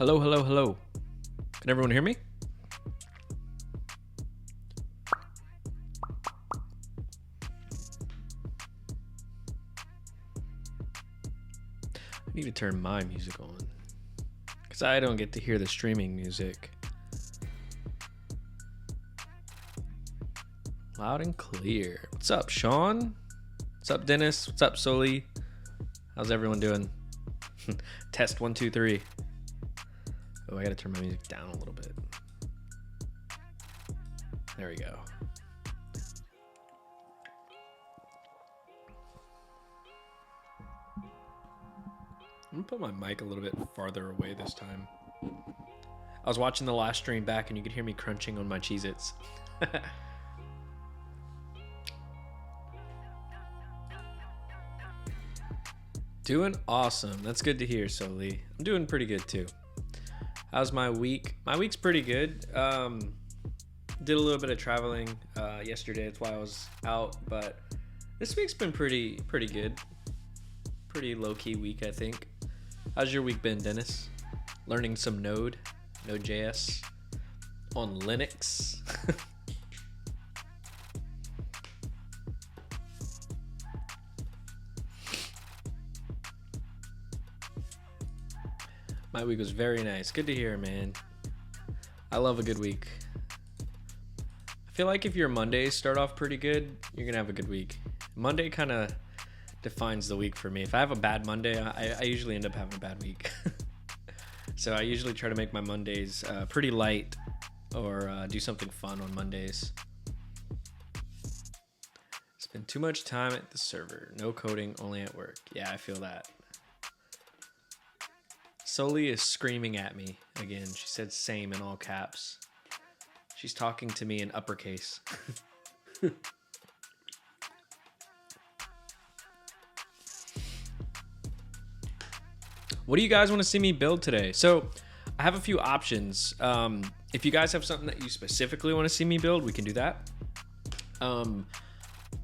Hello, hello, hello. Can everyone hear me? I need to turn my music on because I don't get to hear the streaming music. Loud and clear. What's up, Sean? What's up, Dennis? What's up, Soli? How's everyone doing? Test 1, 2, 3. Oh, I gotta turn my music down a little bit. There we go. I'm gonna put my mic a little bit farther away this time. I was watching the last stream back and you could hear me crunching on my Cheez-Its. Doing awesome. That's good to hear, Soli. I'm doing pretty good too. How's my week? My week's pretty good. Did a little bit of traveling yesterday. That's why I was out. But this week's been pretty good. Pretty low-key week, I think. How's your week been, Dennis? Learning some Node.js on Linux. My week was very nice. Good to hear, man. I love a good week. I feel like if your Mondays start off pretty good, you're gonna have a good week. Monday kind of defines the week for me. If I have a bad Monday, I usually end up having a bad week. So I usually try to make my Mondays pretty light or do something fun on Mondays. Spend too much time at the server. No coding, only at work. Yeah, I feel that. Soli is screaming at me again. She said same in all caps. She's talking to me in uppercase. What do you guys want to see me build today? So I have a few options. If you guys have something that you specifically want to see me build, we can do that.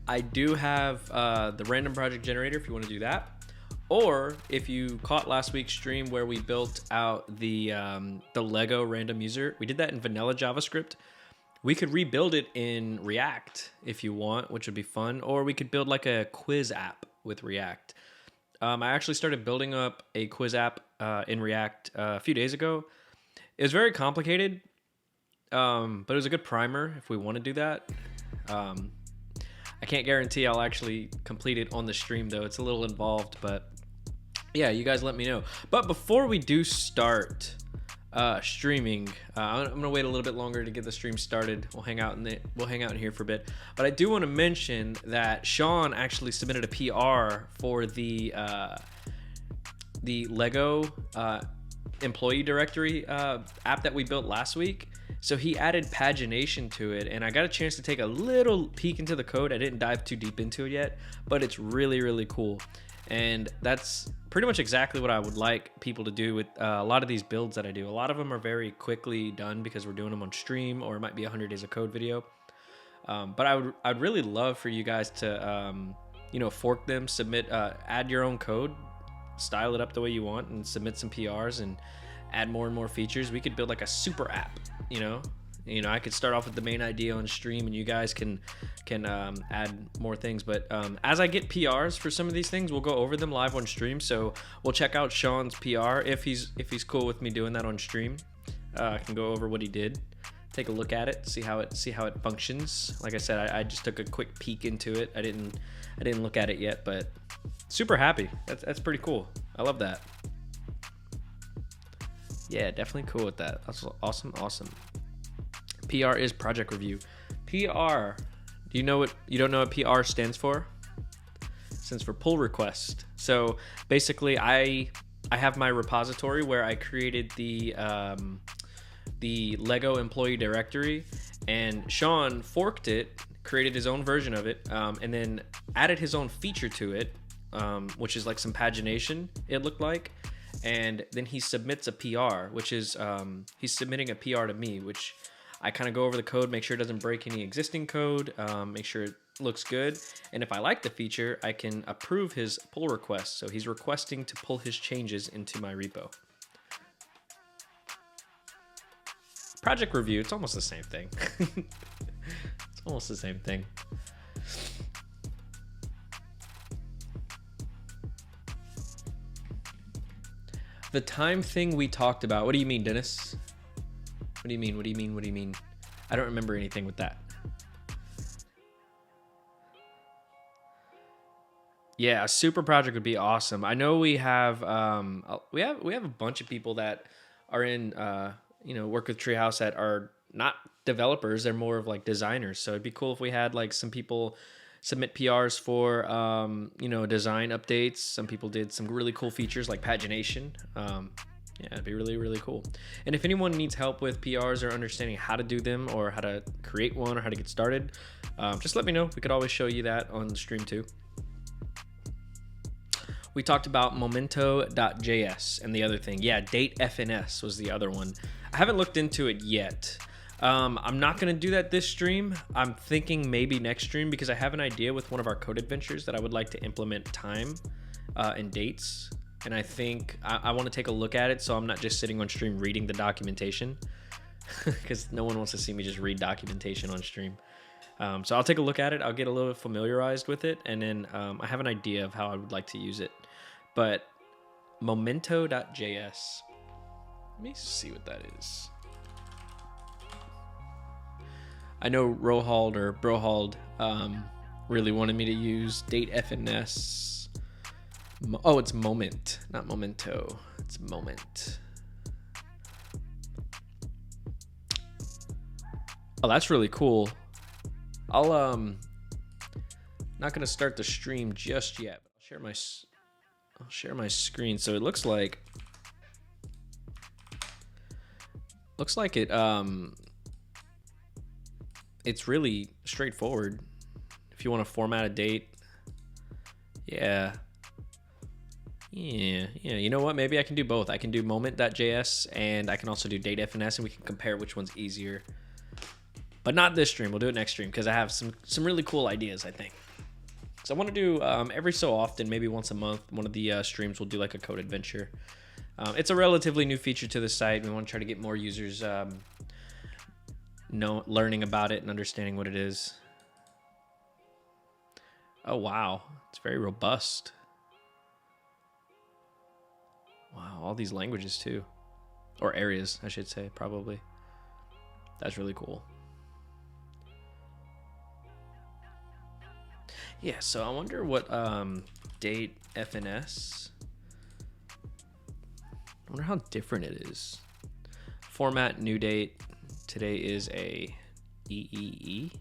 I do have the random project generator if you want to do that. Or if you caught last week's stream where we built out the Lego random user, we did that in vanilla JavaScript. We could rebuild it in React if you want, which would be fun. Or we could build like a quiz app with React. I actually started building up a quiz app in React a few days ago. It was very complicated, but it was a good primer if we want to do that. I can't guarantee I'll actually complete it on the stream, though. It's a little involved, but yeah, you guys let me know. But before we do start streaming, I'm gonna wait a little bit longer to get the stream started. We'll hang out in here for a bit. But I do want to mention that Sean actually submitted a PR for the Lego employee directory app that we built last week. So he added pagination to it, and I got a chance to take a little peek into the code. I didn't dive too deep into it yet, but it's really, really cool. And that's pretty much exactly what I would like people to do with a lot of these builds that I do. A lot of them are very quickly done because we're doing them on stream, or it might be 100 days of code video. But I'd really love for you guys to, fork them, submit, add your own code, style it up the way you want, and submit some PRs and add more and more features. We could build like a super app, I could start off with the main idea on stream, and you guys can add more things. But as I get PRs for some of these things, we'll go over them live on stream. So we'll check out Sean's PR if he's cool with me doing that on stream. I can go over what he did, take a look at it, see how it functions. Like I said, I just took a quick peek into it. I didn't look at it yet, but super happy. That's pretty cool. I love that. Yeah, definitely cool with that. That's awesome. PR is project review. PR. Do you know what? You don't know what PR stands for? It stands for pull request. So basically, I have my repository where I created the Lego employee directory, and Sean forked it, created his own version of it, and then added his own feature to it, which is like some pagination. It looked like. And then he submits a PR, which is he's submitting a PR to me, which I kind of go over the code, make sure it doesn't break any existing code, make sure it looks good. And if I like the feature, I can approve his pull request. So he's requesting to pull his changes into my repo. Project review, it's almost the same thing. It's almost the same thing. The time thing we talked about. What do you mean, Dennis? What do you mean? What do you mean? What do you mean? I don't remember anything with that. Yeah, a super project would be awesome. I know we have a bunch of people that are in work with Treehouse that are not developers. They're more of like designers. So it'd be cool if we had like some people submit PRs for design updates. Some people did some really cool features like pagination. Yeah, it'd be really, really cool. And if anyone needs help with PRs or understanding how to do them or how to create one or how to get started, just let me know. We could always show you that on the stream too. We talked about Momento.js and the other thing. Yeah, DateFNS was the other one. I haven't looked into it yet. I'm not going to do that this stream. I'm thinking maybe next stream because I have an idea with one of our code adventures that I would like to implement time and dates. And I think I want to take a look at it so I'm not just sitting on stream reading the documentation because no one wants to see me just read documentation on stream. So I'll take a look at it. I'll get a little familiarized with it. And then I have an idea of how I would like to use it. But Momento.js. Let me see what that is. I know Rohald or Brohald really wanted me to use DateFNS. Oh, it's Moment, not Momento. It's Moment. Oh, that's really cool. I'll not gonna start the stream just yet. I'll share my screen. So it looks like it it's really straightforward. If you want to format a date, yeah. You know what? Maybe I can do both. I can do Moment.js and I can also do DateFNS, and we can compare which one's easier. But not this stream. We'll do it next stream because I have some really cool ideas, I think. So I want to do every so often, maybe once a month, one of the streams will do like a code adventure. It's a relatively new feature to the site. We want to try to get more users learning about it and understanding what it is. Oh, wow. It's very robust. Wow, all these languages too. Or areas, I should say, probably. That's really cool. Yeah, so I wonder what DateFNS. I wonder how different it is. Format, new date. Today is a EEE.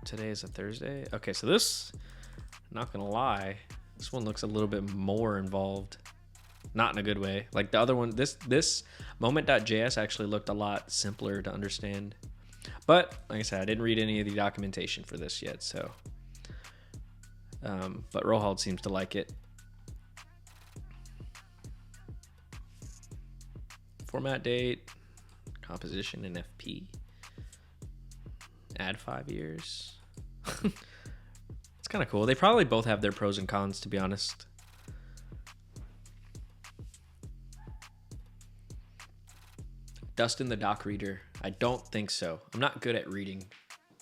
Today is a Thursday. Okay, so this, not gonna lie, this one looks a little bit more involved. Not in a good way. Like the other one, this Moment.js actually looked a lot simpler to understand. But like I said, I didn't read any of the documentation for this yet, so. But Rohald seems to like it. Format date, composition in FP. Add 5 years. It's kind of cool. They probably both have their pros and cons, to be honest. Dustin the doc reader. I don't think so. I'm not good at reading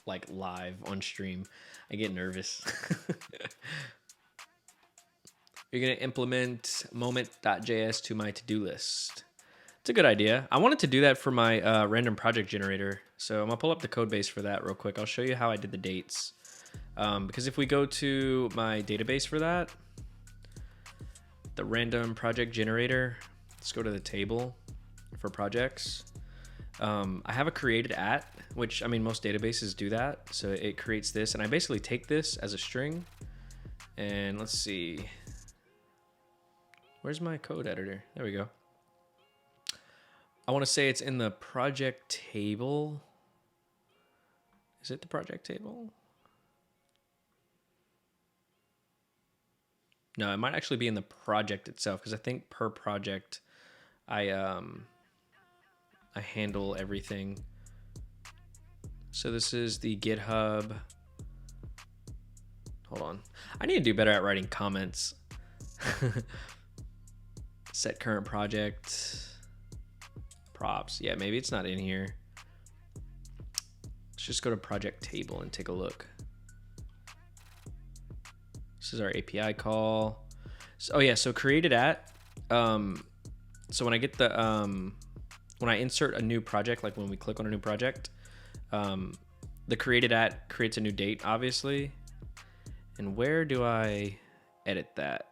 like live on stream. I get nervous. You're going to implement moment.js to my to-do list. It's a good idea. I wanted to do that for my random project generator. So I'm going to pull up the code base for that real quick. I'll show you how I did the dates. Because if we go to my database for that, the random project generator, let's go to the table for projects. I have a created at, which I mean, most databases do that. So it creates this, and I basically take this as a string. And let's see. Where's my code editor? There we go. I want to say it's in the project table. Is it the project table? No, it might actually be in the project itself, because I think per project I handle everything. So this is the GitHub. Hold on. I need to do better at writing comments. Set current project. props. Yeah, maybe it's not in here. Let's just go to project table and take a look. This is our API call. So, oh yeah, so created at. So when I get the when I insert a new project, like when we click on a new project, the created at creates a new date, obviously. And where do I edit that?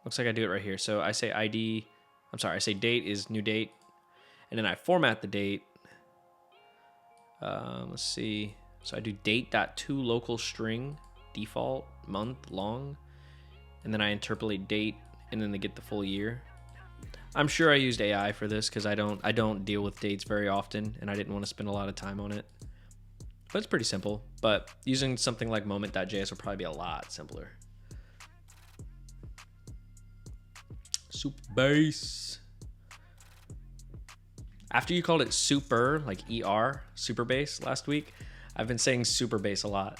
Looks like I do it right here. So I say ID. I'm sorry, I say date is new date, and then I format the date. Let's see. So I do date.toLocal string default month long, and then I interpolate date, and then they get the full year. I'm sure I used AI for this because I don't deal with dates very often, and I didn't want to spend a lot of time on it. But it's pretty simple. But using something like moment.js will probably be a lot simpler. Supabase. After you called it super, like ER, Supabase last week, I've been saying Supabase a lot.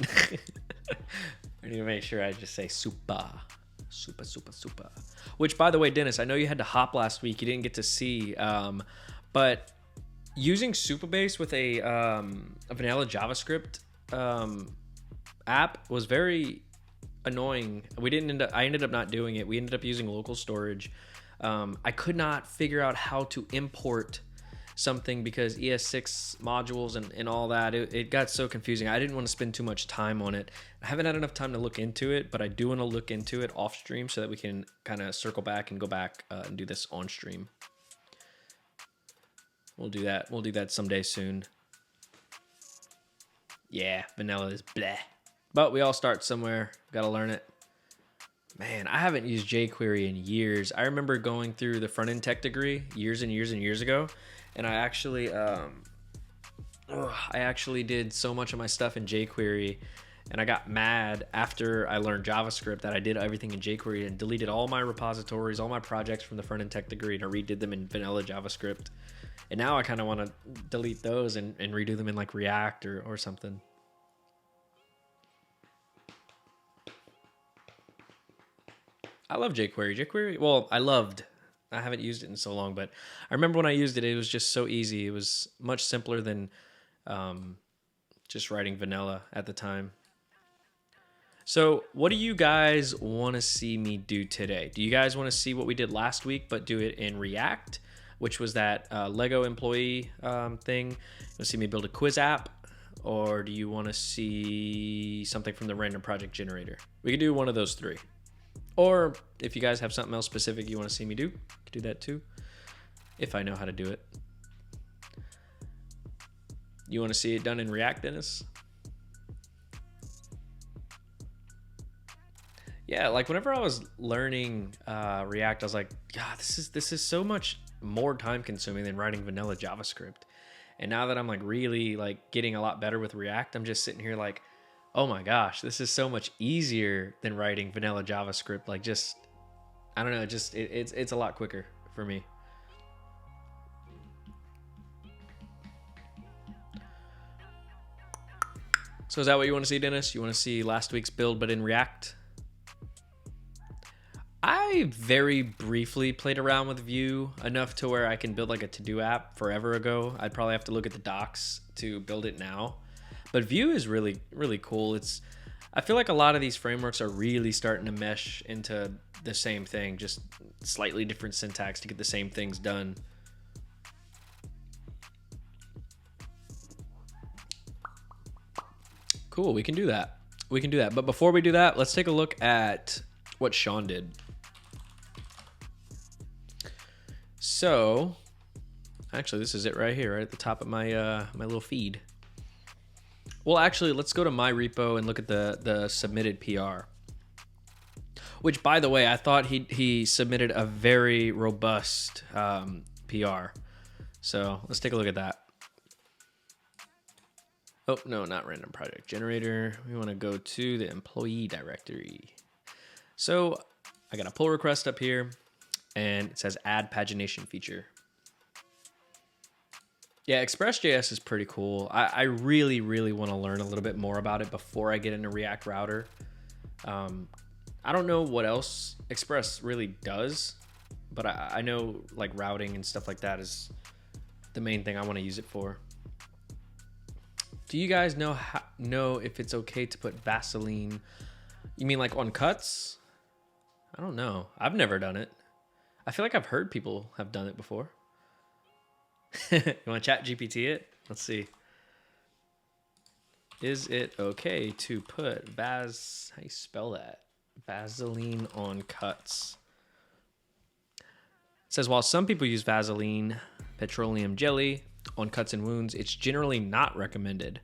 I need to make sure I just say super. Which, by the way, Dennis, I know you had to hop last week. You didn't get to see. But using Supabase with a vanilla JavaScript app was very annoying. I ended up not doing it. We ended up using local storage. I could not figure out how to import something because ES6 modules and all that, it got so confusing. I didn't want to spend too much time on it. I haven't had enough time to look into it, but I do want to look into it off stream so that we can kind of circle back and go back and do this on stream. We'll do that someday soon. Yeah, vanilla is bleh, but we all start somewhere. Gotta learn it. Man, I haven't used jQuery in years. I remember going through the front-end tech degree years and years and years ago, and I actually did so much of my stuff in jQuery, and I got mad after I learned JavaScript that I did everything in jQuery and deleted all my repositories, all my projects from the front-end tech degree, and I redid them in vanilla JavaScript. And now I kind of want to delete those and redo them in like React or something. I love jQuery. jQuery, well, I haven't used it in so long, but I remember when I used it, it was just so easy. It was much simpler than just writing vanilla at the time. So what do you guys want to see me do today? Do you guys want to see what we did last week, but do it in React, which was that Lego employee thing? You want to see me build a quiz app? Or do you want to see something from the random project generator? We could do one of those three. Or if you guys have something else specific you want to see me do, you can do that too, if I know how to do it. You want to see it done in React, Dennis? Yeah, like whenever I was learning React, I was like, God, this is so much more time consuming than writing vanilla JavaScript. And now that I'm like really like getting a lot better with React, I'm just sitting here like, oh my gosh, this is so much easier than writing vanilla JavaScript. Like just, I don't know, just it's a lot quicker for me. So is that what you want to see, Dennis? You want to see last week's build but in React? I very briefly played around with Vue enough to where I can build like a to-do app forever ago. I'd probably have to look at the docs to build it now. But Vue is really, really cool. I feel like a lot of these frameworks are really starting to mesh into the same thing, just slightly different syntax to get the same things done. Cool, we can do that. We can do that. But before we do that, let's take a look at what Sean did. So, actually, this is it right here, right at the top of my my little feed. Well, actually, let's go to my repo and look at the submitted PR. Which, by the way, I thought he submitted a very robust PR. So let's take a look at that. Oh, no, not random project generator. We want to go to the employee directory. So I got a pull request up here, and it says add pagination feature. Yeah, Express.js is pretty cool. I really, really want to learn a little bit more about it before I get into React Router. I don't know what else Express really does, but I know like routing and stuff like that is the main thing I want to use it for. Do you guys know if it's okay to put Vaseline? You mean like on cuts? I don't know. I've never done it. I feel like I've heard people have done it before. You want to chat GPT it? Let's see. Is it okay to put how do you spell that? Vaseline on cuts. It says, while some people use Vaseline, petroleum jelly, on cuts and wounds, it's generally not recommended.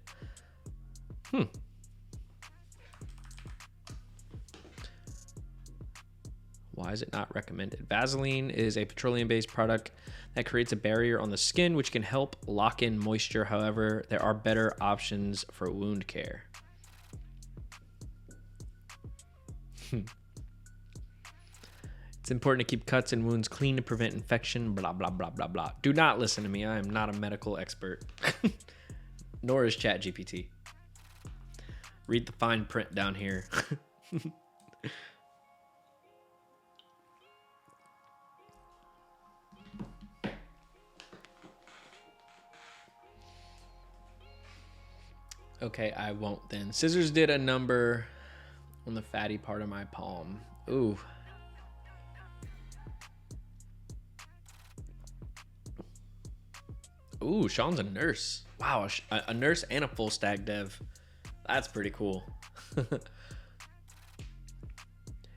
Why is it not recommended? Vaseline is a petroleum-based product that creates a barrier on the skin, which can help lock in moisture. However, there are better options for wound care. It's important to keep cuts and wounds clean to prevent infection, blah, blah, blah, blah, blah. Do not listen to me. I am not a medical expert, nor is ChatGPT. Read the fine print down here. Okay, I won't then. Scissors did a number on the fatty part of my palm. Ooh. Ooh, Sean's a nurse. Wow, a nurse and a full stack dev. That's pretty cool.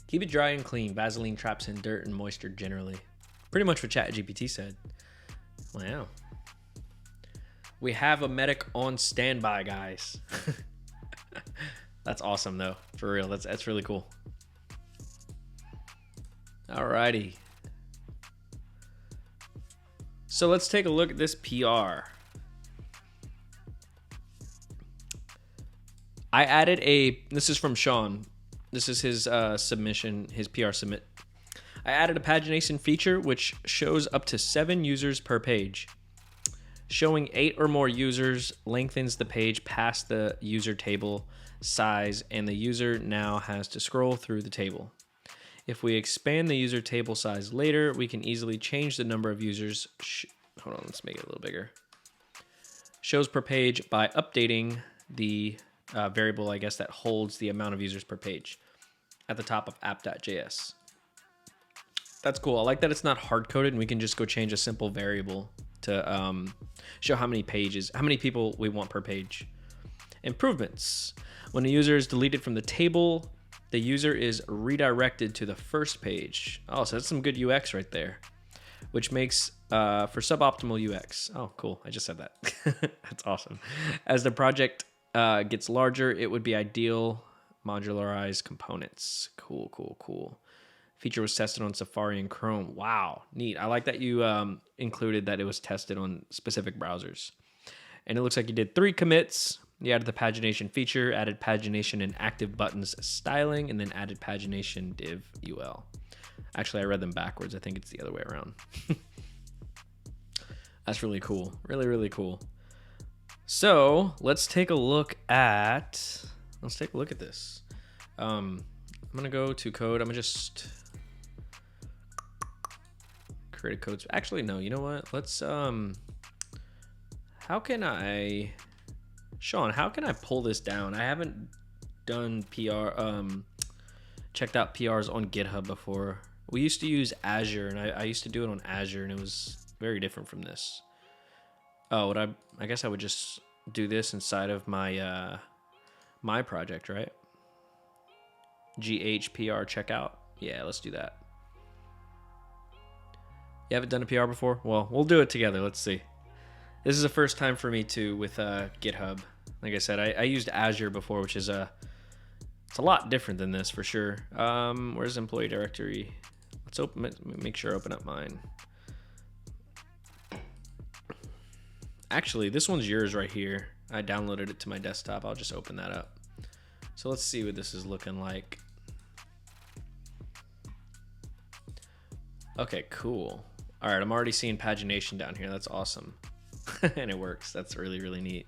Keep it dry and clean. Vaseline traps in dirt and moisture generally. Pretty much what ChatGPT said. Wow. We have a medic on standby, guys. That's awesome, though. For real, that's really cool. Alrighty. So let's take a look at this PR. I added this is from Sean. This is his submission, his PR submit. I added a pagination feature which shows up to 7 users per page. Showing 8 or more users lengthens the page past the user table size, and the user now has to scroll through the table. If we expand the user table size later, we can easily change the number of users. Hold on, let's make it a little bigger. Shows per page by updating the variable, I guess, that holds the amount of users per page at the top of app.js. That's cool. I like that it's not hard-coded and we can just go change a simple variable to show how many people we want per page. Improvements. When a user is deleted from the table, the user is redirected to the first page. Oh, so that's some good UX right there, which makes for suboptimal UX. Oh, cool. I just said that. That's awesome. As the project gets larger, it would be ideal modularized components. Cool, cool, cool. Feature was tested on Safari and Chrome. Wow, neat. I like that you included that it was tested on specific browsers. And it looks like you did 3 commits. You added the pagination feature, added pagination and active buttons styling, and then added pagination div UL. Actually, I read them backwards. I think it's the other way around. That's really cool. Really, really cool. So let's take a look at this. I'm gonna go to code. I'm gonna just create a code. Actually, no, you know what? Let's Sean, how can I pull this down? I haven't done checked out PRs on GitHub before. We used to use Azure, and I used to do it on Azure, and it was very different from this. Oh, I guess I would just do this inside of my my project, right? GHPR checkout. Yeah, let's do that. You haven't done a PR before? Well, we'll do it together. Let's see. This is the first time for me too with GitHub. Like I said, I used Azure before, which is it's a lot different than this for sure. Where's employee directory? Let's make sure I open up mine. Actually, this one's yours right here. I downloaded it to my desktop. I'll just open that up. So let's see what this is looking like. Okay, cool. All right, I'm already seeing pagination down here. That's awesome. And it works. That's really, really neat.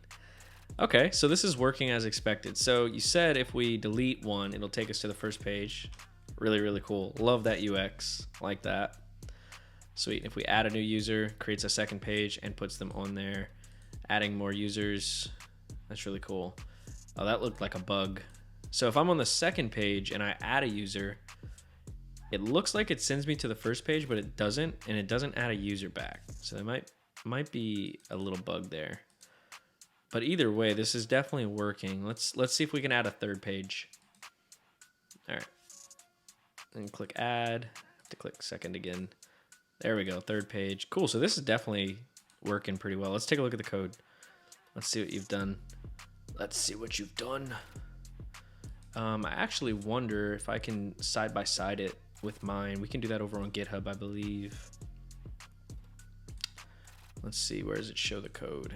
Okay, so this is working as expected. So you said if we delete one, it'll take us to the first page. Really, really cool. Love that UX. Like that. Sweet. If we add a new user, creates a second page and puts them on there. Adding more users. That's really cool. Oh, that looked like a bug. So if I'm on the second page and I add a user, it looks like it sends me to the first page, but it doesn't, and it doesn't add a user back. So there might be a little bug there. But either way, this is definitely working. Let's see if we can add a third page. All right. And click add. Have to click second again. There we go, third page. Cool, so this is definitely working pretty well. Let's take a look at the code. Let's see what you've done. Let's see what you've done. I actually wonder if I can side by side it with mine. We can do that over on GitHub, I believe. Let's see, where does it show the code?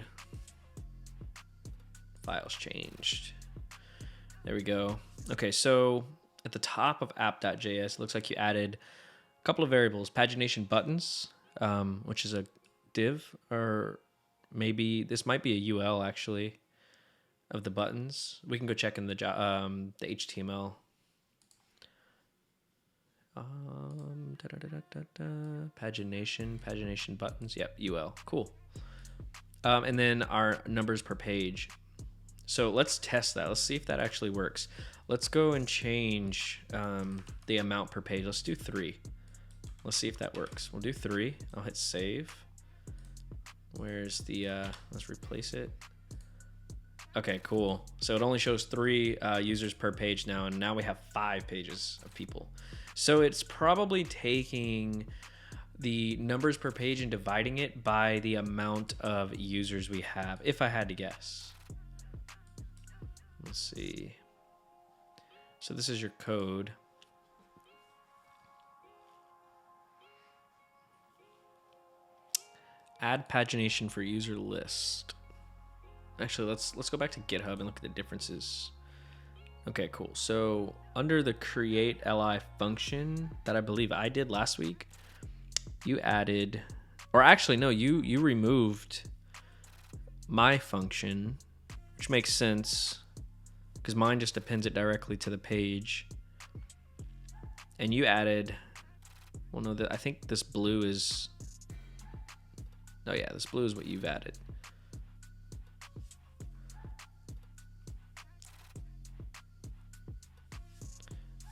Files changed. There we go. Okay, so at the top of app.js, it looks like you added a couple of variables, pagination buttons, which is a div, or maybe this might be a UL actually of the buttons. We can go check in the HTML. Pagination buttons. Yep, UL. Cool. And then our numbers per page. So let's test that. Let's see if that actually works. Let's go and change the amount per page. Let's do 3. Let's see if that works. We'll do 3. I'll hit save. Where's the, let's replace it. Okay, cool. So it only shows 3 users per page now, and now we have 5 pages of people. So it's probably taking the numbers per page and dividing it by the amount of users we have, if I had to guess. Let's see. So this is your code. Add pagination for user list. Actually, let's go back to GitHub and look at the differences. Okay, cool. So under the create li function that I believe I did last week, you added, or actually no, you removed my function, which makes sense because mine just appends it directly to the page. And you added, well, no, I think this blue is, oh yeah, this blue is what you've added.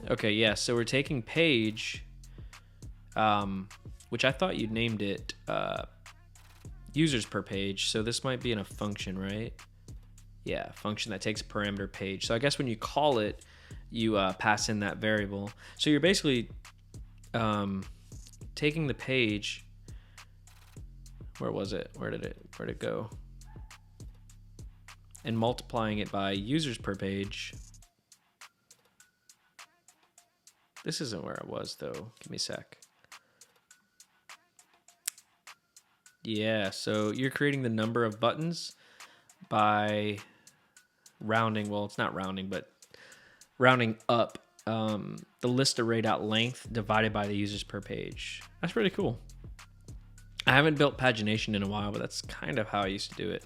Okay, yeah, so we're taking page, which I thought you'd named it users per page. So this might be in a function, right? Yeah, function that takes a parameter page. So I guess when you call it, you pass in that variable. So you're basically taking the page. Where was it? Where'd it go? And multiplying it by users per page. This isn't where I was though. Give me a sec. Yeah, so you're creating the number of buttons by rounding. Well, it's not rounding, but rounding up the list array.length divided by the users per page. That's pretty cool. I haven't built pagination in a while, but that's kind of how I used to do it.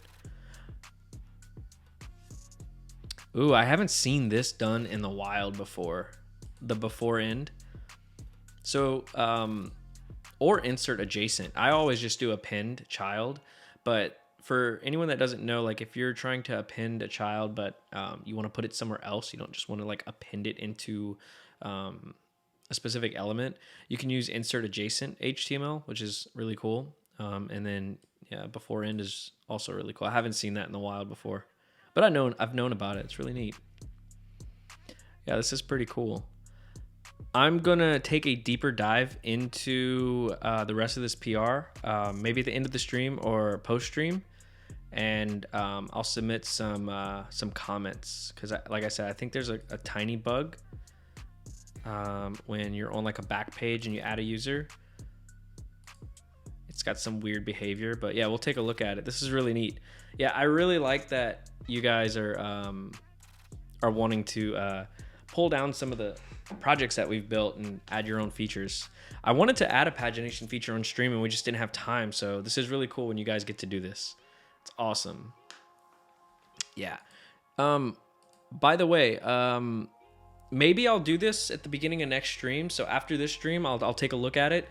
Ooh, I haven't seen this done in the wild before. The before end. So, or insert adjacent. I always just do append child, but for anyone that doesn't know, like if you're trying to append a child, but you want to put it somewhere else, you don't just want to like append it into a specific element, you can use insert adjacent HTML, which is really cool. And then yeah, before end is also really cool. I haven't seen that in the wild before, but I've known about it. It's really neat. Yeah, this is pretty cool. I'm gonna take a deeper dive into the rest of this PR, maybe at the end of the stream or post stream, and I'll submit some comments because, like I said, I think there's a tiny bug when you're on like a back page and you add a user. It's got some weird behavior, but yeah, we'll take a look at it. This is really neat. Yeah, I really like that you guys are wanting to pull down some of the projects that we've built and add your own features. I wanted to add a pagination feature on stream and we just didn't have time. So this is really cool when you guys get to do this. It's awesome. Yeah. By the way, maybe I'll do this at the beginning of next stream. So after this stream, I'll take a look at it.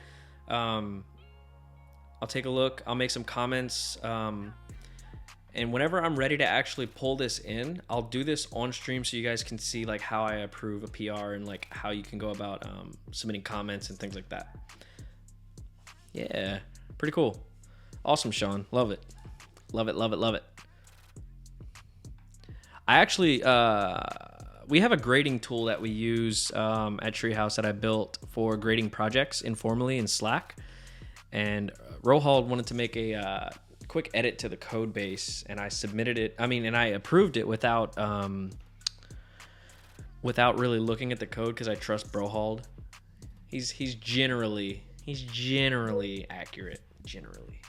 I'll take a look. I'll make some comments. And whenever I'm ready to actually pull this in, I'll do this on stream so you guys can see like how I approve a PR and like how you can go about submitting comments and things like that. Yeah, pretty cool. Awesome, Sean. Love it. Love it, love it, love it. I actually, we have a grading tool that we use at Treehouse that I built for grading projects informally in Slack. And Rohald wanted to make a quick edit to the code base, and I submitted it. And I approved it without really looking at the code because I trust Brohald. He's generally accurate, generally.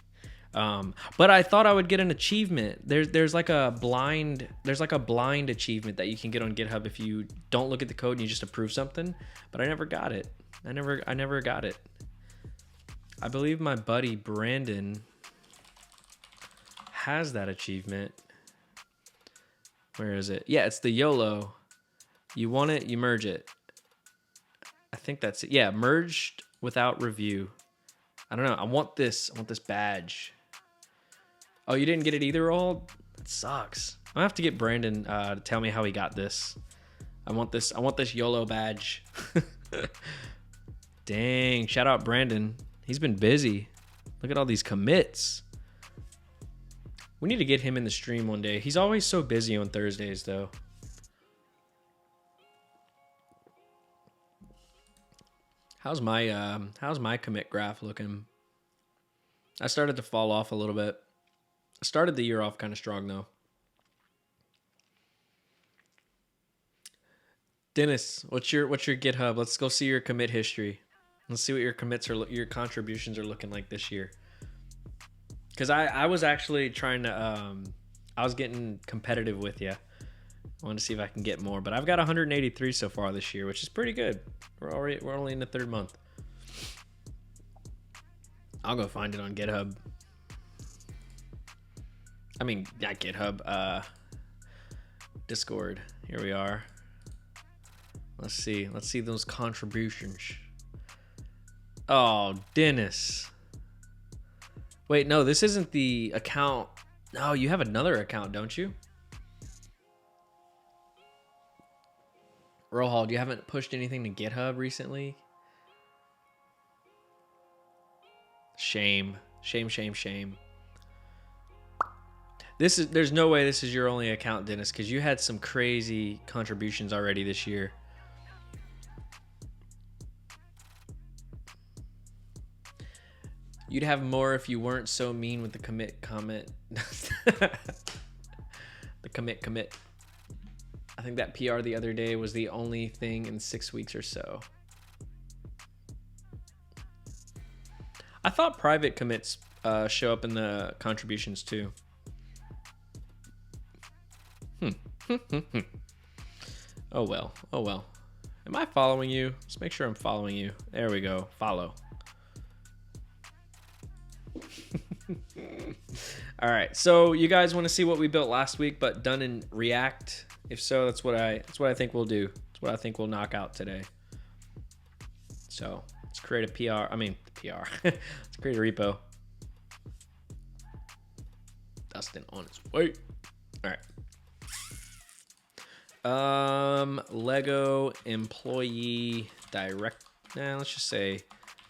But I thought I would get an achievement. There's like a blind achievement that you can get on GitHub if you don't look at the code and you just approve something. But I never got it. I never got it. I believe my buddy Brandon has that achievement. Where is it? Yeah, it's the YOLO. You want it, you merge it. I think that's it. Yeah, merged without review. I don't know. I want this badge. Oh, you didn't get it either, Old? That sucks. I'm gonna have to get Brandon to tell me how he got this. I want this YOLO badge. Dang, shout out Brandon. He's been busy. Look at all these commits. We need to get him in the stream one day. He's always so busy on Thursdays, though. How's my commit graph looking? I started to fall off a little bit. I started the year off kind of strong, though. Dennis, what's your GitHub? Let's go see your commit history. Let's see what your your contributions are looking like this year. Because I was actually trying to, I was getting competitive with you. I wanted to see if I can get more, but I've got 183 so far this year, which is pretty good. We're only in the third month. I'll go find it on GitHub. I mean, not GitHub, Discord. Here we are. Let's see those contributions. Oh, Dennis. Wait, no, this isn't the account. No, you have another account, don't you? Rohald, you haven't pushed anything to GitHub recently? Shame. There's no way this is your only account, Dennis, because you had some crazy contributions already this year. You'd have more if you weren't so mean with the commit comment. The commit. I think that PR the other day was the only thing in 6 weeks or so. I thought private commits show up in the contributions too. Oh well. Am I following you? Let's make sure I'm following you. There we go. Follow. All right, so you guys want to see what we built last week but done in React? If so, that's what I think we'll do. That's what I think we'll knock out today. So let's create a PR. Let's create a repo. Dustin on his way. All right. Lego employee direct. Let's just say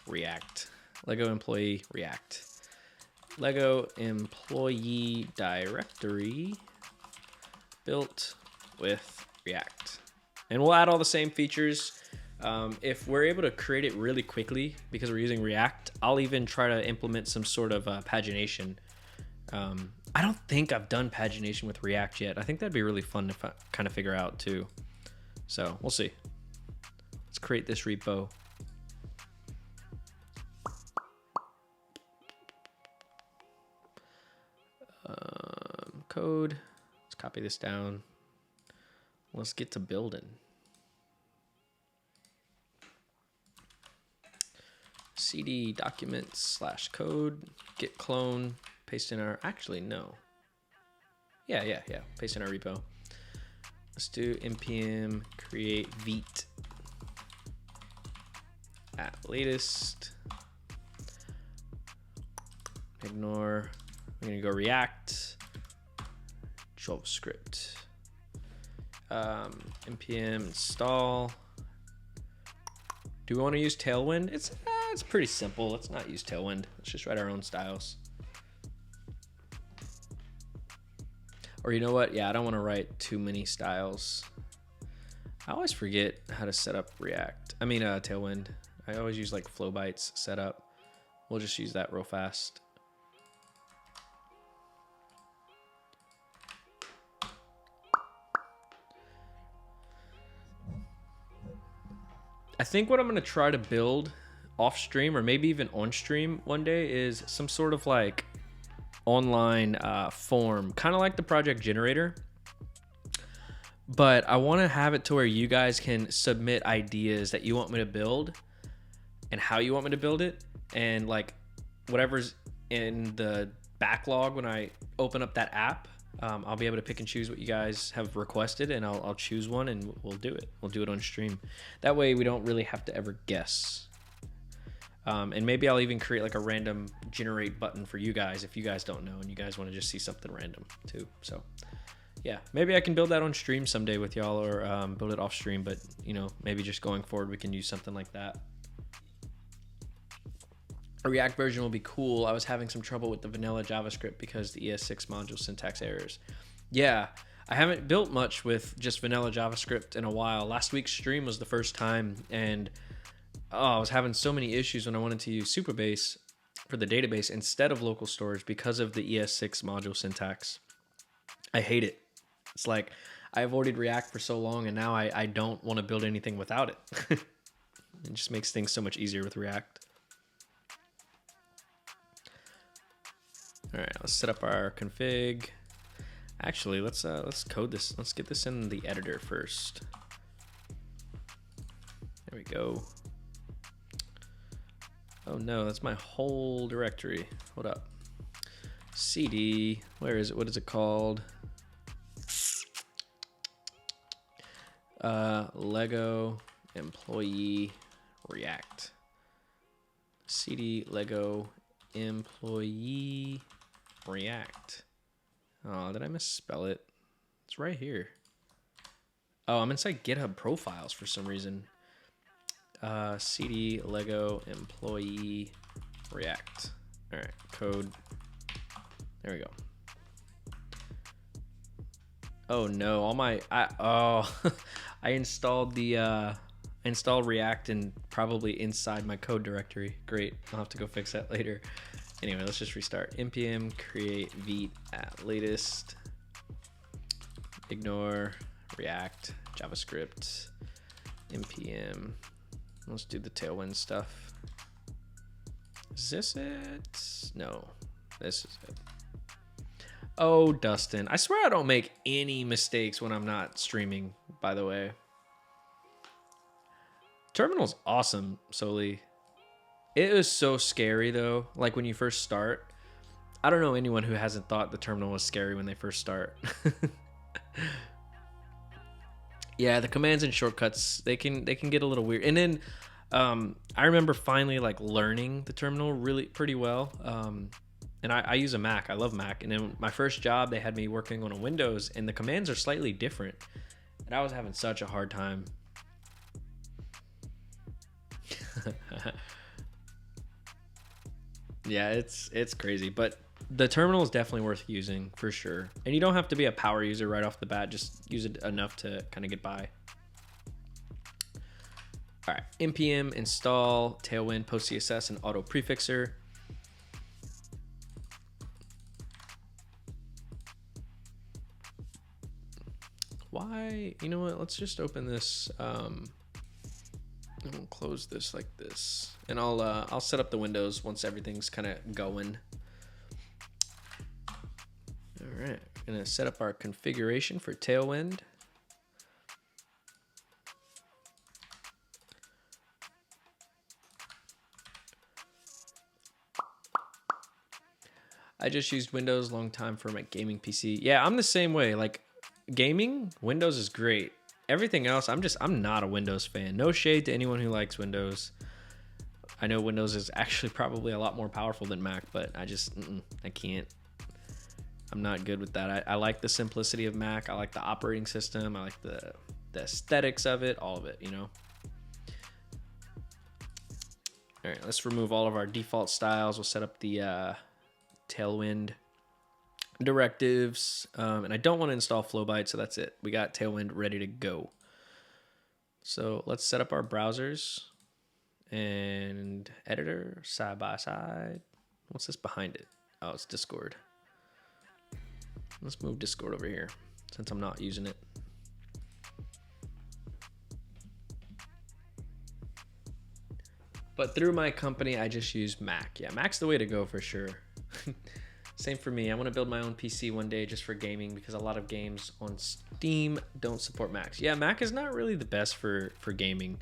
React. Lego employee React. Lego employee directory built with React. And we'll add all the same features. If we're able to create it really quickly because we're using React, I'll even try to implement some sort of pagination. I don't think I've done pagination with React yet. I think that'd be really fun to kind of figure out too. So we'll see. Let's create this repo. Code. Let's copy this down. Let's get to building. CD documents / code, git clone, paste in our, actually no. Yeah. Paste in our repo. Let's do npm create vite at latest. Ignore. I'm gonna go React, JavaScript, npm install. Do we want to use Tailwind? It's pretty simple. Let's not use Tailwind. Let's just write our own styles. Or you know what? Yeah, I don't want to write too many styles. I always forget how to set up React. I mean, Tailwind. I always use like Flowbytes setup. We'll just use that real fast. I think what I'm gonna try to build off stream or maybe even on stream one day is some sort of like online form, kind of like the project generator. But I want to have it to where you guys can submit ideas that you want me to build and how you want me to build it. And like whatever's in the backlog when I open up that app, I'll be able to pick and choose what you guys have requested, and I'll choose one and we'll do it. We'll do it on stream. That way we don't really have to ever guess. And maybe I'll even create like a random generate button for you guys if you guys don't know and you guys want to just see something random too. So yeah, maybe I can build that on stream someday with y'all, or build it off stream, but you know, maybe just going forward we can use something like that. A React version will be cool. I was having some trouble with the vanilla JavaScript because the ES6 module syntax errors. Yeah, I haven't built much with just vanilla JavaScript in a while. Last week's stream was the first time, and I was having so many issues when I wanted to use Supabase for the database instead of local storage because of the ES6 module syntax. I hate it. It's like I avoided React for so long, and now I don't want to build anything without it. It just makes things so much easier with React. All right, let's set up our config. Actually, let's code this. Let's get this in the editor first. There we go. Oh no, that's my whole directory. Hold up. CD, where is it? What is it called? Lego employee React. CD Lego employee React. Oh, did I misspell it? It's right here. Oh, I'm inside GitHub profiles for some reason. CD Lego employee React. All right, code. There we go. Oh no, all my I installed the installed React and probably inside my code directory. Great, I'll have to go fix that later. Anyway, let's just restart. npm create vite at latest. Ignore React JavaScript. npm. Let's do the Tailwind stuff. Is this it? No, this is it. Oh, Dustin. I swear I don't make any mistakes when I'm not streaming, by the way. Terminal's awesome, Soli. It is so scary, though. Like, when you first start. I don't know anyone who hasn't thought the terminal was scary when they first start. Yeah, the commands and shortcuts, they can get a little weird. And then I remember finally, like, learning the terminal pretty well. And I use a Mac. I love Mac. And then my first job, they had me working on a Windows, and the commands are slightly different. And I was having such a hard time. Yeah, it's crazy. But the terminal is definitely worth using for sure. And you don't have to be a power user right off the bat. Just use it enough to kind of get by. All right, npm install Tailwind, PostCSS, and auto prefixer. Why? You know what? Let's just open this. And we'll close this like this, and I'll set up the windows once everything's kind of going. All right, we're gonna set up our configuration for Tailwind. I just used Windows long time for my gaming PC. Yeah, I'm the same way. Like, gaming, Windows is great. Everything else, I'm not a Windows fan. No shade to anyone who likes Windows. I know Windows is actually probably a lot more powerful than Mac, but I just, I can't. I'm not good with that. I like the simplicity of Mac. I like the operating system. I like the aesthetics of it, all of it, you know? All right, let's remove all of our default styles. We'll set up the Tailwind directives. And I don't want to install Flowbyte, so that's it. We got Tailwind ready to go. So let's set up our browsers and editor side by side. What's this behind it? Oh, it's Discord. Let's move Discord over here since I'm not using it. But through my company, I just use Mac. Yeah, Mac's the way to go for sure. Same for me. I want to build my own PC one day just for gaming because a lot of games on Steam don't support Macs. Yeah, Mac is not really the best for gaming.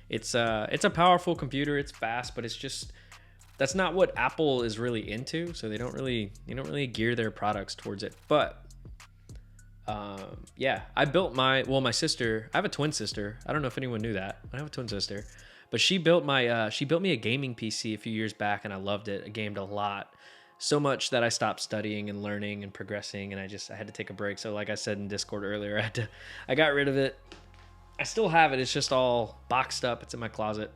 It's a powerful computer. It's fast, but it's just that's not what Apple is really into. So they don't really gear their products towards it. But yeah, I built my sister. I have a twin sister. I don't know if anyone knew that. I have a twin sister. But she built me a gaming PC a few years back, and I loved it. I gamed a lot, so much that I stopped studying and learning and progressing, and I had to take a break. So like I said in Discord earlier, I got rid of it. I still have it. It's just all boxed up. It's in my closet.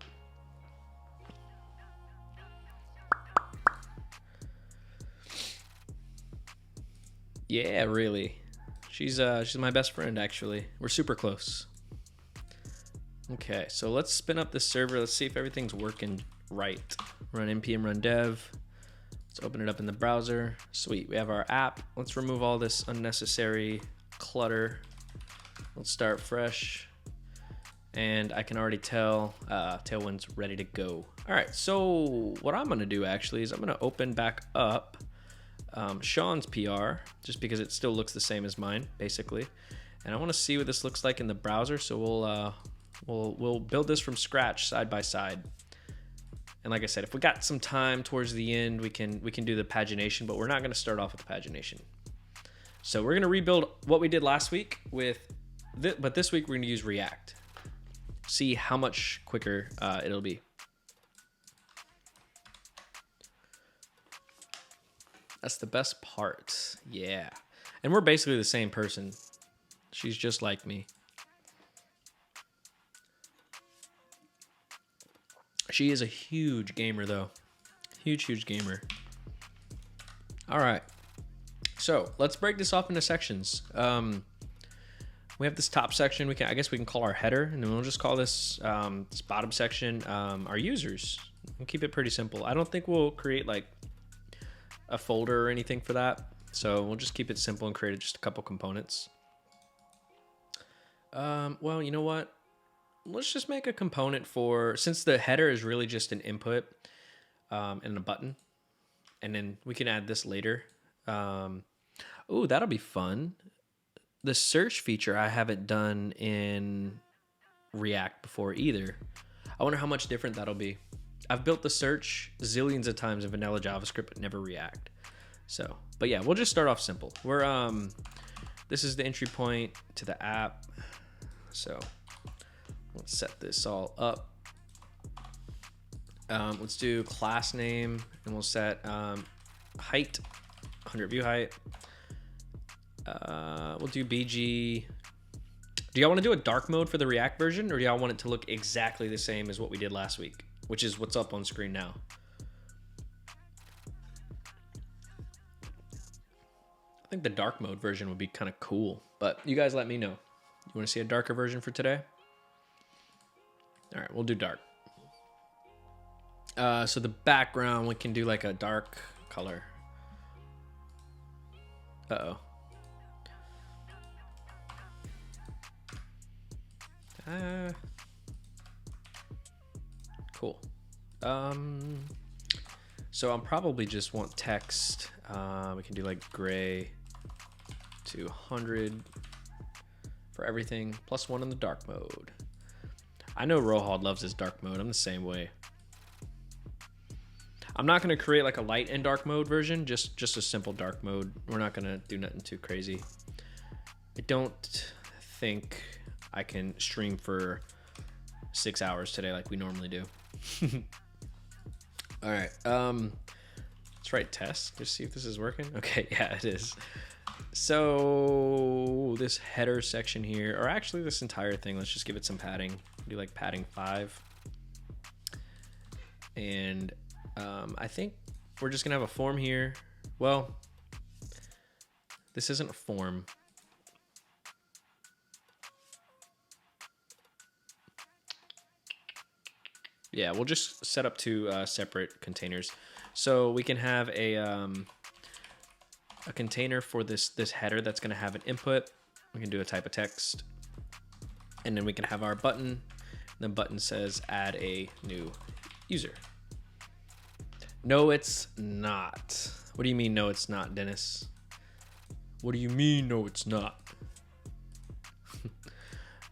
Yeah, really. She's my best friend actually. We're super close. Okay, so let's spin up this server. Let's see if everything's working right. Run npm run dev. Let's open it up in the browser. Sweet, we have our app. Let's remove all this unnecessary clutter. Let's start fresh. And I can already tell Tailwind's ready to go. All right, so what I'm gonna do actually is I'm gonna open back up Sean's PR, just because it still looks the same as mine, basically. And I wanna see what this looks like in the browser, so we'll build this from scratch side by side. And like I said, if we got some time towards the end, we can do the pagination, but we're not gonna start off with the pagination. So we're gonna rebuild what we did last week but this week we're gonna use React. See how much quicker it'll be. That's the best part, yeah. And we're basically the same person. She's just like me. She is a huge gamer though. Huge gamer. All right. So let's break this off into sections. We have this top section. I guess we can call our header, and then we'll just call this this bottom section our users. We'll keep it pretty simple. I don't think we'll create like a folder or anything for that. So we'll just keep it simple and create just a couple components. Well, you know what? Let's just make a component since the header is really just an input and a button, and then we can add this later. Oh, that'll be fun. The search feature I haven't done in React before either. I wonder how much different that'll be. I've built the search zillions of times in vanilla JavaScript, but never React. So, but yeah, we'll just start off simple. This is the entry point to the app. So let's set this all up. Let's do class name, and we'll set height, 100 view height. We'll do BG. Do y'all want to do a dark mode for the React version, or do y'all want it to look exactly the same as what we did last week, which is what's up on screen now? I think the dark mode version would be kind of cool, but you guys let me know. You want to see a darker version for today? All right, we'll do dark. So the background, we can do like a dark color. Uh-oh. Cool. So I'm probably just want text. We can do like gray to 100 for everything, +1 in the dark mode. I know Rohald loves his dark mode. I'm the same way. I'm not going to create like a light and dark mode version, just a simple dark mode. We're not going to do nothing too crazy. I don't think I can stream for 6 hours today like we normally do. All right. Let's write test. Just see if this is working. Okay, yeah, it is. So this header section here, or actually this entire thing, let's just give it some padding. Do like padding 5. And I think we're just gonna have a form here. Well, this isn't a form. Yeah, we'll just set up 2 separate containers. So we can have a container for this header that's gonna have an input. We can do a type of text. And then we can have our button. The button says add a new user. No, it's not. What do you mean, no, it's not, Dennis? What do you mean, no, it's not?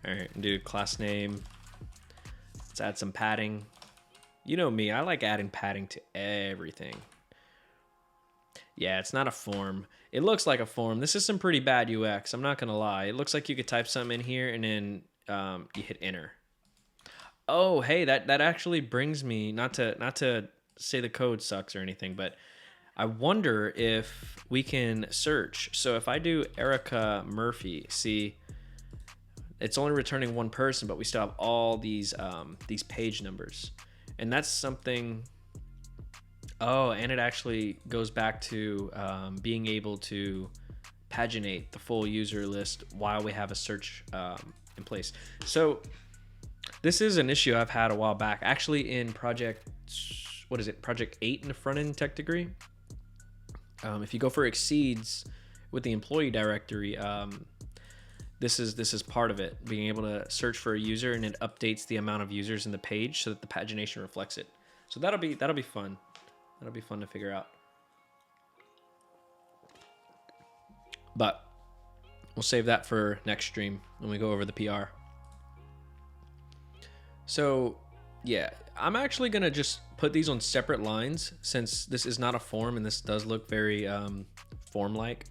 All right, do class name. Let's add some padding. You know me, I like adding padding to everything. Yeah, it's not a form. It looks like a form. This is some pretty bad UX, I'm not gonna lie. It looks like you could type something in here and then you hit enter. Oh, hey, that actually brings me, not to say the code sucks or anything, but I wonder if we can search. So if I do Erica Murphy, see, it's only returning 1 person, but we still have all these page numbers. And that's something. Oh, and it actually goes back to being able to paginate the full user list while we have a search in place. So this is an issue I've had a while back, actually in project 8 in the front end tech degree. If you go for exceeds with the employee directory, this is part of it, being able to search for a user and it updates the amount of users in the page so that the pagination reflects it. So that'll be fun. That'll be fun to figure out. But we'll save that for next stream when we go over the PR. So yeah, I'm actually gonna just put these on separate lines since this is not a form and this does look very form-like.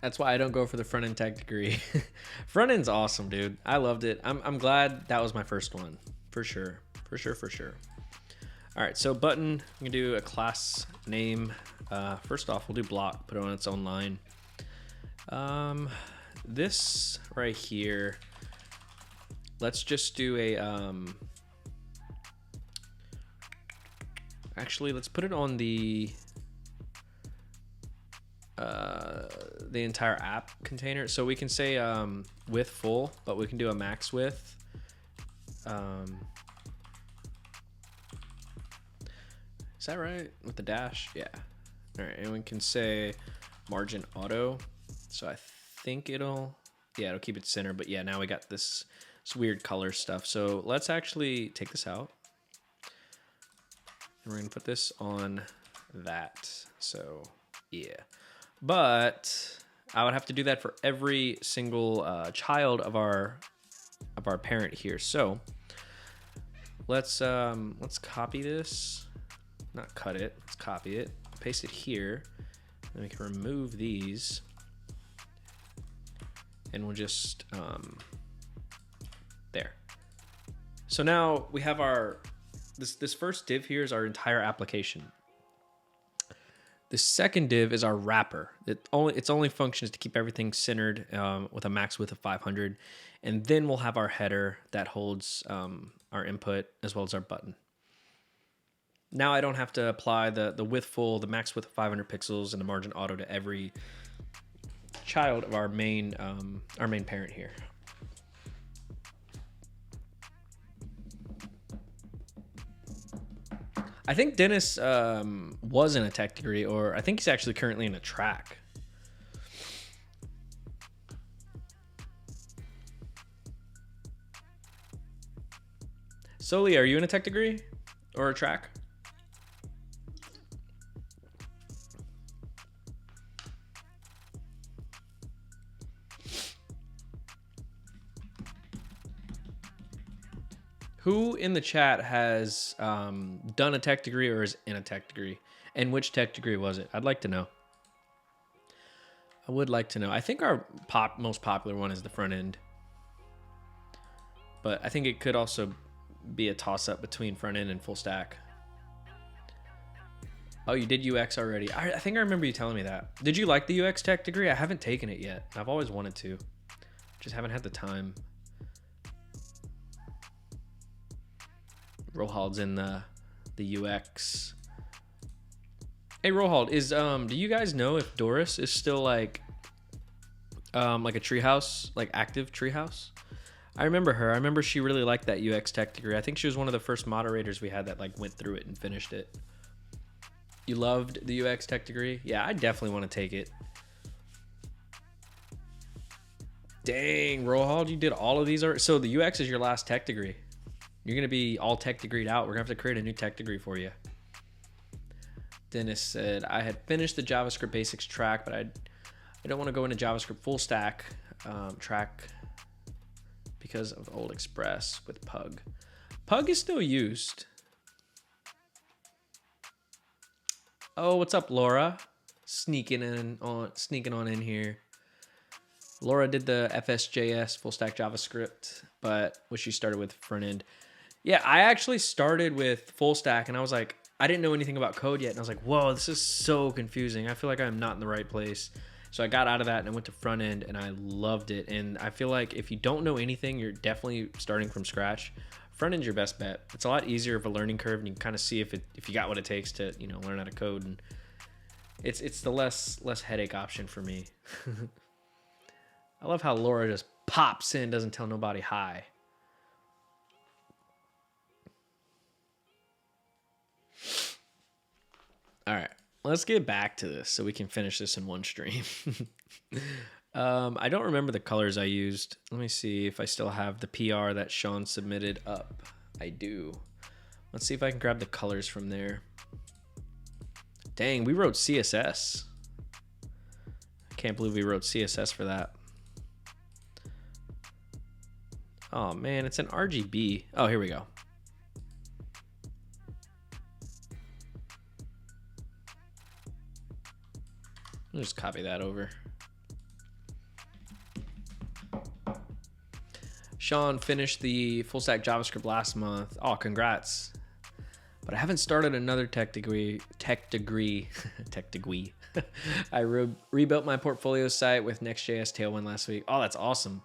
That's why I don't go for the front end tech degree. Front end's awesome, dude. I loved it. I'm glad that was my first one, for sure. All right, so button, I'm gonna do a class name. First off, we'll do block, put it on its own line. This right here, let's just do a, actually, let's put it on the entire app container. So we can say width full, but we can do a max width. Is that right with the dash? Yeah. All right, and we can say margin auto. So I think it'll keep it center, but yeah, now we got this weird color stuff. So let's actually take this out. And we're gonna put this on that. So yeah. But I would have to do that for every single child of our parent here. So let's copy this, not cut it. Let's copy it, paste it here, and we can remove these, and we'll just there. So now we have our this first div here is our entire application. The second div is our wrapper. Its only function is to keep everything centered with a max width of 500. And then we'll have our header that holds our input as well as our button. Now I don't have to apply the width full, the max width of 500 pixels, and the margin auto to every child of our main parent here. I think Dennis was in a tech degree, or I think he's actually currently in a track. Soli, are you in a tech degree or a track? Who in the chat has done a tech degree or is in a tech degree? And which tech degree was it? I'd like to know. I would like to know. I think our most popular one is the front end. but I think it could also be a toss-up between front end and full stack. Oh, you did UX already. I think I remember you telling me that. Did you like the UX tech degree? I haven't taken it yet. I've always wanted to. Just haven't had the time. Rohald's in the UX. Hey Rohald, do you guys know if Doris is still like a Treehouse, like active Treehouse? I remember her. I remember she really liked that UX tech degree. I think she was one of the first moderators we had that like went through it and finished it. You loved the UX tech degree? Yeah, I definitely want to take it. Dang, Rohald, you did all of these already. So the UX is your last tech degree. You're going to be all tech degreed out. We're going to have to create a new tech degree for you. Dennis said, I had finished the JavaScript basics track, but I don't want to go into JavaScript full stack track because of Old Express with Pug. Pug is still used. Oh, what's up, Laura? Sneaking on in here. Laura did the FSJS full stack JavaScript, but wish she started with front end. Yeah, I actually started with full stack, and I was like, I didn't know anything about code yet, and I was like, whoa, this is so confusing. I feel like I'm not in the right place. So I got out of that and I went to front end, and I loved it. And I feel like if you don't know anything, you're definitely starting from scratch. Front end's your best bet. It's a lot easier of a learning curve, and you can kind of see if you got what it takes to learn how to code. And it's the less headache option for me. I love how Laura just pops in, doesn't tell nobody hi. All right, let's get back to this so we can finish this in one stream. I don't remember the colors I used. Let me see if I still have the PR that Sean submitted up. I do. Let's see if I can grab the colors from there. Dang, we wrote CSS. I can't believe we wrote CSS for that. Oh man, it's an RGB. Oh, here we go. I'll just copy that over. Sean finished the full stack JavaScript last month. Oh, congrats. But I haven't started another tech degree. I rebuilt my portfolio site with Next.js Tailwind last week. Oh, that's awesome.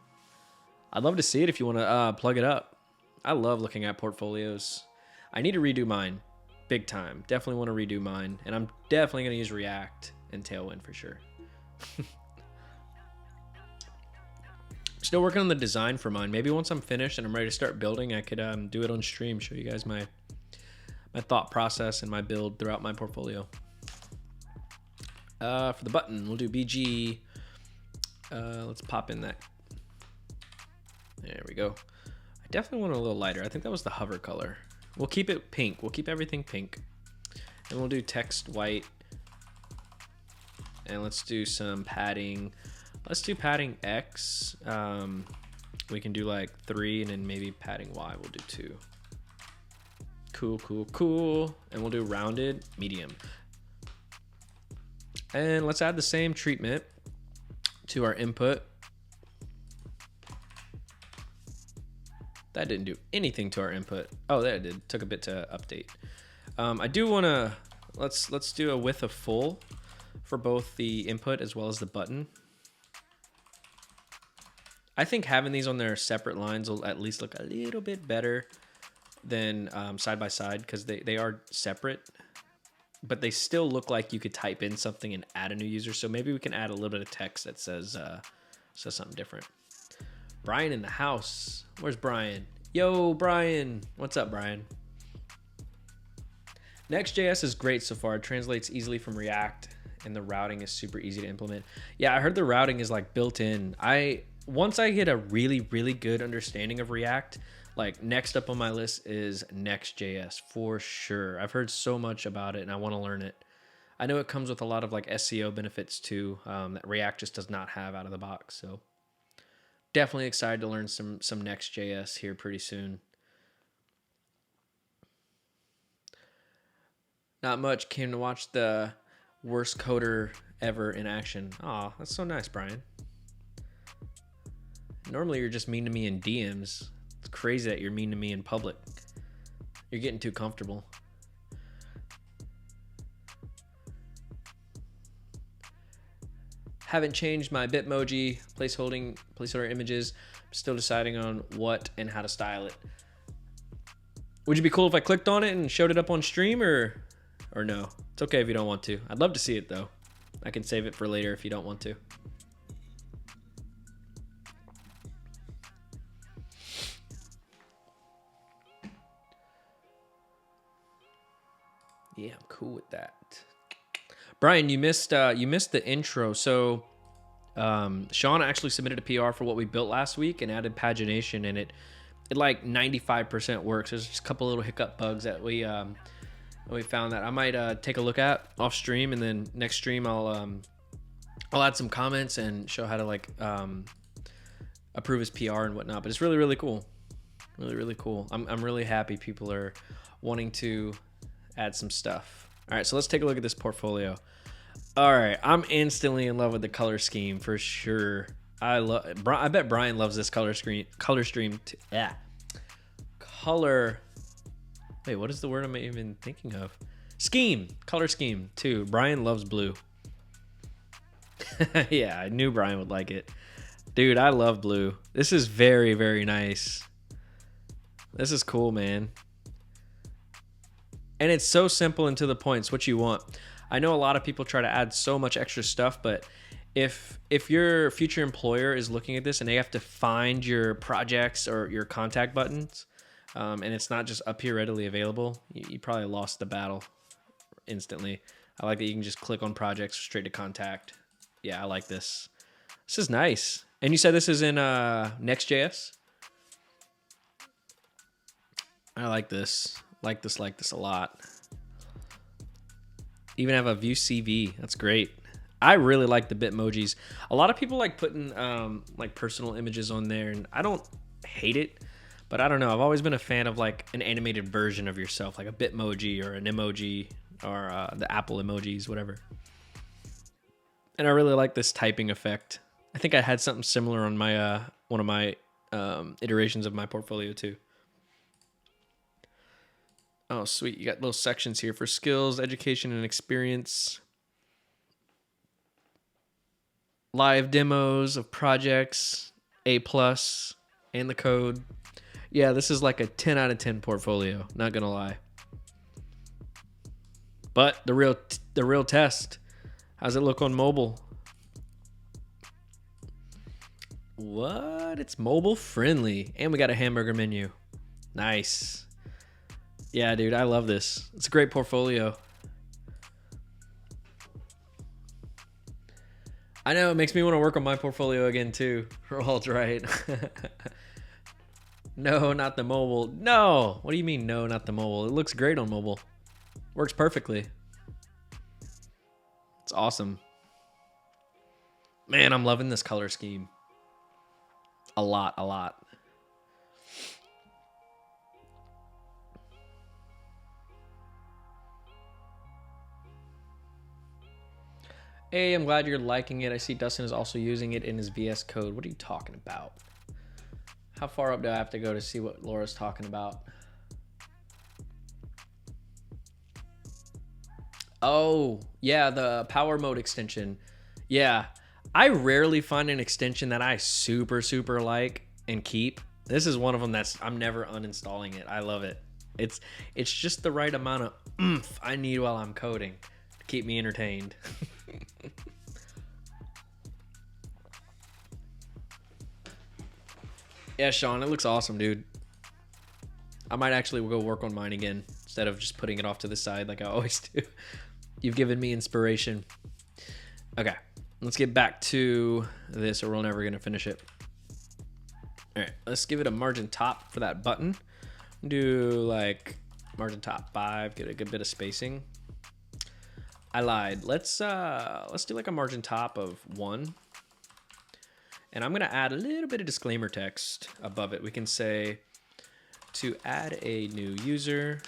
I'd love to see it if you want to plug it up. I love looking at portfolios. I need to redo mine. Big time. Definitely want to redo mine. And I'm definitely going to use React and Tailwind for sure. Still working on the design for mine. Maybe once I'm finished and I'm ready to start building, I could do it on stream, show you guys my thought process and my build throughout my portfolio. For the button, we'll do BG. Let's pop in that. There we go. I definitely want it a little lighter. I think that was the hover color. We'll keep it pink. We'll keep everything pink. And we'll do text white. And let's do some padding. Let's do padding X. We can do like 3, and then maybe padding Y we'll do 2. Cool, cool, cool. And we'll do rounded medium. And let's add the same treatment to our input. That didn't do anything to our input. Oh, that did. Took a bit to update. I do want to, let's do a width of full for both the input as well as the button. I think having these on their separate lines will at least look a little bit better than side by side, because they are separate, but they still look like you could type in something and add a new user. So maybe we can add a little bit of text that says something different. Brian in the house. Where's Brian? Yo, Brian. What's up, Brian? Next.js is great so far. It translates easily from React, and the routing is super easy to implement. Yeah, I heard the routing is like built in. Once I get a really, really good understanding of React, like next up on my list is Next.js for sure. I've heard so much about it and I want to learn it. I know it comes with a lot of like SEO benefits too, that React just does not have out of the box. So definitely excited to learn some Next.js here pretty soon. Not much. Came to watch the worst coder ever in action. Aw, that's so nice, Brian. Normally you're just mean to me in DMs. It's crazy that you're mean to me in public. You're getting too comfortable. Haven't changed my Bitmoji placeholder images. I'm still deciding on what and how to style it. Would you be cool if I clicked on it and showed it up on stream, or no? It's okay if you don't want to. I'd love to see it though. I can save it for later if you don't want to. Yeah, I'm cool with that. Brian, you missed the intro. So Sean actually submitted a PR for what we built last week and added pagination, and it like 95% works. There's just a couple little hiccup bugs that we found that I might take a look at off stream, and then next stream I'll add some comments and show how to like approve his PR and whatnot. But it's really, really cool. Really cool. I'm really happy people are wanting to add some stuff. All right, so let's take a look at this portfolio. All right, I'm instantly in love with the color scheme for sure. I bet Brian loves this color stream. Wait, what is the word I'm even thinking of? Color scheme too. Brian loves blue. Yeah, I knew Brian would like it. Dude, I love blue. This is very, very nice. This is cool, man. And it's so simple and to the point. It's what you want. I know a lot of people try to add so much extra stuff, but if your future employer is looking at this and they have to find your projects or your contact buttons, and it's not just up here readily available, you probably lost the battle instantly. I like that you can just click on projects straight to contact. Yeah, I like this. This is nice. And you said this is in Next.js? I like this. Like this a lot. Even have a view CV. That's great. I really like the Bitmojis. A lot of people like putting like personal images on there, and I don't hate it, but I don't know. I've always been a fan of like an animated version of yourself, like a Bitmoji or an emoji or the Apple emojis, whatever. And I really like this typing effect. I think I had something similar on my one of my iterations of my portfolio too. Oh, sweet. You got little sections here for skills, education, and experience. Live demos of projects, A+, and the code. Yeah, this is like a 10 out of 10 portfolio. Not going to lie. But the real test. How's it look on mobile? What? It's mobile friendly. And we got a hamburger menu. Nice. Yeah, dude, I love this. It's a great portfolio. I know, it makes me want to work on my portfolio again, too. Rolled right. No, not the mobile. No! What do you mean, no, not the mobile? It looks great on mobile. Works perfectly. It's awesome. Man, I'm loving this color scheme. A lot. Hey, I'm glad you're liking it. I see Dustin is also using it in his VS Code. What are you talking about? How far up do I have to go to see what Laura's talking about? Oh, yeah, the power mode extension. Yeah, I rarely find an extension that I super like and keep. This is one of them I'm never uninstalling it. I love it. It's just the right amount of oomph I need while I'm coding to keep me entertained. Yeah, Sean, it looks awesome, dude. I might actually go work on mine again instead of just putting it off to the side like I always do. You've given me inspiration. Okay, let's get back to this or we're never gonna finish it. All right, let's give it a margin top for that button. Do like margin top 5, get a good bit of spacing. I lied. Let's do like a margin top of 1. And I'm gonna add a little bit of disclaimer text above it. We can say, to add a new user,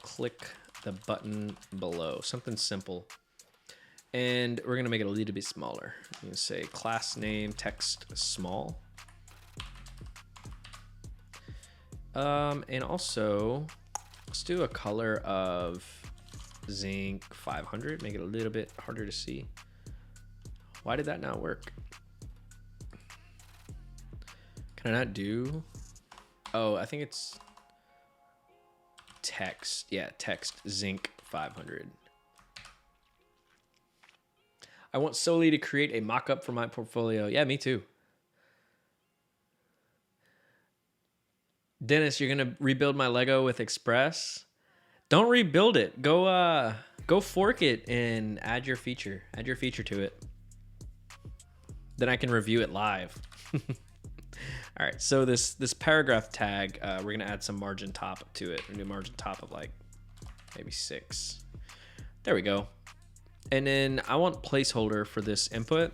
click the button below. Something simple. And we're gonna make it a little bit smaller. You can say class name text small. And also let's do a color of zinc 500, make it a little bit harder to see. Why did that not work? Can I not do? Oh, I think it's text. Yeah, text zinc 500. I want solely to create a mock-up for my portfolio. Yeah, me too. Dennis, you're gonna rebuild my Lego with Express? Don't rebuild it. Go fork it and add your feature. Add your feature to it. Then I can review it live. All right, so this paragraph tag, we're gonna add some margin top to it. We're gonna do margin top of like maybe 6. There we go. And then I want placeholder for this input.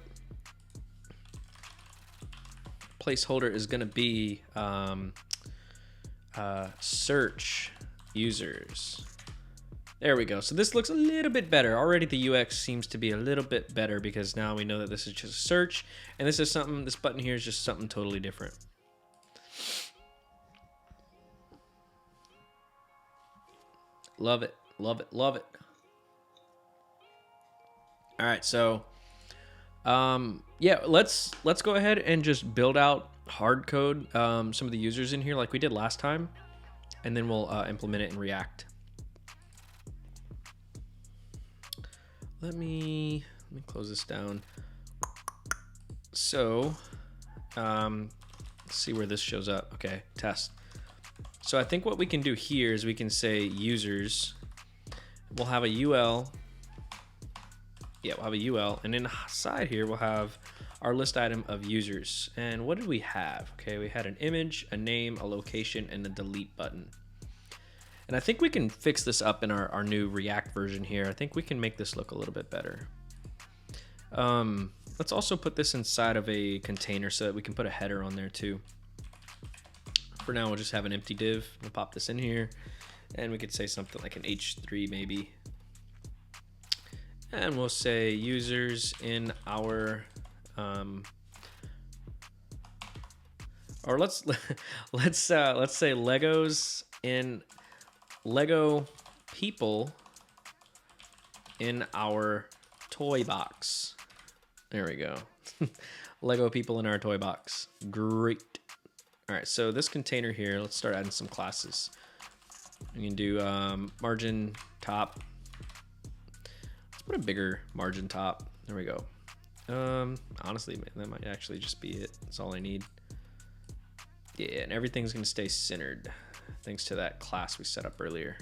Placeholder is gonna be search users. There we go. So this looks a little bit better. Already the UX seems to be a little bit better because now we know that this is just a search, and this is something, this button here is just something totally different. Love it, love it, love it. All right, so yeah, let's go ahead and just build out hard code some of the users in here like we did last time, and then we'll implement it in React. Let me close this down. So let's see where this shows up. Okay, test. So I think what we can do here is we can say users. We'll have a UL. Yeah, we'll have a UL, and inside here we'll have our list item of users. And what did we have? Okay, we had an image, a name, a location, and a delete button. And I think we can fix this up in our new React version here. I think we can make this look a little bit better. Let's also put this inside of a container so that we can put a header on there too. For now, we'll just have an empty div. We'll pop this in here, and we could say something like an H3 maybe. And we'll say users in our, or let's say Legos in Lego people in our toy box. There we go. Lego people in our toy box. Great. All right, so this container here, let's start adding some classes. We can do margin top. Let's put a bigger margin top. There we go. Honestly, that might actually just be it. That's all I need. Yeah, and everything's gonna stay centered thanks to that class we set up earlier.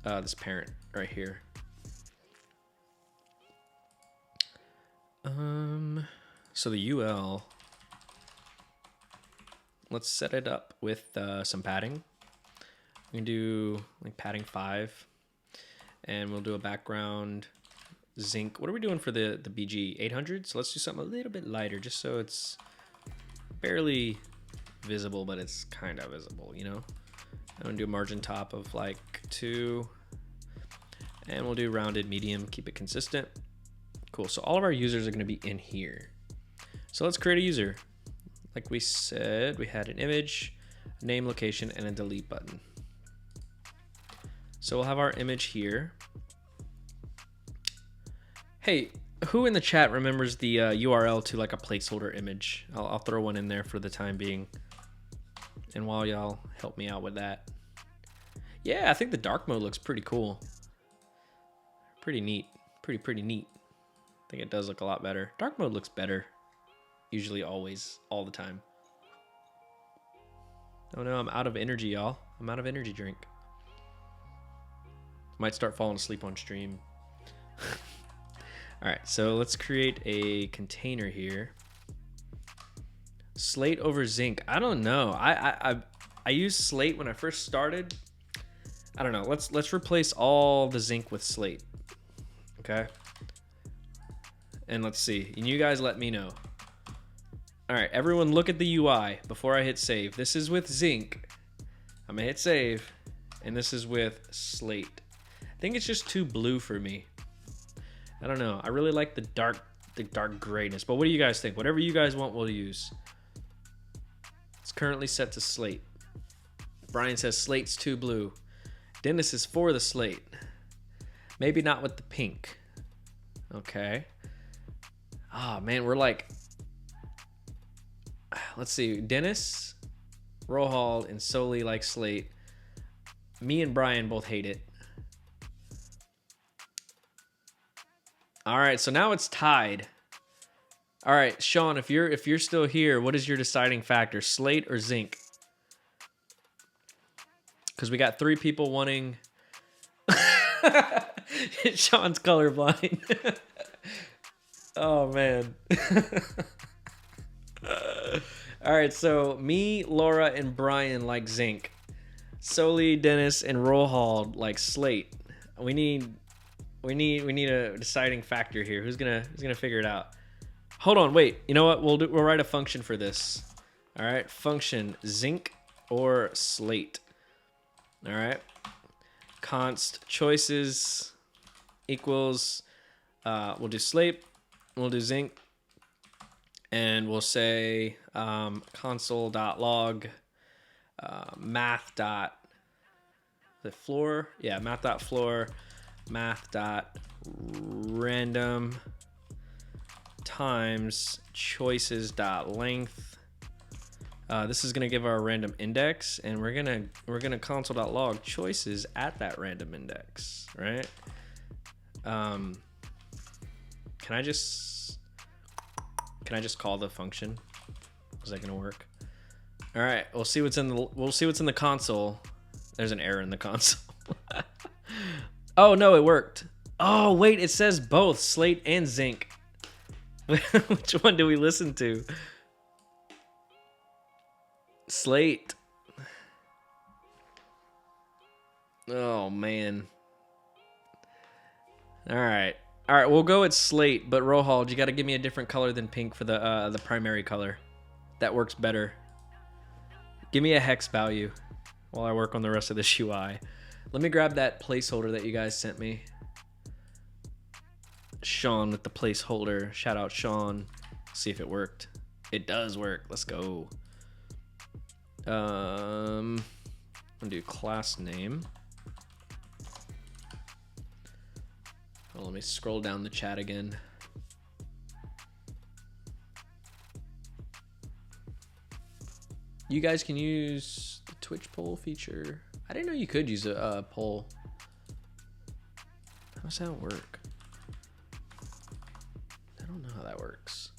This parent right here. So the UL, let's set it up with some padding. We can do like padding 5, and we'll do a background zinc. What are we doing for the BG? 800? So let's do something a little bit lighter, just so it's barely visible, but it's kind of visible, you know? I'm gonna do a margin top of like 2, and we'll do rounded medium, keep it consistent. Cool, so all of our users are gonna be in here. So let's create a user. Like we said, we had an image, a name, location, and a delete button. So we'll have our image here. Hey, who in the chat remembers the URL to like a placeholder image? I'll throw one in there for the time being. And while y'all help me out with that. Yeah, I think the dark mode looks pretty cool. Pretty neat. Pretty neat. I think it does look a lot better. Dark mode looks better. Usually, always, all the time. Oh no, I'm out of energy, y'all. I'm out of energy drink. Might start falling asleep on stream. All right, so let's create a container here. Slate over zinc. I don't know. I used slate when I first started. I don't know. Let's replace all the zinc with slate. Okay. And let's see. And you guys let me know. All right, everyone look at the UI before I hit save. This is with zinc. I'm gonna hit save, and this is with slate. I think it's just too blue for me. I don't know. I really like the dark grayness. But what do you guys think? Whatever you guys want, we'll use. It's currently set to slate. Brian says slate's too blue. Dennis is for the slate. Maybe not with the pink. Okay. Oh, man, we're like... Let's see. Dennis, Rohald, and Soli like slate. Me and Brian both hate it. All right, so now it's tied. All right, Sean, if you're still here, what is your deciding factor, slate or zinc? Because we got 3 people wanting... Sean's colorblind. Oh, man. All right, so me, Laura, and Brian like zinc. Soli, Dennis, and Rohald like slate. We need a deciding factor here. Who's gonna figure it out? Hold on, wait. You know what? We'll write a function for this. All right, function zinc or slate. All right, const choices equals. We'll do slate. We'll do zinc, and we'll say console.log math.floor. Yeah, math.floor. Math.random times choices.length. This is gonna give our random index, and we're gonna console.log choices at that random index, right? Can I just call the function? Is that gonna work? All right, we'll see what's in the console. There's an error in the console. Oh no, it worked. Oh wait, it says both slate and zinc. Which one do we listen to? Slate. Oh man. All right, we'll go with slate, but Rohald, you got to give me a different color than pink for the primary color. That works better. Give me a hex value while I work on the rest of this UI. Let me grab that placeholder that you guys sent me. Sean with the placeholder. Shout out Sean. See if it worked. It does work. Let's go. I'm gonna do class name. Oh, let me scroll down the chat again. You guys can use the Twitch poll feature. I didn't know you could use a poll. How does that work? I don't know how that works.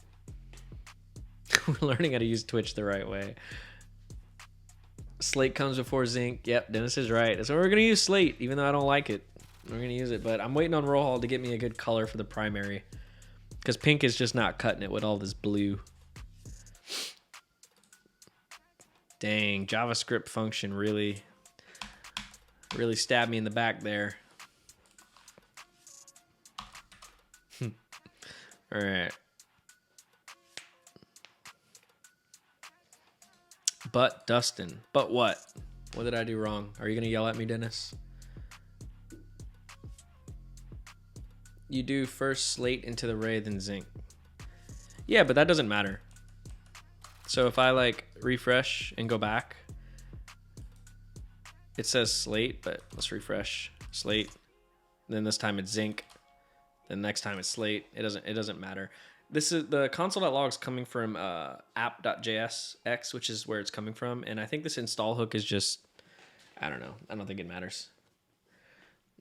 We're learning how to use Twitch the right way. Slate comes before zinc. Yep, Dennis is right. So we're gonna use slate, even though I don't like it. We're gonna use it, but I'm waiting on Rohald to get me a good color for the primary, because pink is just not cutting it with all this blue. Dang, JavaScript function really stabbed me in the back there. All right. But Dustin. But what? What did I do wrong? Are you going to yell at me, Dennis? You do first slate into the array, then zinc. Yeah, but that doesn't matter. So if I like refresh and go back, it says slate, but let's refresh. Slate. Then this time it's zinc. Then next time it's slate. It doesn't matter. This is the console.log is coming from app.jsx, which is where it's coming from, and I think this install hook is just, I don't know. I don't think it matters.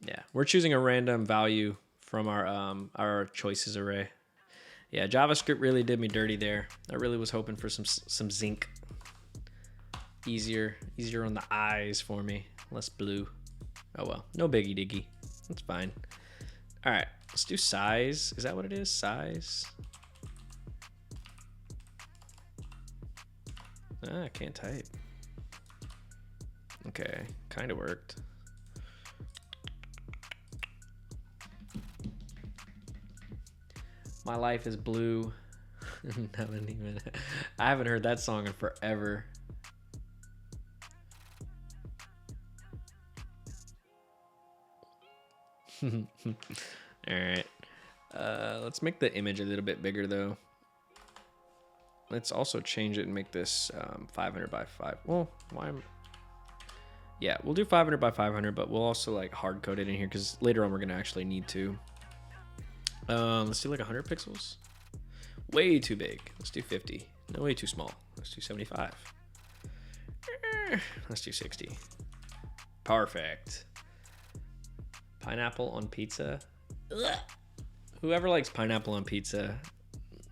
Yeah, we're choosing a random value from our choices array. Yeah, JavaScript really did me dirty there. I really was hoping for some zinc. Easier on the eyes for me. Less blue. Oh well, no biggie diggy. That's fine. All right, let's do size. Is that what it is? Size. I can't type. Okay, kind of worked. My life is blue. I haven't heard that song in forever. All right. Let's make the image a little bit bigger though. Let's also change it and make this 500 by 5. Well, why? Yeah, we'll do 500 by 500, but we'll also like hard code it in here because later on we're gonna actually need to. Let's do like 100 pixels. Way too big. Let's do 50. No, way too small. Let's do 75. Let's do 60. Perfect. Pineapple on pizza. Ugh. Whoever likes pineapple on pizza,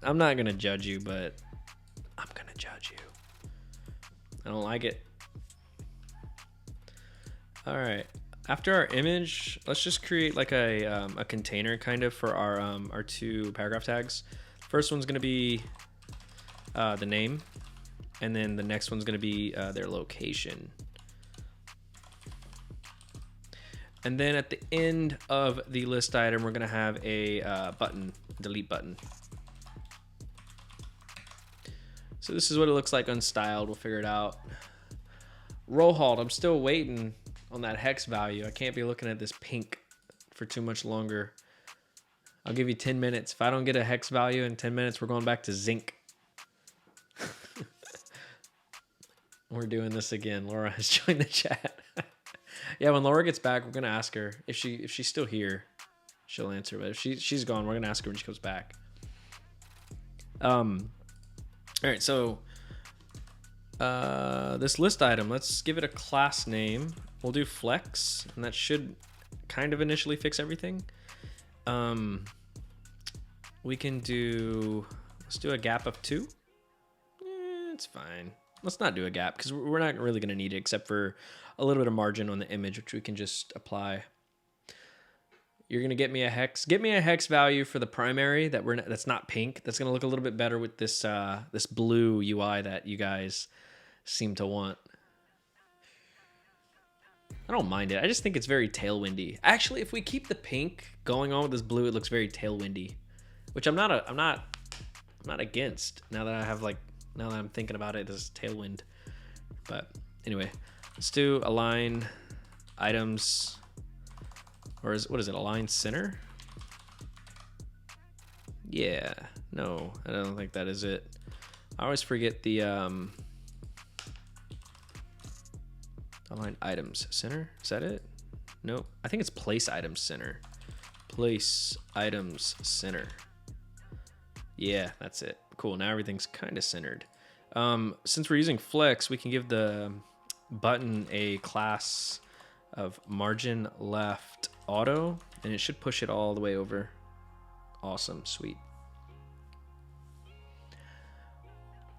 I'm not gonna judge you, but I'm gonna judge you. I don't like it. All right. After our image, let's just create like a container kind of for our two paragraph tags. First one's gonna be the name, and then the next one's gonna be their location. And then at the end of the list item, we're gonna have a button, delete button. So this is what it looks like unstyled. We'll figure it out. Roll halt, I'm still waiting on that hex value. I can't be looking at this pink for too much longer. I'll give you 10 minutes. If I don't get a hex value in 10 minutes, we're going back to zinc. We're doing this again. Laura has joined the chat. Yeah, when Laura gets back, we're gonna ask her if she's still here. She'll answer, but if she's gone, we're gonna ask her when she comes back. All right, so this list item, let's give it a class name. We'll do flex, and that should kind of initially fix everything. We can let's do a gap of 2. It's fine. Let's not do a gap because we're not really gonna need it except for a little bit of margin on the image, which we can just apply. You're gonna get me a hex. Get me a hex value for the primary that's not pink. That's gonna look a little bit better with this this blue UI that you guys seem to want. I don't mind it. I just think it's very tailwindy. Actually, if we keep the pink going on with this blue, it looks very tailwindy, which I'm not against. Now that I'm thinking about it as tailwind. But anyway, let's do align items, or what is it? Align center? Yeah, no, I don't think that is it. I always forget the align items center. Is that it? Nope. I think it's place items center. Place items center. Yeah, that's it. Cool. Now everything's kind of centered. Since we're using flex, we can give the button a class of margin left auto, and it should push it all the way over. Awesome. Sweet.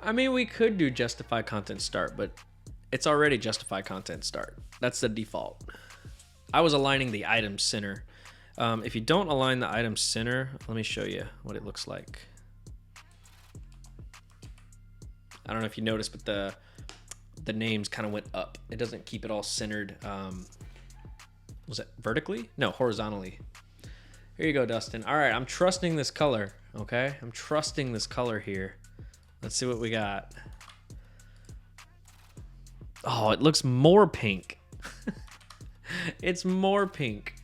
I mean, we could do justify content start, but it's already justify content start. That's the default. I was aligning the item center. If you don't align the item center, let me show you what it looks like. I don't know if you noticed, but the names kind of went up. It doesn't keep it all centered. Was it vertically? No, horizontally. Here you go, Dustin. All right, I'm trusting this color, okay? I'm trusting this color here. Let's see what we got. Oh, it looks more pink. It's more pink.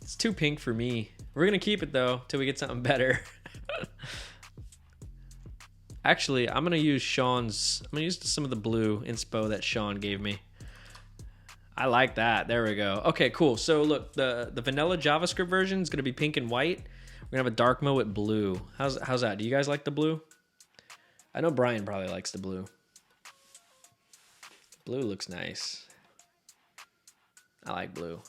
It's too pink for me. We're gonna keep it though till we get something better. Actually, I'm gonna use some of the blue inspo that Sean gave me. I like that. There we go. Okay, cool. So look, the vanilla JavaScript version is gonna be pink and white. We're gonna have a dark mode with blue. How's that? Do you guys like the blue? I know Brian probably likes the blue. Blue looks nice. I like blue.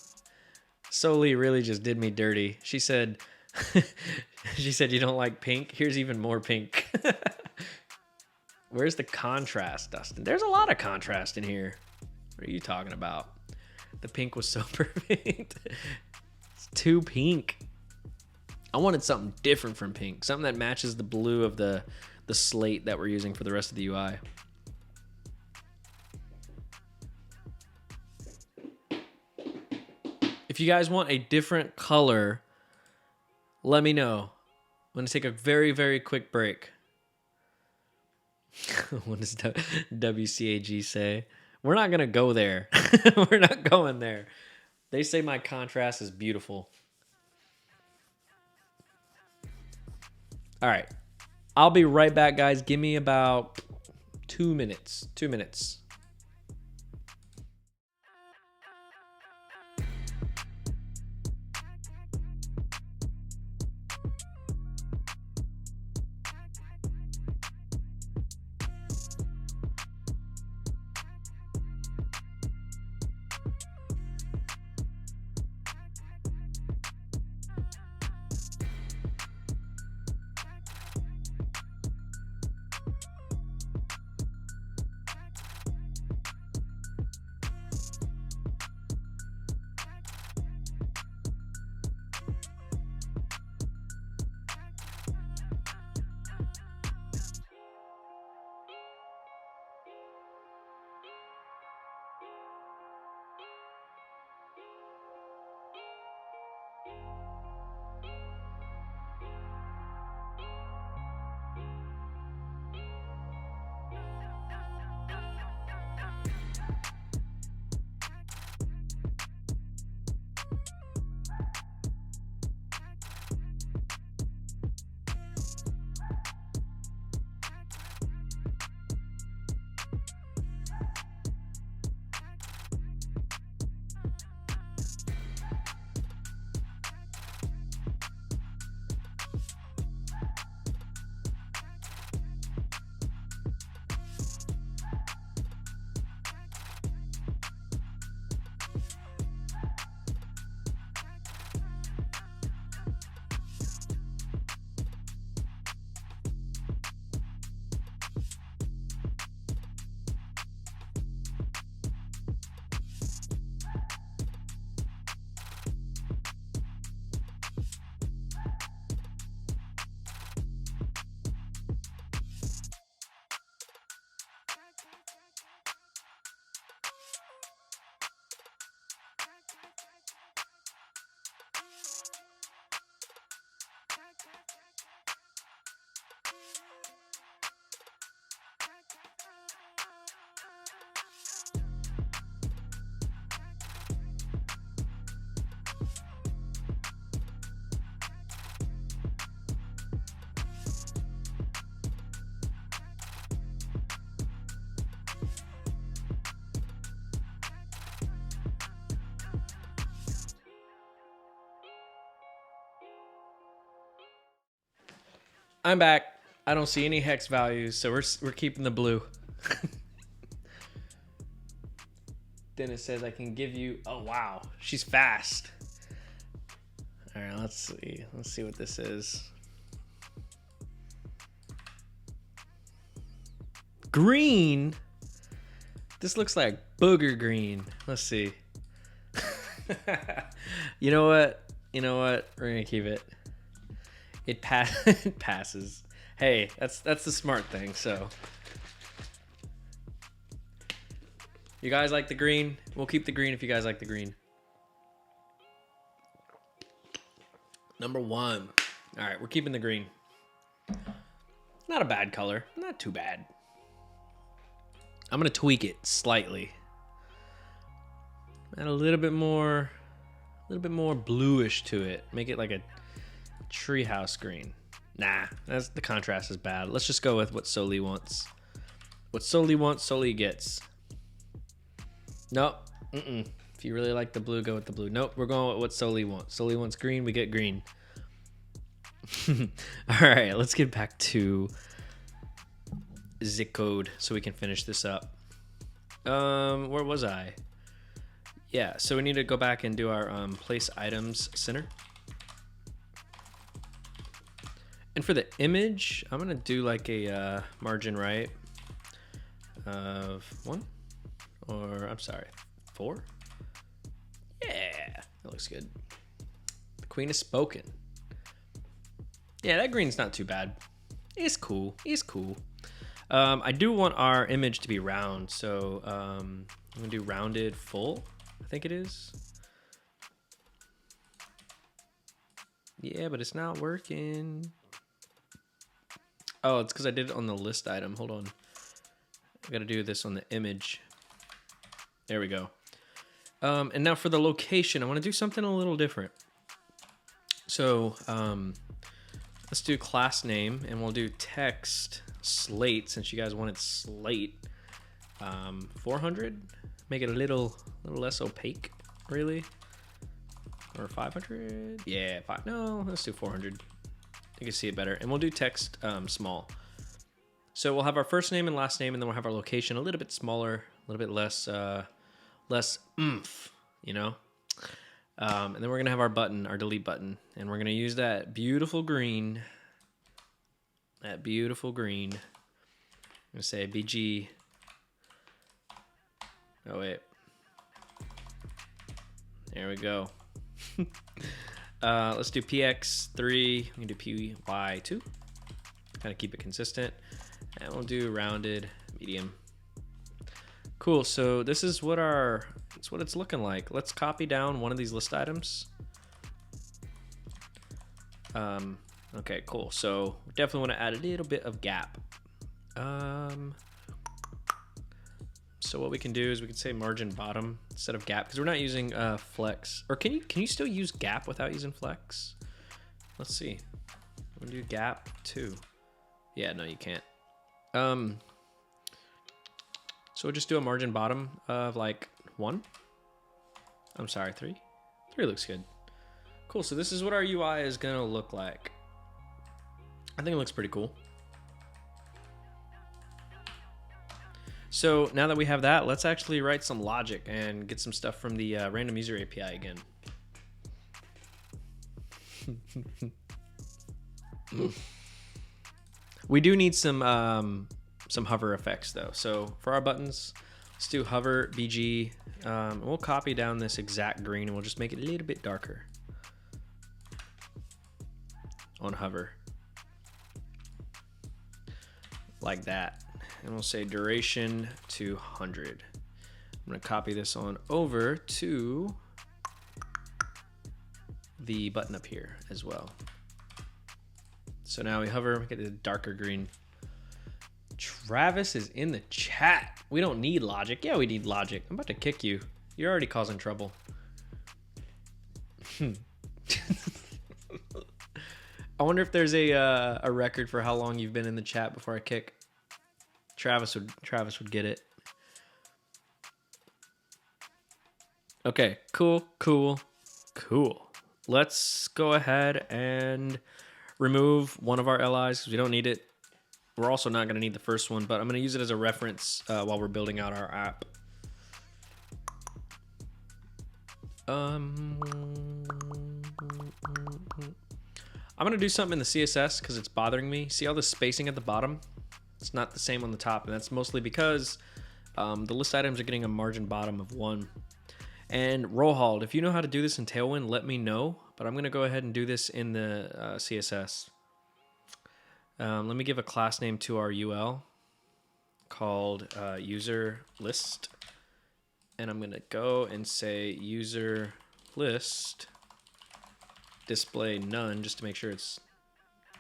Soli really just did me dirty. She said, she said you don't like pink. Here's even more pink. Where's the contrast, Dustin? There's a lot of contrast in here. What are you talking about? The pink was so perfect. It's too pink. I wanted something different from pink. Something that matches the blue of the slate that we're using for the rest of the UI. If you guys want a different color, let me know. I'm going to take a very, very quick break. What does WCAG say? We're not going to go there. We're not going there. They say my contrast is beautiful. All right. I'll be right back, guys. Give me about 2 minutes. 2 minutes. I'm back. I don't see any hex values, so we're keeping the blue. Dennis says I can give you. Oh wow, she's fast. All right, let's see. Let's see what this is. Green. This looks like booger green. Let's see. You know what? You know what? We're gonna keep it. It passes. Hey, that's the smart thing. So, you guys like the green? We'll keep the green if you guys like the green. Number 1. All right, we're keeping the green. Not a bad color. Not too bad. I'm gonna tweak it slightly. Add a little bit more bluish to it. Make it like a treehouse green. Nah, the contrast is bad. Let's just go with what Soli wants. What Soli wants, Soli gets. Nope. If you really like the blue, go with the blue. Nope, we're going with what Soli wants. Soli wants green, we get green. All right, let's get back to zip code so we can finish this up. Where was I? Yeah, so we need to go back and do our place items center. And for the image, I'm gonna do like a margin right of 1, or I'm sorry, 4. Yeah, that looks good. The queen has spoken. Yeah, that green's not too bad. It's cool. It's cool. I do want our image to be round, so I'm gonna do rounded full. I think it is. Yeah, but it's not working. Oh, it's because I did it on the list item. Hold on. I got to do this on the image. There we go. And now for the location, I want to do something a little different. So let's do class name, and we'll do text slate, since you guys wanted slate. 400. Make it a little less opaque, really. Or 500. Yeah, 5. No, let's do 400. You can see it better. And we'll do text small. So we'll have our first name and last name, and then we'll have our location a little bit smaller, a little bit less oomph, you know? And then we're gonna have our button, our delete button, and we're gonna use that beautiful green. That beautiful green. I'm gonna say BG. Oh wait. There we go. Let's do PX3. We can do PY2. Kind of keep it consistent. And we'll do rounded medium. Cool. So this is what it's looking like. Let's copy down one of these list items. Okay, cool. So we definitely want to add a little bit of gap. So what we can do is we can say margin bottom instead of gap, because we're not using flex. Or can you still use gap without using flex? Let's see. We'll do gap 2. Yeah, no, you can't. So we'll just do a margin bottom of like 1. I'm sorry, 3. 3 looks good. Cool. So this is what our UI is gonna look like. I think it looks pretty cool. So now that we have that, let's actually write some logic and get some stuff from the random user API again. We do need some hover effects though. So for our buttons, let's do hover BG. And we'll copy down this exact green and we'll just make it a little bit darker on hover. Like that. And we'll say duration to 100. I'm gonna copy this on over to the button up here as well. So now we hover, we get the darker green. Travis is in the chat. We don't need logic. Yeah, we need logic. I'm about to kick you. You're already causing trouble. I wonder if there's a record for how long you've been in the chat before I kick. Travis would get it. Okay, cool. Let's go ahead and remove one of our LIs because we don't need it. We're also not going to need the first one, but I'm going to use it as a reference while we're building out our app. I'm going to do something in the CSS because it's bothering me. See all the spacing at the bottom? It's not the same on the top, and that's mostly because the list items are getting a margin bottom of 1. And row halt, if you know how to do this in Tailwind, let me know, but I'm going to go ahead and do this in the CSS. Let me give a class name to our UL called user list. And I'm going to go and say user list display none just to make sure it's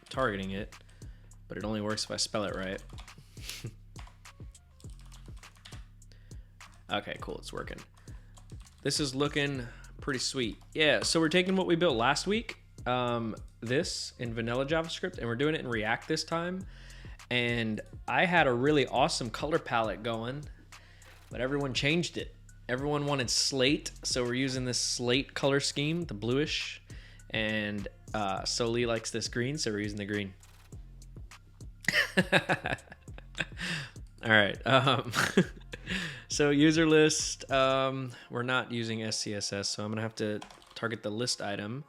targeting it. But it only works if I spell it right. Okay, cool. It's working. This is looking pretty sweet. Yeah, so we're taking what we built last week, this in vanilla JavaScript, and we're doing it in React this time. And I had a really awesome color palette going, but everyone changed it. Everyone wanted slate, so we're using this slate color scheme, the bluish, and Soli likes this green, so we're using the green. All right. So user list, we're not using SCSS, so I'm gonna have to target the list item,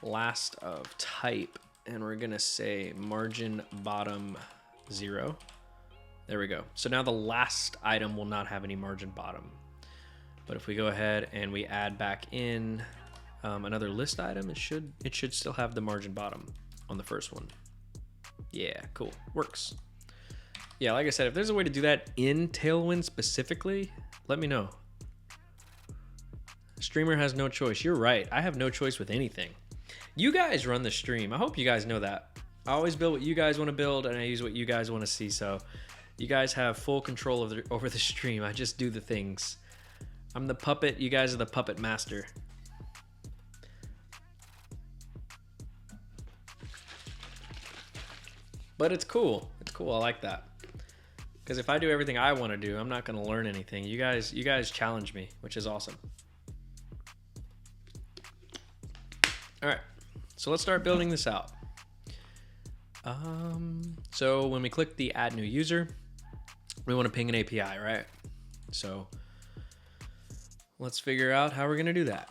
last of type, and we're gonna say margin bottom 0. There we go. So now the last item will not have any margin bottom. But if we go ahead and we add back in another list item, it should still have the margin bottom on the first one. Yeah, cool. Works. Yeah, like I said, if there's a way to do that in Tailwind specifically, let me know. Streamer has no choice. You're right. I have no choice with anything. You guys run the stream. I hope you guys know that. I always build what you guys want to build, and I use what you guys want to see. So you guys have full control over the stream. I just do the things. I'm the puppet. You guys are the puppet master. But it's cool. It's cool. I like that. Because if I do everything I want to do, I'm not going to learn anything. You guys challenge me, which is awesome. All right. So let's start building this out. So when we click the add new user, we want to ping an API, right? So let's figure out how we're going to do that.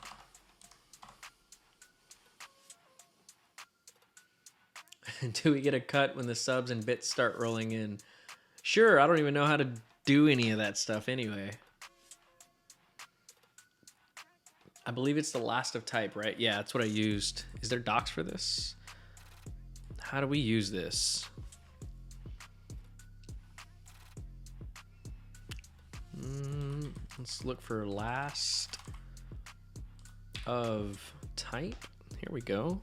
Do we get a cut when the subs and bits start rolling in? Sure, I don't even know how to do any of that stuff anyway. I believe it's the last of type, right? Yeah, that's what I used. Is there docs for this? How do we use this? Let's look for last of type. Here we go.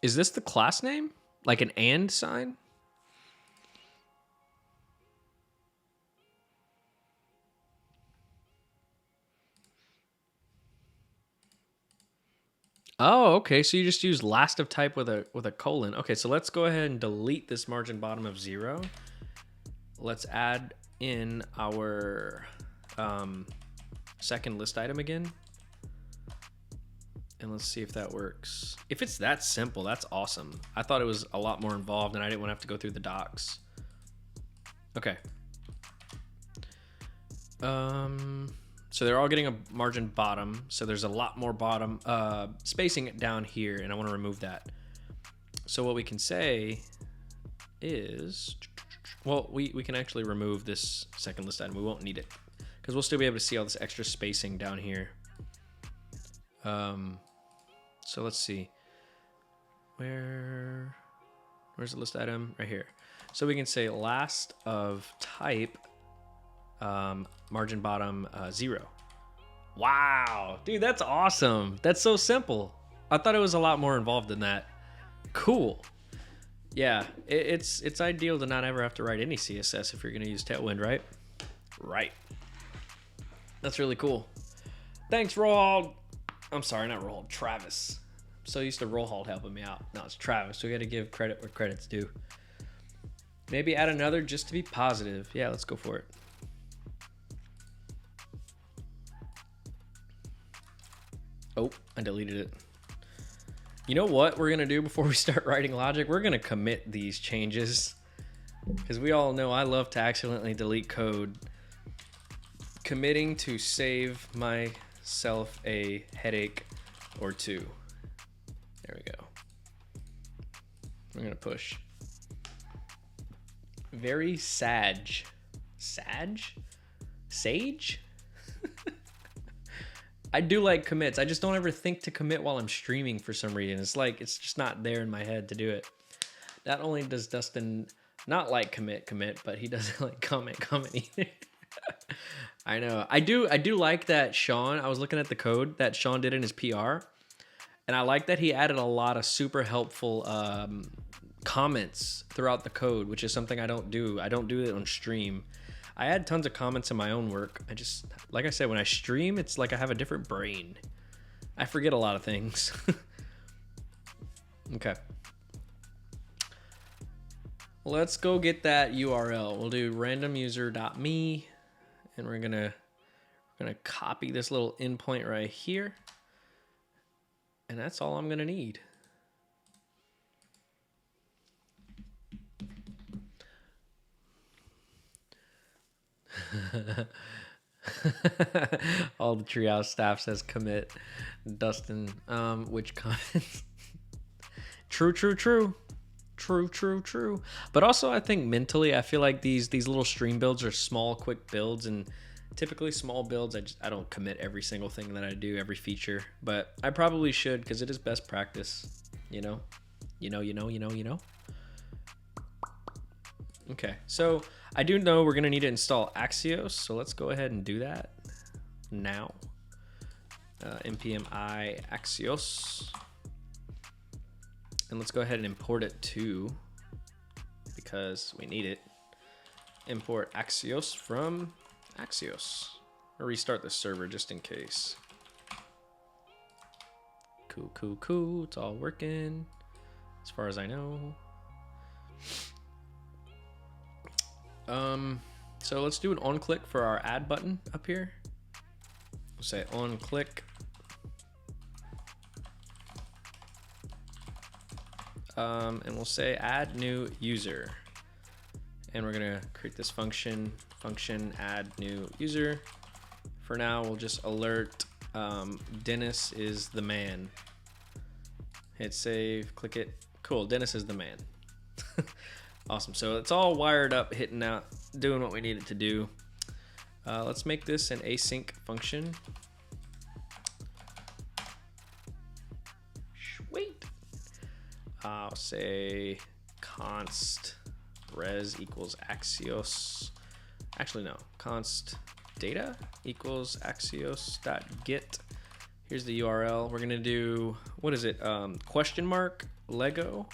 Is this the class name? Like an and sign? Oh, okay. So you just use last of type with a colon. Okay, so let's go ahead and delete this margin bottom of 0. Let's add in our second list item again. And let's see if that works. If it's that simple, that's awesome. I thought it was a lot more involved and I didn't want to have to go through the docs. Okay. So they're all getting a margin bottom. So there's a lot more bottom spacing down here, and I want to remove that. So what we can say is, well, we can actually remove this second list item. We won't need it because we'll still be able to see all this extra spacing down here. So let's see, where's the list item? Right here. So we can say last of type, margin bottom 0. Wow, dude, that's awesome. That's so simple. I thought it was a lot more involved than that. Cool. Yeah, it's ideal to not ever have to write any CSS if you're gonna use Tailwind, right? Right. That's really cool. Thanks, Roald. I'm sorry, not Roald, Travis. I'm so used to Roald helping me out. No, it's Travis. So we got to give credit where credit's due. Maybe add another just to be positive. Yeah, let's go for it. Oh, I deleted it. You know what we're gonna do before we start writing logic? We're gonna commit these changes, because we all know I love to accidentally delete code. Committing to save myself a headache or two. There we go. We're gonna push. Very sage. Sage? Sage? I do like commits. I just don't ever think to commit while I'm streaming for some reason. It's like, it's just not there in my head to do it. Not only does Dustin not like commit, but he doesn't like comment either. I know. I do like that Sean, I was looking at the code that Sean did in his PR, and I like that he added a lot of super helpful comments throughout the code, which is something I don't do. I don't do it on stream. I add tons of comments in my own work. I just, like I said, when I stream, it's like I have a different brain. I forget a lot of things. Okay. Let's go get that URL. We'll do randomuser.me, and we're gonna copy this little endpoint right here. And that's all I'm gonna need. All the Treehouse staff says commit. Dustin, which comments? True. But also, I think mentally, I feel like these little stream builds are small, quick builds, and typically small builds, I don't commit every single thing that I do, every feature, but I probably should, because it is best practice. You know. Okay, so I do know we're gonna need to install Axios, so let's go ahead and do that now. npm I Axios, and let's go ahead and import it too, because we need it. Import Axios from Axios. Or restart the server just in case. Cool. It's all working as far as I know. So let's do an on click for our add button up here. We'll say on click. And we'll say add new user. And we're gonna create this function add new user. For now, we'll just alert Dennis is the man. Hit save, click it. Cool, Dennis is the man. Awesome, so it's all wired up, hitting out, doing what we need it to do. Let's make this an async function. Sweet. I'll say const res equals Axios. Actually, no, const data equals Axios.get. Here's the URL. We're gonna do, what is it? Question mark Lego,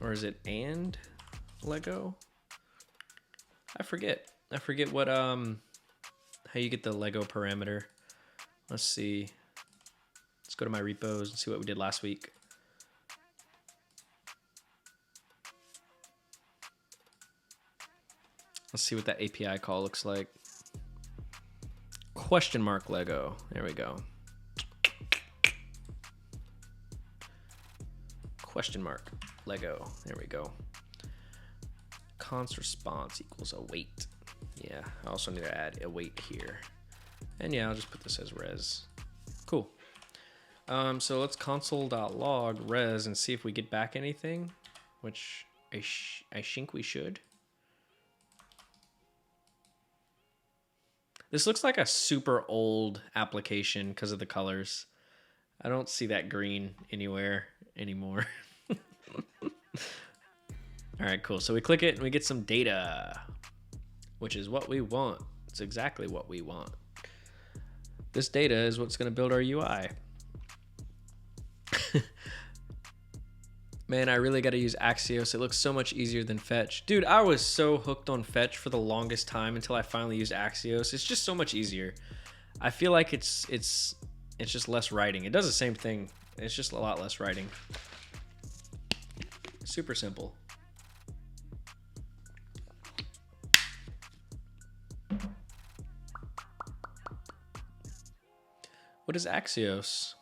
or is it and Lego? I forget what how you get the Lego parameter. Let's see. Let's go to my repos and see what we did last week. Let's see what that API call looks like. Question mark Lego. There we go. Question mark Lego. There we go. Const response equals await. Yeah, I also need to add await here. And yeah, I'll just put this as res. Cool. So let's console.log res and see if we get back anything, which I think we should. This looks like a super old application because of the colors. I don't see that green anywhere anymore. All right, cool. So we click it and we get some data, which is what we want. It's exactly what we want. This data is what's going to build our UI. Man, I really got to use Axios. It looks so much easier than Fetch. Dude, I was so hooked on Fetch for the longest time until I finally used Axios. It's just so much easier. I feel like it's just less writing. It does the same thing. It's just a lot less writing. Super simple. What is Axios?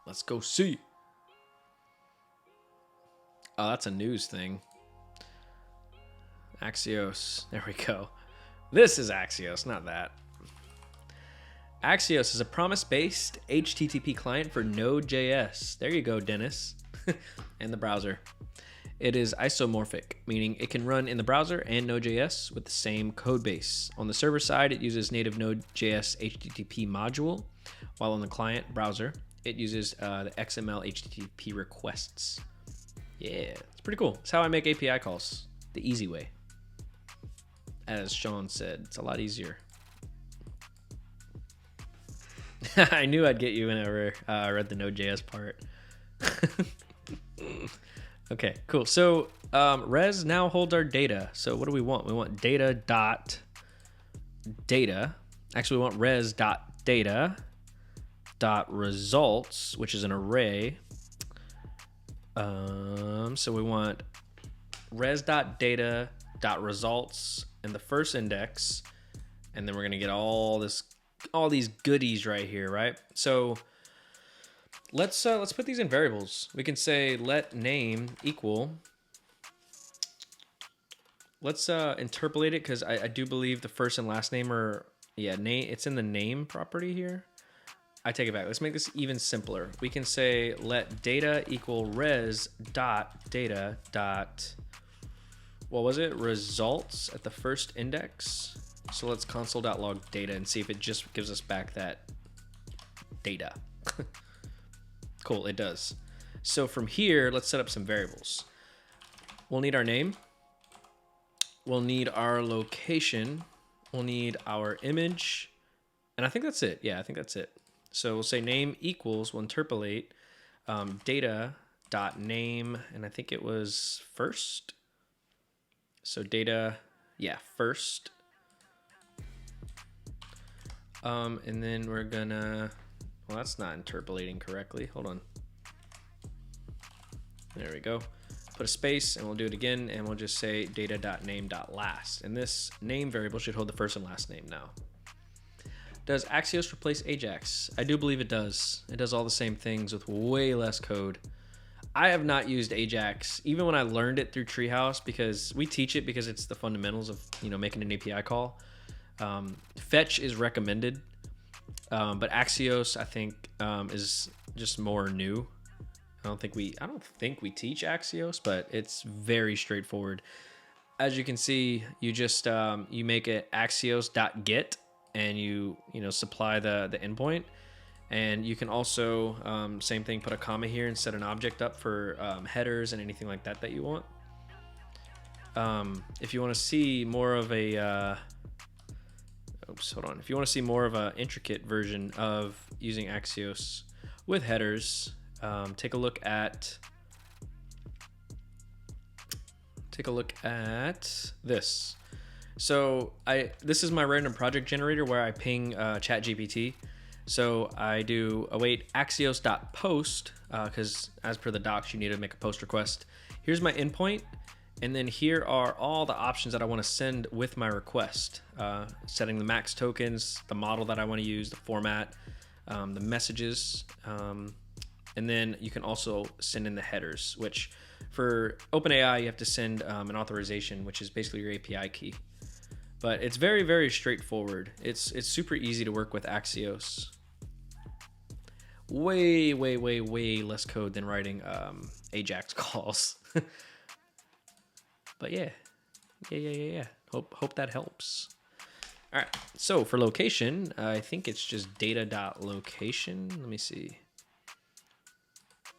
Let's go see. Oh, that's a news thing. Axios. There we go. This is Axios, not that. Axios is a promise-based HTTP client for Node.js. There you go, Dennis. And the browser. It is isomorphic, meaning it can run in the browser and Node.js with the same code base. On the server side, it uses native Node.js HTTP module, while on the client browser, it uses the XML HTTP requests. Yeah, it's pretty cool. It's how I make API calls, the easy way. As Sean said, it's a lot easier. I knew I'd get you whenever I read the Node.js part. Okay, cool. So res now holds our data. So what do we want? We want data dot data. Actually, we want res dot data dot results, which is an array. So we want res dot data dot results in the first index, and then we're gonna get all these goodies right here, right? So let's put these in variables. We can say let name equal. Let's interpolate it, because I do believe the first and last name are name. It's in the name property here. I take it back. Let's make this even simpler. We can say let data equal res dot data dot, what was it? Results at the first index. So let's console.log data and see if it just gives us back that data. Cool, it does. So from here, let's set up some variables. We'll need our name. We'll need our location. We'll need our image. And I think that's it. Yeah, I think that's it. So we'll say name equals, we'll interpolate data dot name, and I think it was first. So data, first. And then we're gonna, well, that's not interpolating correctly. Hold on. There we go. Put a space and we'll do it again, and we'll just say data.name.last. And this name variable should hold the first and last name now. Does Axios replace Ajax? I do believe it does. It does all the same things with way less code. I have not used Ajax, even when I learned it through Treehouse, because we teach it because it's the fundamentals of making an API call. Fetch is recommended, but Axios I think is just more new. I don't think we teach Axios, but it's very straightforward. As you can see, you just you make it axios.get, and you supply the endpoint, and you can also same thing, put a comma here and set an object up for headers and anything like that you want. If you want to see more of a if you want to see more of an intricate version of using Axios with headers, take a look at this. So this is my random project generator where I ping ChatGPT. So I do await axios.post, because as per the docs, you need to make a post request. Here's my endpoint. And then here are all the options that I want to send with my request. Setting the max tokens, the model that I want to use, the format, the messages. And then you can also send in the headers, which for OpenAI, you have to send an authorization, which is basically your API key. But it's very, very straightforward. It's super easy to work with Axios. Way, way, way, way less code than writing Ajax calls. But yeah. Hope that helps. All right. So for location, I think it's just data.location. Let me see.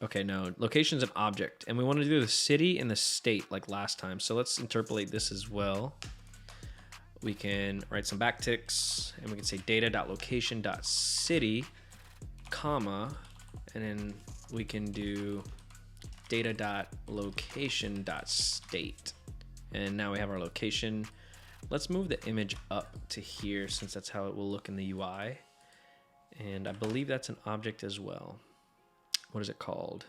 Okay, no, location's an object, and we want to do the city and the state like last time. So let's interpolate this as well. We can write some backticks, and we can say data.location.city, comma, and then we can do data.location.state. And now we have our location. Let's move the image up to here, since that's how it will look in the UI. And I believe that's an object as well. What is it called?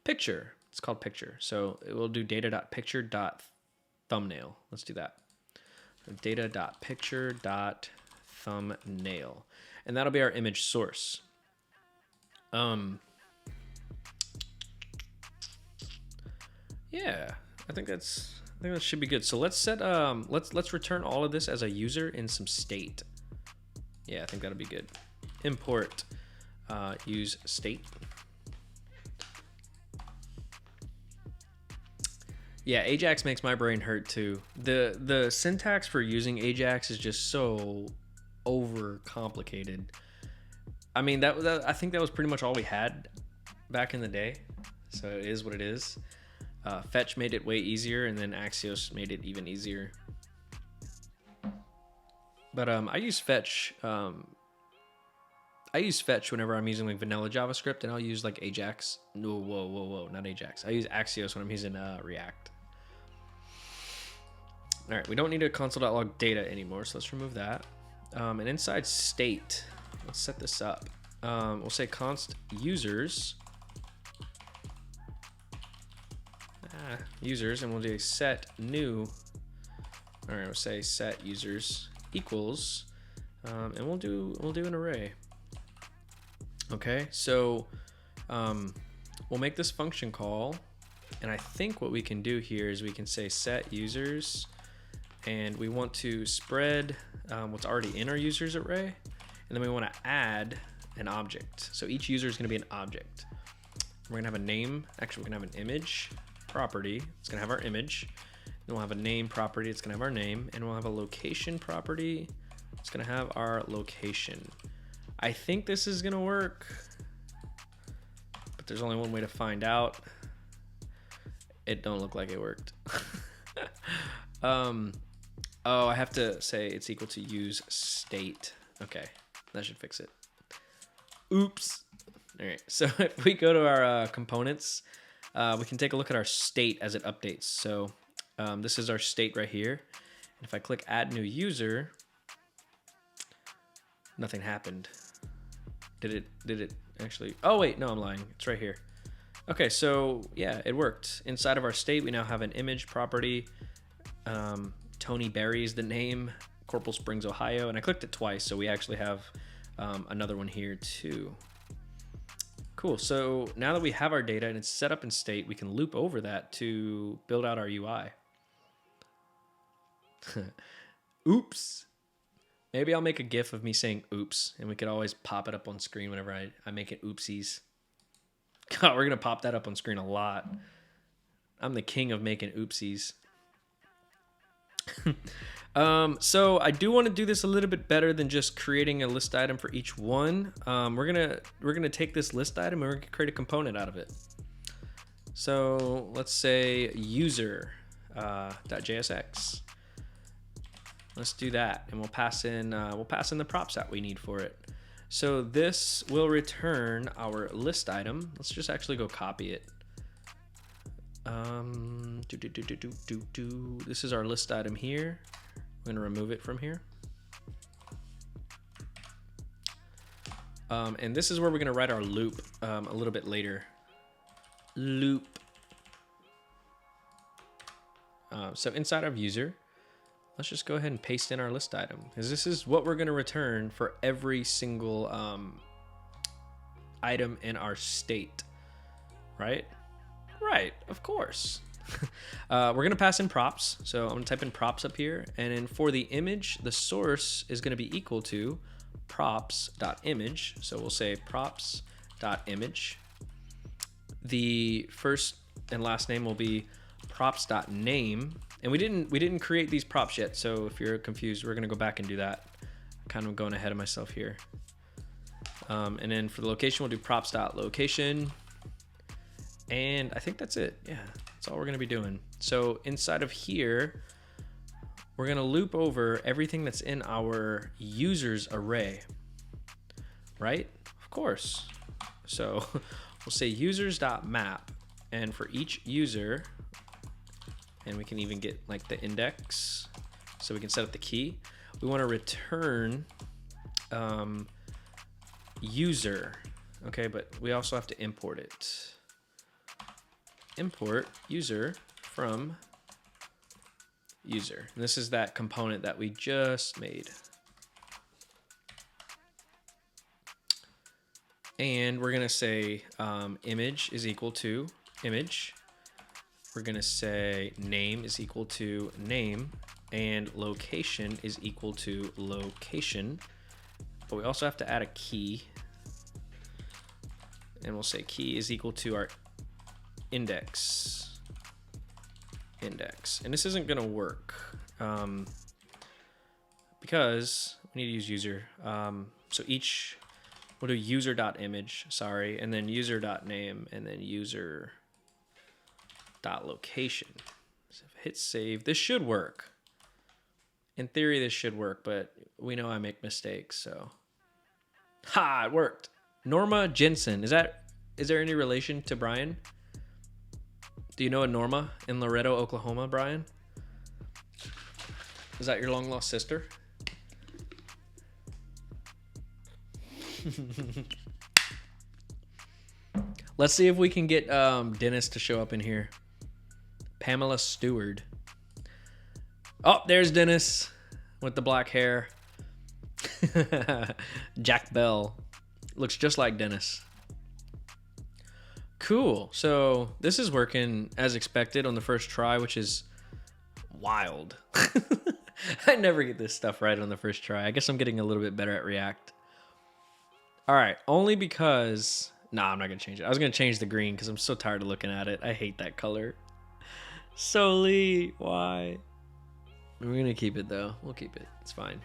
Picture. It's called picture. So it will do data.picture.thumbnail. Let's do that. Data.picture.thumbnail. thumbnail, and that'll be our image source. Yeah, I think that should be good. So let's set let's return all of this as a user in some state. Yeah, I think that'll be good. Import use state. Yeah, Ajax makes my brain hurt too. The syntax for using Ajax is just so over complicated. I mean, I think that was pretty much all we had back in the day. So it is what it is. Fetch made it way easier, and then Axios made it even easier. But I use fetch. I use fetch whenever I'm using like vanilla JavaScript, and I'll use like Ajax. No, whoa, not Ajax. I use Axios when I'm using React. All right, we don't need a console.log data anymore, so let's remove that. And inside state, let's set this up. We'll say const users. Users, and we'll do set new. All right, we'll say set users equals, and we'll do an array. Okay, so we'll make this function call, and I think what we can do here is we can say set users, and we want to spread what's already in our users array, and then we want to add an object. So each user is going to be an object. We're going to have a name. Actually, we're going to have an image property. It's going to have our image. Then we'll have a name property. It's going to have our name, and we'll have a location property. It's going to have our location. I think this is going to work, but there's only one way to find out. It don't look like it worked. Oh, I have to say it's equal to use state. Okay, that should fix it. Oops. All right, so if we go to our components, we can take a look at our state as it updates. So this is our state right here. And if I click add new user, nothing happened. Did it actually? Oh wait, no, I'm lying. It's right here. Okay, so yeah, it worked. Inside of our state, we now have an image property. Tony Berry is the name, Corporal Springs, Ohio, and I clicked it twice, so we actually have another one here too. Cool, so now that we have our data and it's set up in state, we can loop over that to build out our UI. Oops. Maybe I'll make a GIF of me saying oops, and we could always pop it up on screen whenever I make it oopsies. God, we're gonna pop that up on screen a lot. I'm the king of making oopsies. So I do want to do this a little bit better than just creating a list item for each one. We're gonna take this list item and we're gonna create a component out of it. So let's say user .jsx. Let's do that, and we'll pass in the props that we need for it. So this will return our list item. Let's just actually go copy it. This is our list item here. I'm gonna remove it from here. And this is where we're gonna write our loop a little bit later. Loop. So inside of user, let's just go ahead and paste in our list item, because this is what we're gonna return for every single item in our state, right? Right, of course. We're gonna pass in props. So I'm gonna type in props up here, and then for the image, the source is gonna be equal to props.image. So we'll say props.image. The first and last name will be props.name. And we didn't create these props yet, so if you're confused, we're gonna go back and do that. Kind of going ahead of myself here. And then for the location, we'll do props.location. And I think that's it. Yeah, that's all we're gonna be doing. So inside of here, we're gonna loop over everything that's in our users array, right? Of course. So we'll say users.map, and for each user, and we can even get like the index, so we can set up the key. We want to return user, okay, but we also have to import it. Import user from user. And this is that component that we just made. And we're going to say image is equal to image. We're going to say name is equal to name, and location is equal to location. But we also have to add a key. And we'll say key is equal to our index. Index. And this isn't going to work because we need to use user. So each, we'll do user.image, sorry, and then user.name, and then user.location. So if I hit save, this should work. In theory, this should work, but we know I make mistakes, so. Ha, it worked. Norma Jensen, is there any relation to Brian? Do you know a Norma in Loretto, Oklahoma, Brian? Is that your long lost sister? Let's see if we can get Dennis to show up in here. Pamela Stewart. Oh, there's Dennis with the black hair. Jack Bell. Looks just like Dennis. Cool. So this is working as expected on the first try, which is wild. I never get this stuff right on the first try. I guess I'm getting a little bit better at React. All right. Only because... Nah, I'm not going to change it. I was going to change the green because I'm so tired of looking at it. I hate that color. Solely. Why? We're going to keep it, though. We'll keep it. It's fine.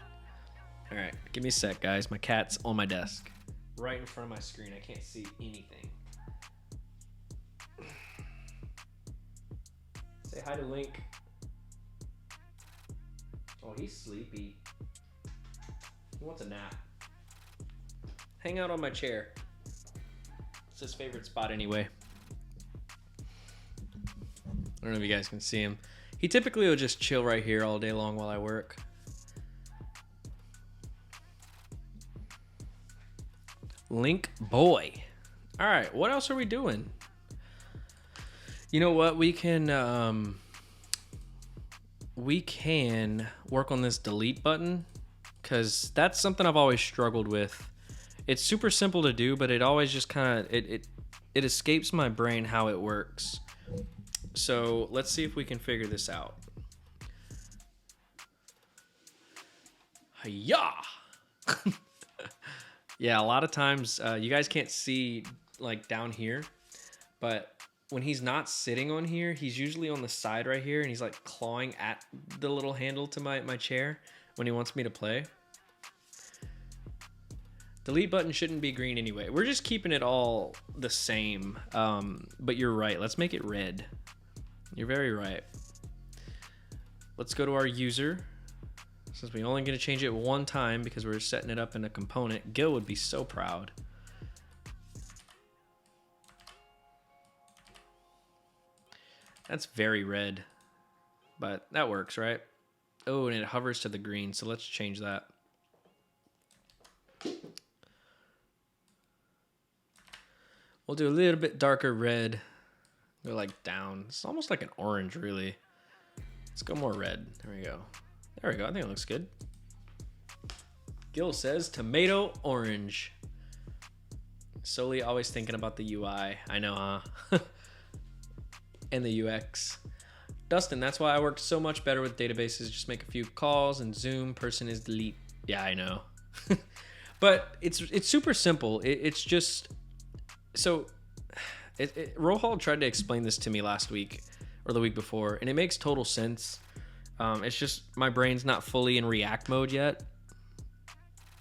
All right. Give me a sec, guys. My cat's on my desk. Right in front of my screen. I can't see anything. Say hi to Link. Oh, he's sleepy. He wants a nap. Hang out on my chair. It's his favorite spot anyway. I don't know if you guys can see him. He typically will just chill right here all day long while I work. Link boy. All right, what else are we doing? You know what? We can work on this delete button because that's something I've always struggled with. It's super simple to do, but it always just kind of it escapes my brain how it works. So let's see if we can figure this out. Hiya! Yeah, a lot of times you guys can't see like down here, but when he's not sitting on here, he's usually on the side right here, and he's like clawing at the little handle to my chair when he wants me to play. Delete button shouldn't be green anyway. We're just keeping it all the same, but you're right. Let's make it red. You're very right. Let's go to our user. Since we're only going to change it one time because we're setting it up in a component, Gil would be so proud. That's very red, but that works, right? Oh, and it hovers to the green, so let's change that. We'll do a little bit darker red. Go like down. It's almost like an orange, really. Let's go more red. There we go. There we go. I think it looks good. Gil says tomato orange. Solely always thinking about the UI. I know, huh? And the UX. Dustin, that's why I work so much better with databases. Just make a few calls and zoom. Person is delete. Yeah, I know. But it's super simple. It's just... So, Rohal tried to explain this to me last week or the week before, and it makes total sense. It's just my brain's not fully in React mode yet,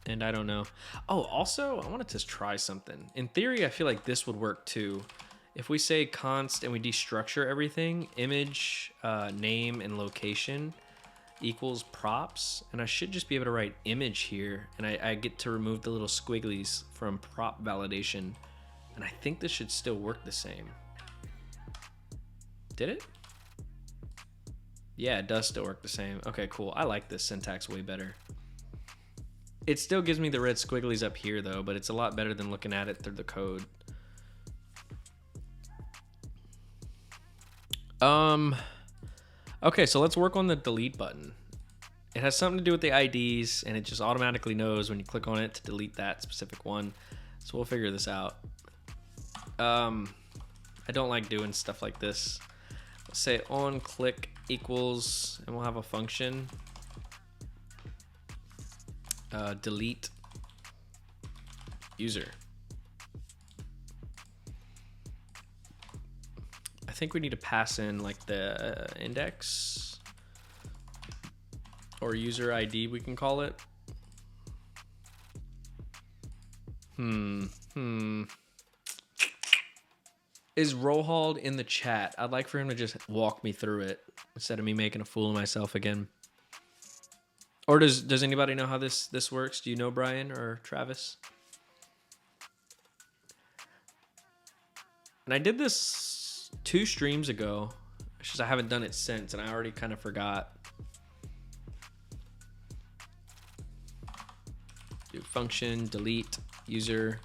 and I don't know. Oh, also, I wanted to try something. In theory, I feel like this would work too. If we say const and we destructure everything, image, name, and location equals props, and I should just be able to write image here, and I get to remove the little squigglies from prop validation. And I think this should still work the same. Did it? Yeah, it does still work the same. Okay, cool. I like this syntax way better. It still gives me the red squigglies up here, though, but it's a lot better than looking at it through the code. Okay, so let's work on the delete button. It has something to do with the IDs, and it just automatically knows when you click on it to delete that specific one. So we'll figure this out. I don't like doing stuff like this. Let's say on click equals, and we'll have a function. Delete user. I think we need to pass in like the index or user ID, we can call it. Is Rohald in the chat? I'd like for him to just walk me through it instead of me making a fool of myself again. Or does anybody know how this works? Do you know, Brian or Travis? And I did this 2 streams ago. It's just I haven't done it since, and I already kind of forgot. Do function, delete, user,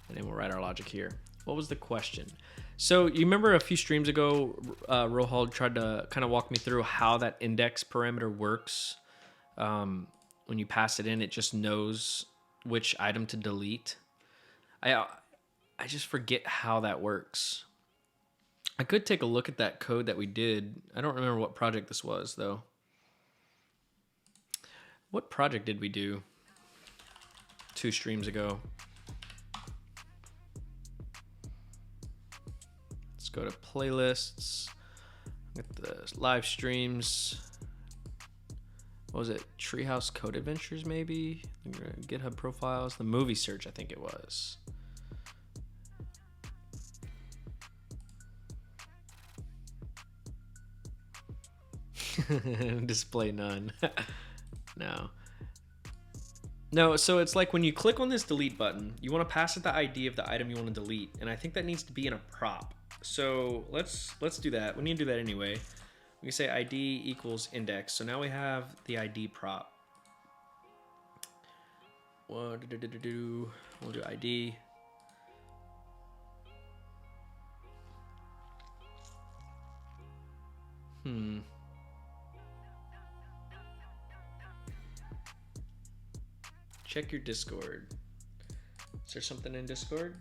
and then we'll write our logic here. What was the question? So you remember a few streams ago, Rohald tried to kind of walk me through how that index parameter works. When you pass it in, it just knows which item to delete. I just forget how that works. I could take a look at that code that we did. I don't remember what project this was, though. What project did we do 2 streams ago? Let's go to playlists. Get the live streams. What was it? Treehouse Code Adventures, maybe? GitHub profiles. The movie search, I think it was. Display none. No, so it's like when you click on this delete button, you want to pass it the ID of the item you want to delete, and I think that needs to be in a prop. So let's do that. We need to do that anyway. We can say ID equals index. So now we have the ID prop. We'll do ID. Check your Discord. Is there something in Discord?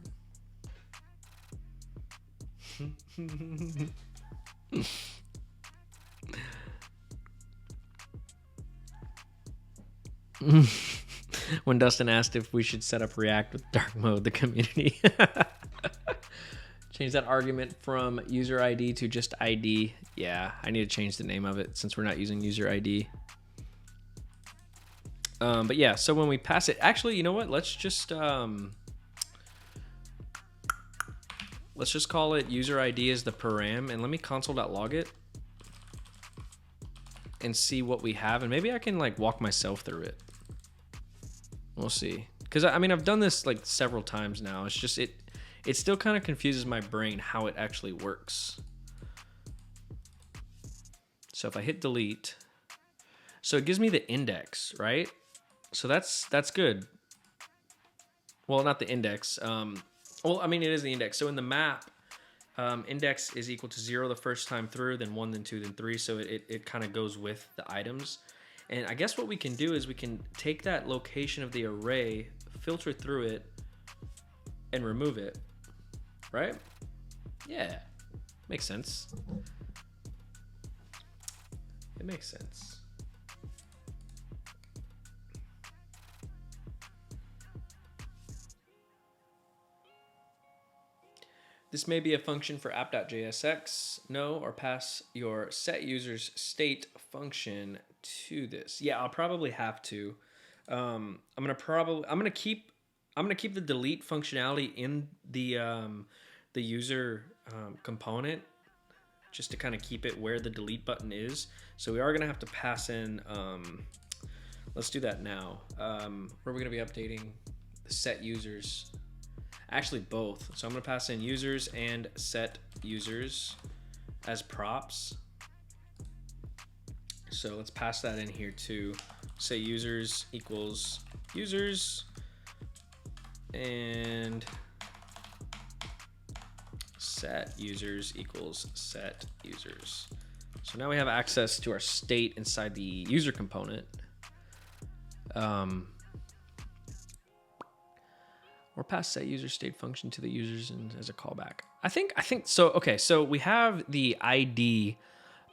When Dustin asked if we should set up React with dark mode, the community change that argument from user ID to just ID. Yeah, I need to change the name of it since we're not using user ID. But yeah, so when we pass it, actually, you know what? Let's just call it user ID as the param, and let me console.log it and see what we have, and maybe I can like walk myself through it. We'll see, because I mean I've done this like several times now. It's just it still kind of confuses my brain how it actually works. So if I hit delete, so it gives me the index, right? So that's good. Well, not the index. Well, I mean, it is the index. So in the map, index is equal to 0 the first time through, then 1, then 2, then 3. So it kind of goes with the items. And I guess what we can do is we can take that location of the array, filter through it, and remove it. Right? Yeah. Makes sense. It makes sense. This may be a function for app.jsx. No, or pass your set user's state function to this. Yeah, I'll probably have to. I'm gonna keep the delete functionality in the user component, just to kind of keep it where the delete button is. So we are gonna have to pass in. Let's do that now. Where are we gonna be updating the set users? Actually, both. So I'm going to pass in users and set users as props. So let's pass that in here too. Say users equals users and set users equals set users. So now we have access to our state inside the user component. or pass set user state function to the users and as a callback. I think so. Okay, so we have the ID,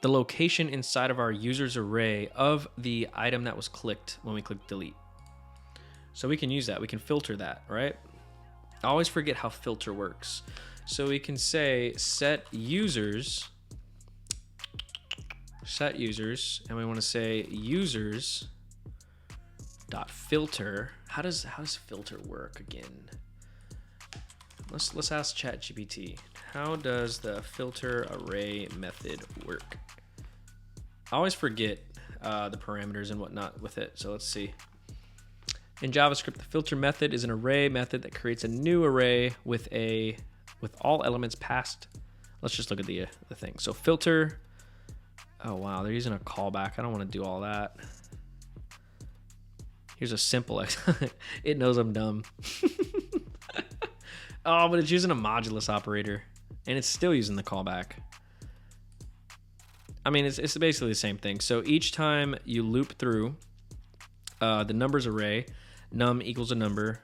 the location inside of our users array of the item that was clicked when we clicked delete. So we can use that. We can filter that, right? I always forget how filter works. So we can say set users, and we want to say users dot filter. How does filter work again? Let's ask ChatGPT. How does the filter array method work? I always forget the parameters and whatnot with it. So let's see. In JavaScript, the filter method is an array method that creates a new array with all elements passed. Let's just look at the thing. So filter. Oh wow, they're using a callback. I don't want to do all that. Here's a simple it knows I'm dumb. Oh, but it's using a modulus operator, and it's still using the callback. I mean, it's basically the same thing. So each time you loop through the numbers array, num equals a number.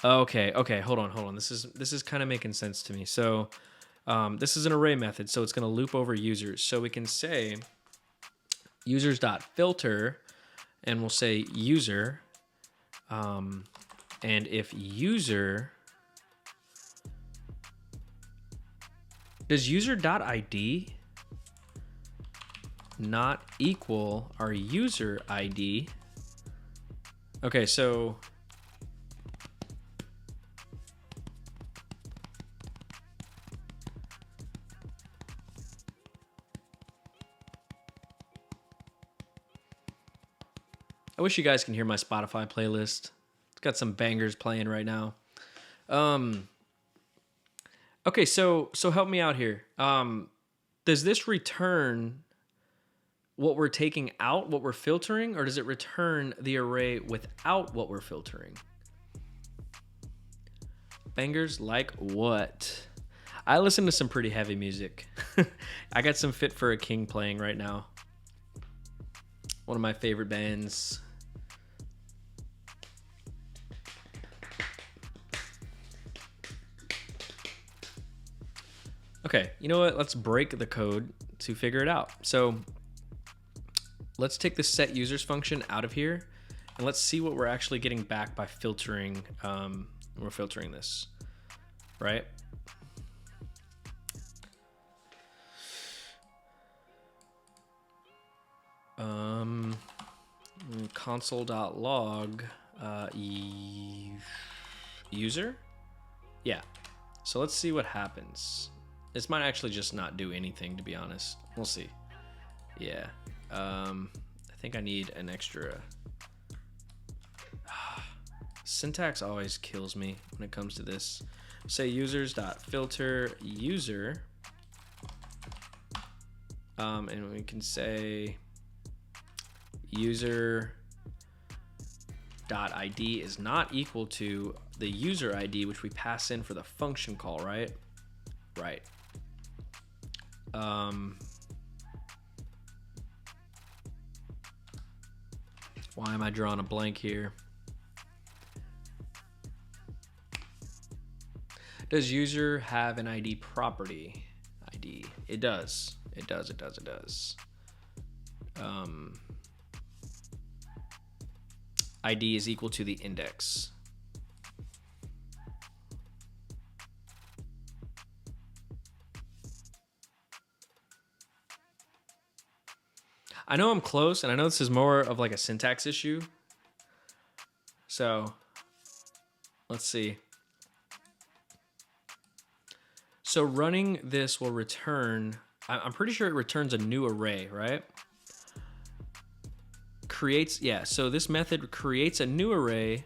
Okay, hold on. This is kind of making sense to me. So this is an array method, so it's going to loop over users. So we can say users.filter, and we'll say user, and if user, does user.id not equal our user ID? Okay, so I wish you guys can hear my Spotify playlist. It's got some bangers playing right now. Okay, so help me out here. Does this return what we're taking out, what we're filtering, or does it return the array without what we're filtering? Bangers like what? I listen to some pretty heavy music. I got some Fit for a King playing right now. One of my favorite bands. Okay, you know what? Let's break the code to figure it out. So let's take the set users function out of here, and let's see what we're actually getting back by filtering. We're filtering this, right? Console.log user. Yeah. So let's see what happens. This might actually just not do anything, to be honest. We'll see. Yeah. I think I need an extra. Syntax always kills me when it comes to this. Say users.filter user. And we can say user.id is not equal to the user ID, which we pass in for the function call, right? Right. Why am I drawing a blank here? Does user have an ID property? ID. It does. It does. ID is equal to the index. I know I'm close, and I know this is more of like a syntax issue. So let's see. So running this will return, I'm pretty sure it returns a new array, right? So this method creates a new array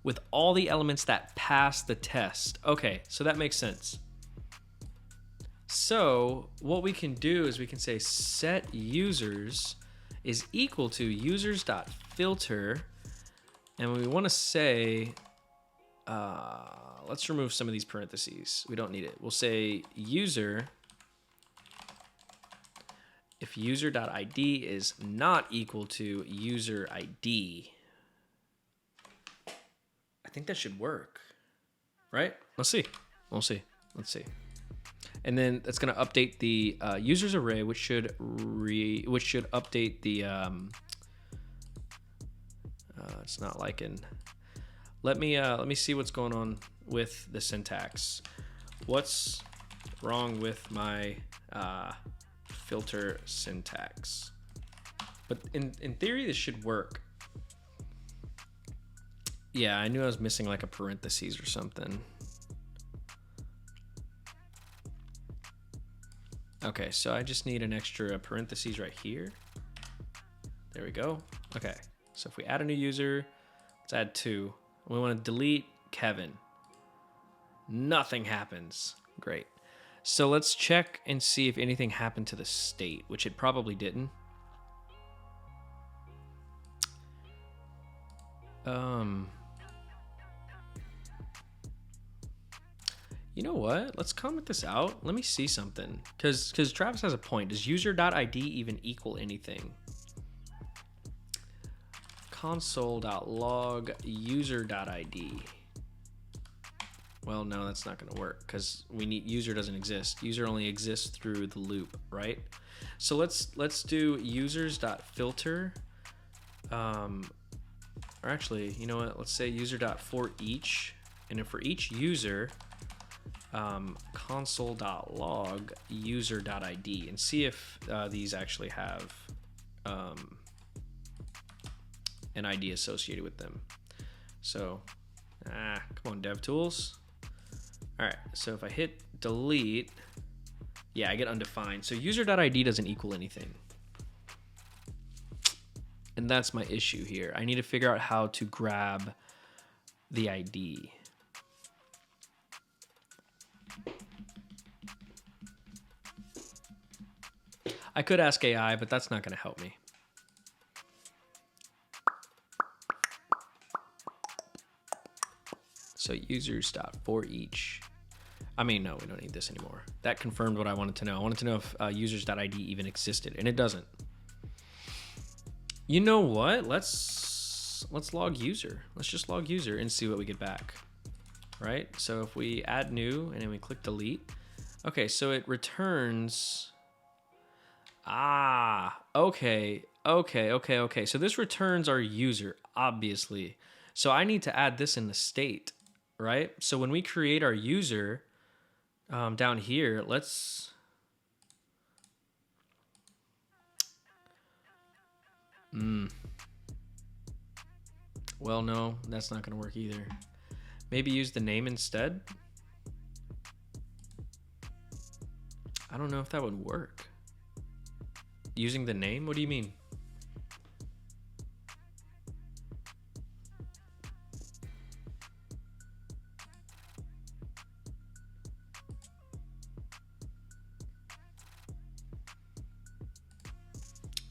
with all the elements that pass the test. Okay, so that makes sense. So what we can do is we can say set users is equal to users.filter, and we want to say, let's remove some of these parentheses. We don't need it. We'll say user, if user.id is not equal to user ID. I think that should work, right? Let's see. We'll see. Let's see. And then that's going to update the users array, which should update the. It's not liking. Let me see what's going on with the syntax. What's wrong with my filter syntax? But in theory, this should work. Yeah, I knew I was missing like a parentheses or something. Okay, so I just need an extra parentheses right here. There we go. Okay, so if we add a new user, let's add 2. We want to delete Kevin. Nothing happens. Great. So let's check and see if anything happened to the state, which it probably didn't. You know what? Let's comment this out. Let me see something. Because Travis has a point. Does user.id even equal anything? Console.log user.id. Well, no, that's not going to work because we need user doesn't exist. User only exists through the loop, right? So let's do users.filter. Or actually, you know what? Let's say user.forEach, and then for each user, console.log user.id, and see if these actually have an ID associated with them. So, come on, DevTools. All right, so if I hit delete, yeah, I get undefined. So user.id doesn't equal anything. And that's my issue here. I need to figure out how to grab the ID. I could ask AI, but that's not going to help me. So users.forEach. I mean, no, we don't need this anymore. That confirmed what I wanted to know. I wanted to know if users.id even existed, and it doesn't. You know what? Let's log user. Let's just log user and see what we get back. Right? So if we add new and then we click delete. Okay, so it returns. Okay. So this returns our user, obviously. So I need to add this in the state, right? So when we create our user down here, let's. Well, no, that's not going to work either. Maybe use the name instead. I don't know if that would work. Using the name? What do you mean?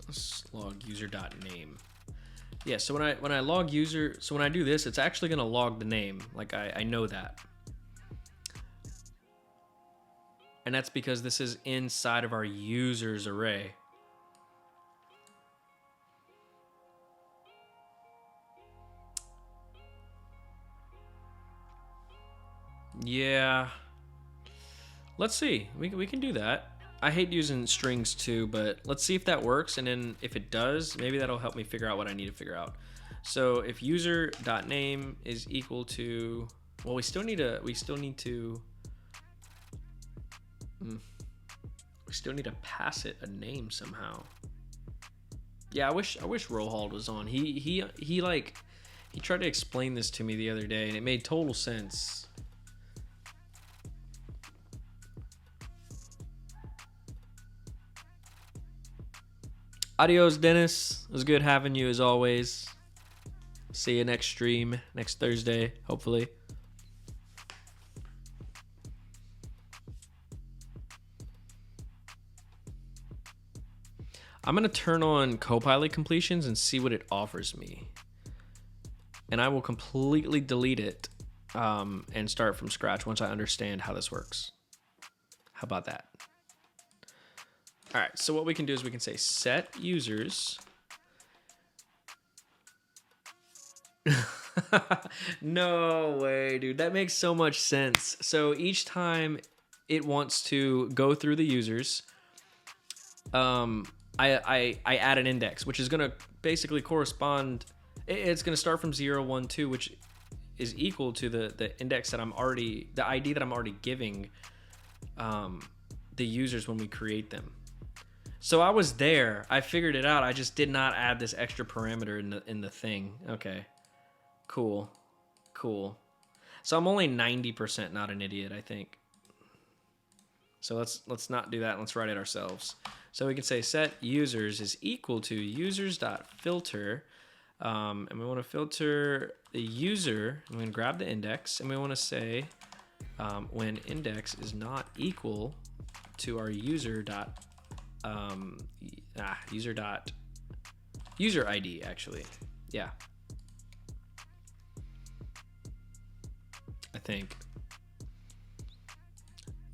Let's log user.name. Yeah, so when I log user, so when I do this, it's actually going to log the name. Like I know that. And that's because this is inside of our users array. Yeah. Let's see. We can do that. I hate using strings too, but let's see if that works. And then if it does, maybe that'll help me figure out what I need to figure out. So if user.name is equal to, well, we still need to pass it a name somehow. Yeah, I wish Rohald was on. He tried to explain this to me the other day and it made total sense. Adios, Dennis. It was good having you as always. See you next stream, next Thursday, hopefully. I'm going to turn on Copilot completions and see what it offers me. And I will completely delete it and start from scratch once I understand how this works. How about that? All right, so what we can do is we can say set users. No way, dude. That makes so much sense. So each time it wants to go through the users, I add an index, which is gonna basically correspond. It's gonna start from 0, 1, 2, which is equal to the index that the ID that I'm already giving the users when we create them. So I was there. I figured it out. I just did not add this extra parameter in the thing. Okay. Cool. So I'm only 90% not an idiot, I think. So let's not do that. Let's write it ourselves. So we can say set users is equal to users.filter. And we want to filter the user. I'm going to grab the index, and we want to say when index is not equal to our user ID, actually. Yeah. I think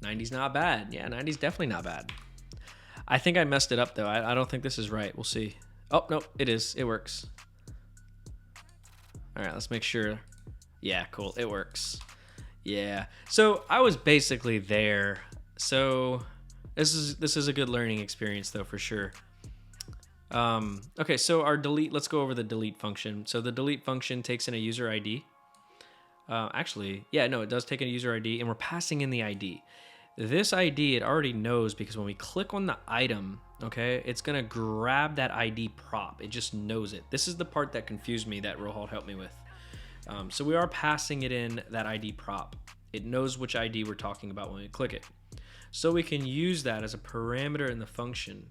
90's not bad. Yeah, 90's definitely not bad. I think I messed it up though. I don't think this is right. We'll see. Oh, no, it is. It works. All right, let's make sure. Yeah, cool. It works. Yeah. So I was basically there. So this is a good learning experience though, for sure. Okay, so our delete, let's go over the delete function. So the delete function takes in a user ID. Actually, yeah, no, it does take a user ID, and we're passing in the ID. This ID, it already knows, because when we click on the item, okay, it's going to grab that ID prop. It just knows it. This is the part that confused me that Rohald helped me with. So we are passing it in that ID prop. It knows which ID we're talking about when we click it. So we can use that as a parameter in the function,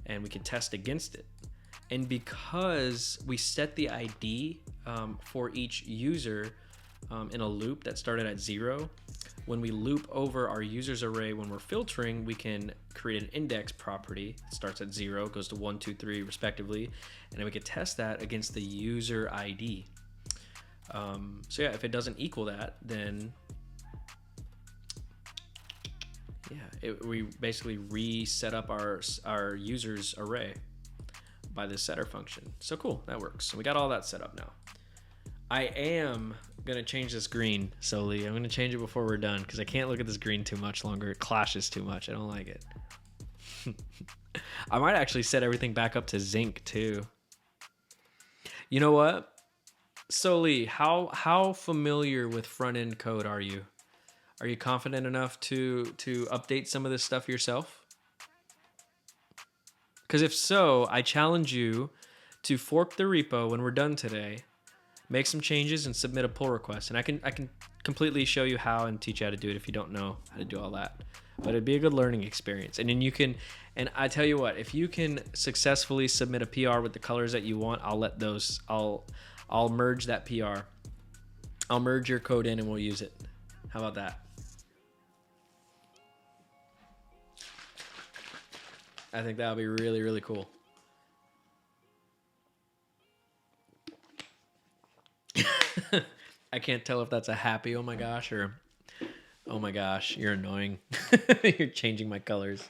and we can test against it. And because we set the ID for each user in a loop that started at 0, when we loop over our users array when we're filtering, we can create an index property. It starts at 0, goes to 1, 2, 3 respectively, and then we could test that against the user ID. So yeah, if it doesn't equal that, then yeah, we basically reset up our users array by this setter function. So cool, that works. So we got all that set up now. I am gonna change this green solely. I'm gonna change it before we're done because I can't look at this green too much longer. It clashes too much. I don't like it. I might actually set everything back up to zinc too. You know what? Soli, how familiar with front end code are you? Are you confident enough to update some of this stuff yourself? Because if so, I challenge you to fork the repo when we're done today, make some changes, and submit a pull request. And I can completely show you how and teach you how to do it if you don't know how to do all that. But it'd be a good learning experience. And then you can, and I tell you what, if you can successfully submit a PR with the colors that you want, I'll merge that PR. I'll merge your code in and we'll use it. How about that? I think that would be really, really cool. I can't tell if that's a happy oh my gosh or oh my gosh, you're annoying. You're changing my colors.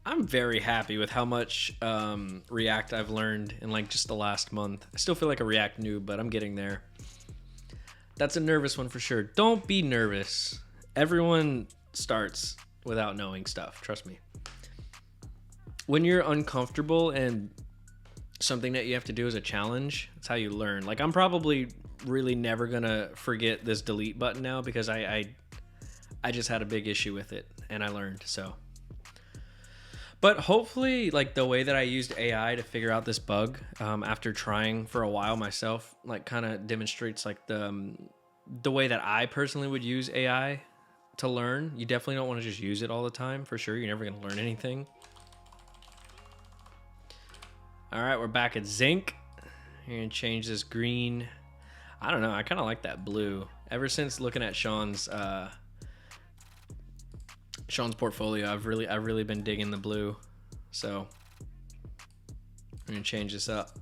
I'm very happy with how much React I've learned in like just the last month. I still feel like a React noob, but I'm getting there. That's a nervous one for sure. Don't be nervous. Everyone starts without knowing stuff. Trust me. When you're uncomfortable and something that you have to do is a challenge, that's how you learn. Like, I'm probably really never gonna forget this delete button now because I just had a big issue with it and I learned. So, but hopefully, like, the way that I used AI to figure out this bug after trying for a while myself, like, kind of demonstrates like the way that I personally would use AI to learn. You definitely don't want to just use it all the time, for sure. You're never gonna learn anything. All right, we're back at zinc. You're gonna change this green. I don't know, I kind of like that blue. Ever since looking at Sean's portfolio, I've really been digging the blue. So I'm gonna change this up.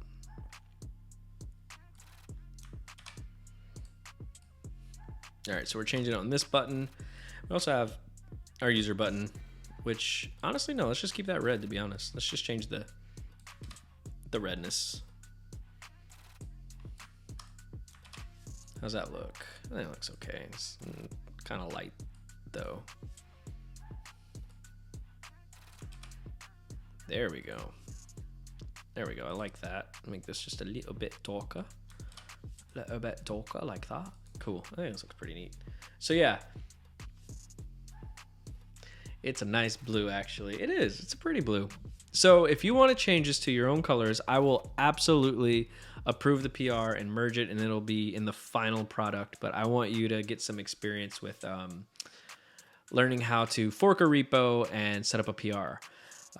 All right, so we're changing it on this button. We also have our user button, which honestly, no, let's just keep that red, to be honest. Let's just change the the redness. How's that look? That looks okay. It's kind of light though. There we go. There we go. I like that. Make this just a little bit darker. A little bit darker like that. Cool. I think this looks pretty neat. So yeah. It's a nice blue, actually. It is. It's a pretty blue. So if you want to change this to your own colors, I will absolutely approve the PR and merge it, and it'll be in the final product. But I want you to get some experience with learning how to fork a repo and set up a PR.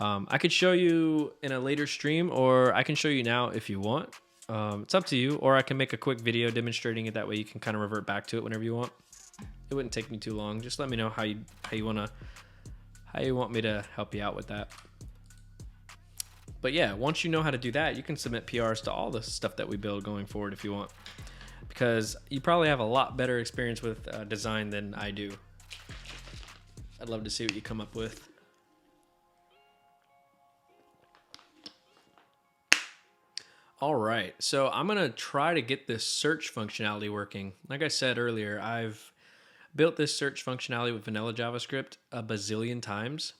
I could show you in a later stream, or I can show you now if you want. It's up to you, or I can make a quick video demonstrating it. That way you can kind of revert back to it whenever you want. It wouldn't take me too long. Just let me know how you want me to help you out with that. But yeah, once you know how to do that, you can submit PRs to all the stuff that we build going forward if you want, because you probably have a lot better experience with design than I do. I'd love to see what you come up with. All right, so I'm gonna try to get this search functionality working. Like I said earlier, I've built this search functionality with vanilla JavaScript a bazillion times.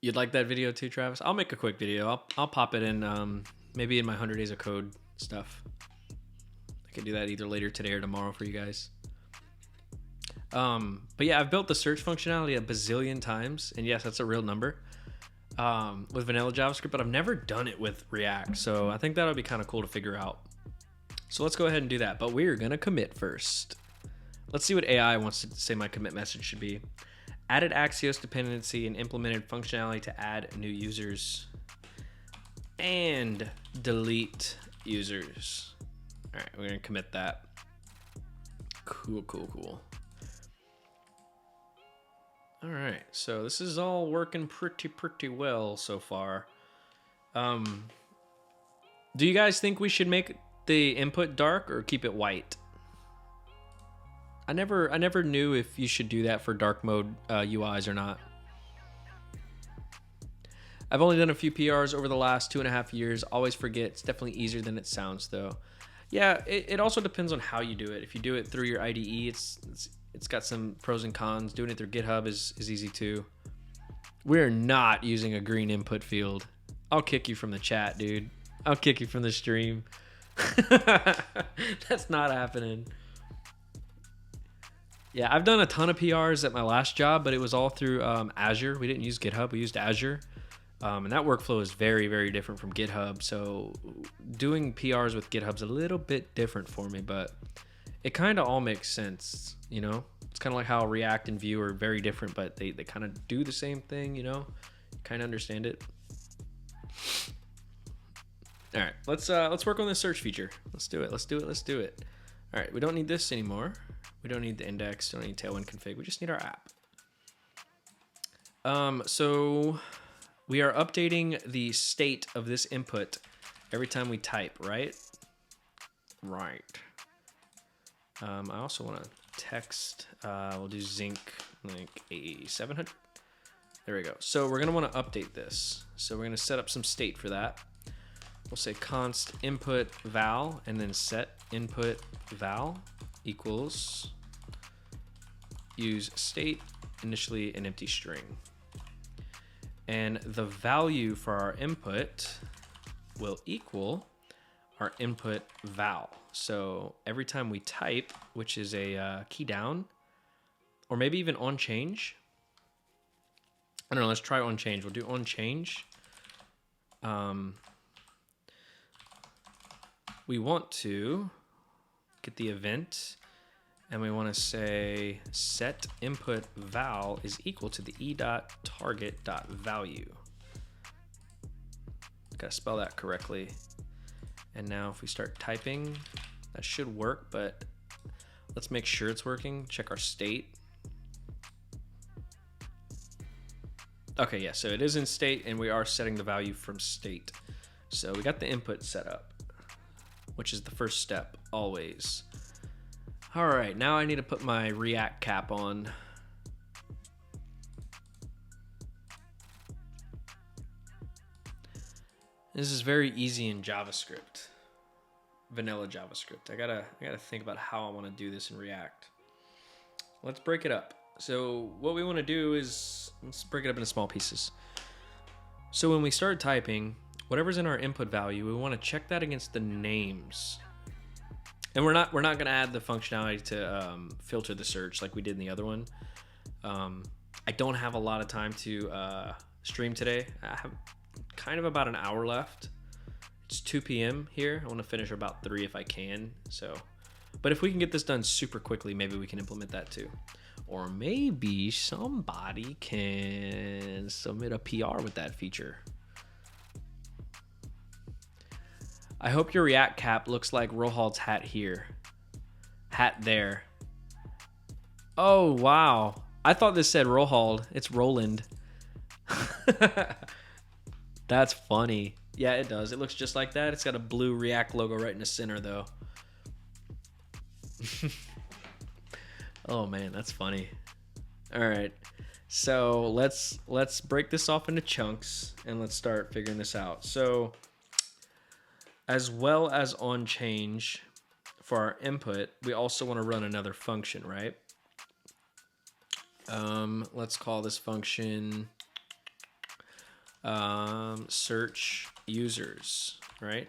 You'd like that video too, Travis? I'll make a quick video. I'll pop it in maybe in my 100 days of code stuff. I could do that either later today or tomorrow for you guys. But yeah, I've built the search functionality a bazillion times, and yes, that's a real number. With vanilla JavaScript, but I've never done it with React, so I think that'll be kind of cool to figure out. So let's go ahead and do that, but we're gonna commit first. Let's see what AI wants to say my commit message should be. Added Axios dependency and implemented functionality to add new users and delete users. All right, we're gonna commit that. Cool, cool, cool. All right, so this is all working pretty well so far. Do you guys think we should make the input dark or keep it white? I never knew if you should do that for dark mode UIs or not. I've only done a few PRs over the last 2.5 years. Always forget. It's definitely easier than it sounds, though. Yeah, it also depends on how you do it. If you do it through your IDE, it's got some pros and cons. Doing it through GitHub is easy too. We're not using a green input field. I'll kick you from the chat, dude. I'll kick you from the stream. That's not happening. Yeah, I've done a ton of PRs at my last job, but it was all through Azure. We didn't use GitHub. We used Azure. And that workflow is very, very different from GitHub. So doing PRs with GitHub's a little bit different for me, but it kind of all makes sense, you know? It's kind of like how React and Vue are very different, but they kind of do the same thing, you know? Kind of understand it. All right, let's work on this search feature. Let's do it. All right, we don't need this anymore. We don't need the index, don't need Tailwind config. We just need our app. So we are updating the state of this input every time we type, right? Right. I also want to text. We'll do Zinc like a 700. There we go. So we're gonna want to update this. So we're gonna set up some state for that. We'll say const input val and then set input val equals use state initially an empty string. And the value for our input will equal our input val. So every time we type, which is a key down, or maybe even on change. I don't know, let's try on change. We'll do on change. We want to get the event, and we want to say set input val is equal to the e.target.value. Gotta spell that correctly. And now if we start typing, that should work, but let's make sure it's working. Check our state. Okay, yeah, so it is in state, and we are setting the value from state. So we got the input set up, which is the first step, always. All right, now I need to put my React cap on. This is very easy in JavaScript, vanilla JavaScript. I gotta think about how I want to do this in React. Let's break it up. So what we want to do is let's break it up into small pieces. So when we start typing, whatever's in our input value, we want to check that against the names. And we're not going to add the functionality to filter the search like we did in the other one. I don't have a lot of time to stream today. I have kind of about an hour left. It's 2 p.m. here. I want to finish about 3 if I can. So, but if we can get this done super quickly, maybe we can implement that too. Or maybe somebody can submit a PR with that feature. I hope your React cap looks like Rohal's hat here. Hat there. Oh, wow. I thought this said Rohald. It's Roland. That's funny. Yeah, it does. It looks just like that. It's got a blue React logo right in the center, though. Oh, man, that's funny. All right. So let's break this off into chunks, and let's start figuring this out. So as well as on change for our input, we also want to run another function, right? Let's call this function search users, right?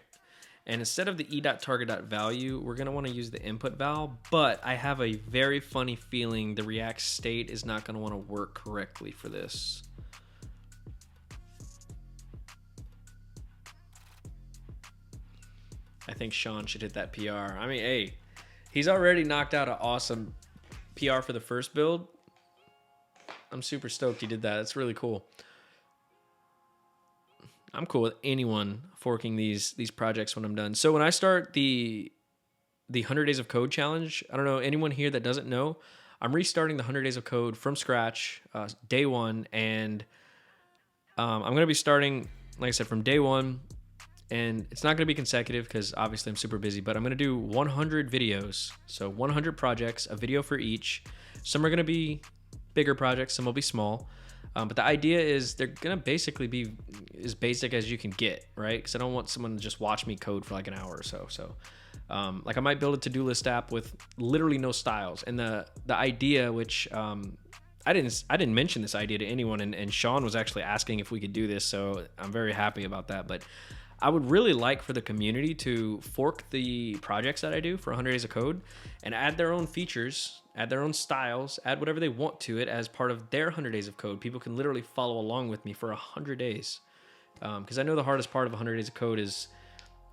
And instead of the e.target.value, we're going to want to use the input val, but I have a very funny feeling the React state is not going to want to work correctly for this. I think Sean should hit that PR. I mean, hey, he's already knocked out an awesome PR for the first build. I'm super stoked he did that. It's really cool. I'm cool with anyone forking these projects when I'm done. So when I start the 100 Days of Code challenge, I don't know, anyone here that doesn't know, I'm restarting the 100 Days of Code from scratch, day one, and I'm going to be starting, like I said, from day one, and it's not going to be consecutive because obviously I'm super busy, but I'm going to do 100 videos, so 100 projects, a video for each. Some are going to be bigger projects, some will be small. But the idea is they're going to basically be as basic as you can get, right? Because I don't want someone to just watch me code for like an hour or so. So like I might build a to-do list app with literally no styles. And the idea, which I didn't mention this idea to anyone, and Sean was actually asking if we could do this, so I'm very happy about that. But I would really like for the community to fork the projects that I do for 100 Days of Code and add their own features, add their own styles, add whatever they want to it as part of their 100 Days of Code. People can literally follow along with me for 100 days. Because I know the hardest part of 100 Days of Code is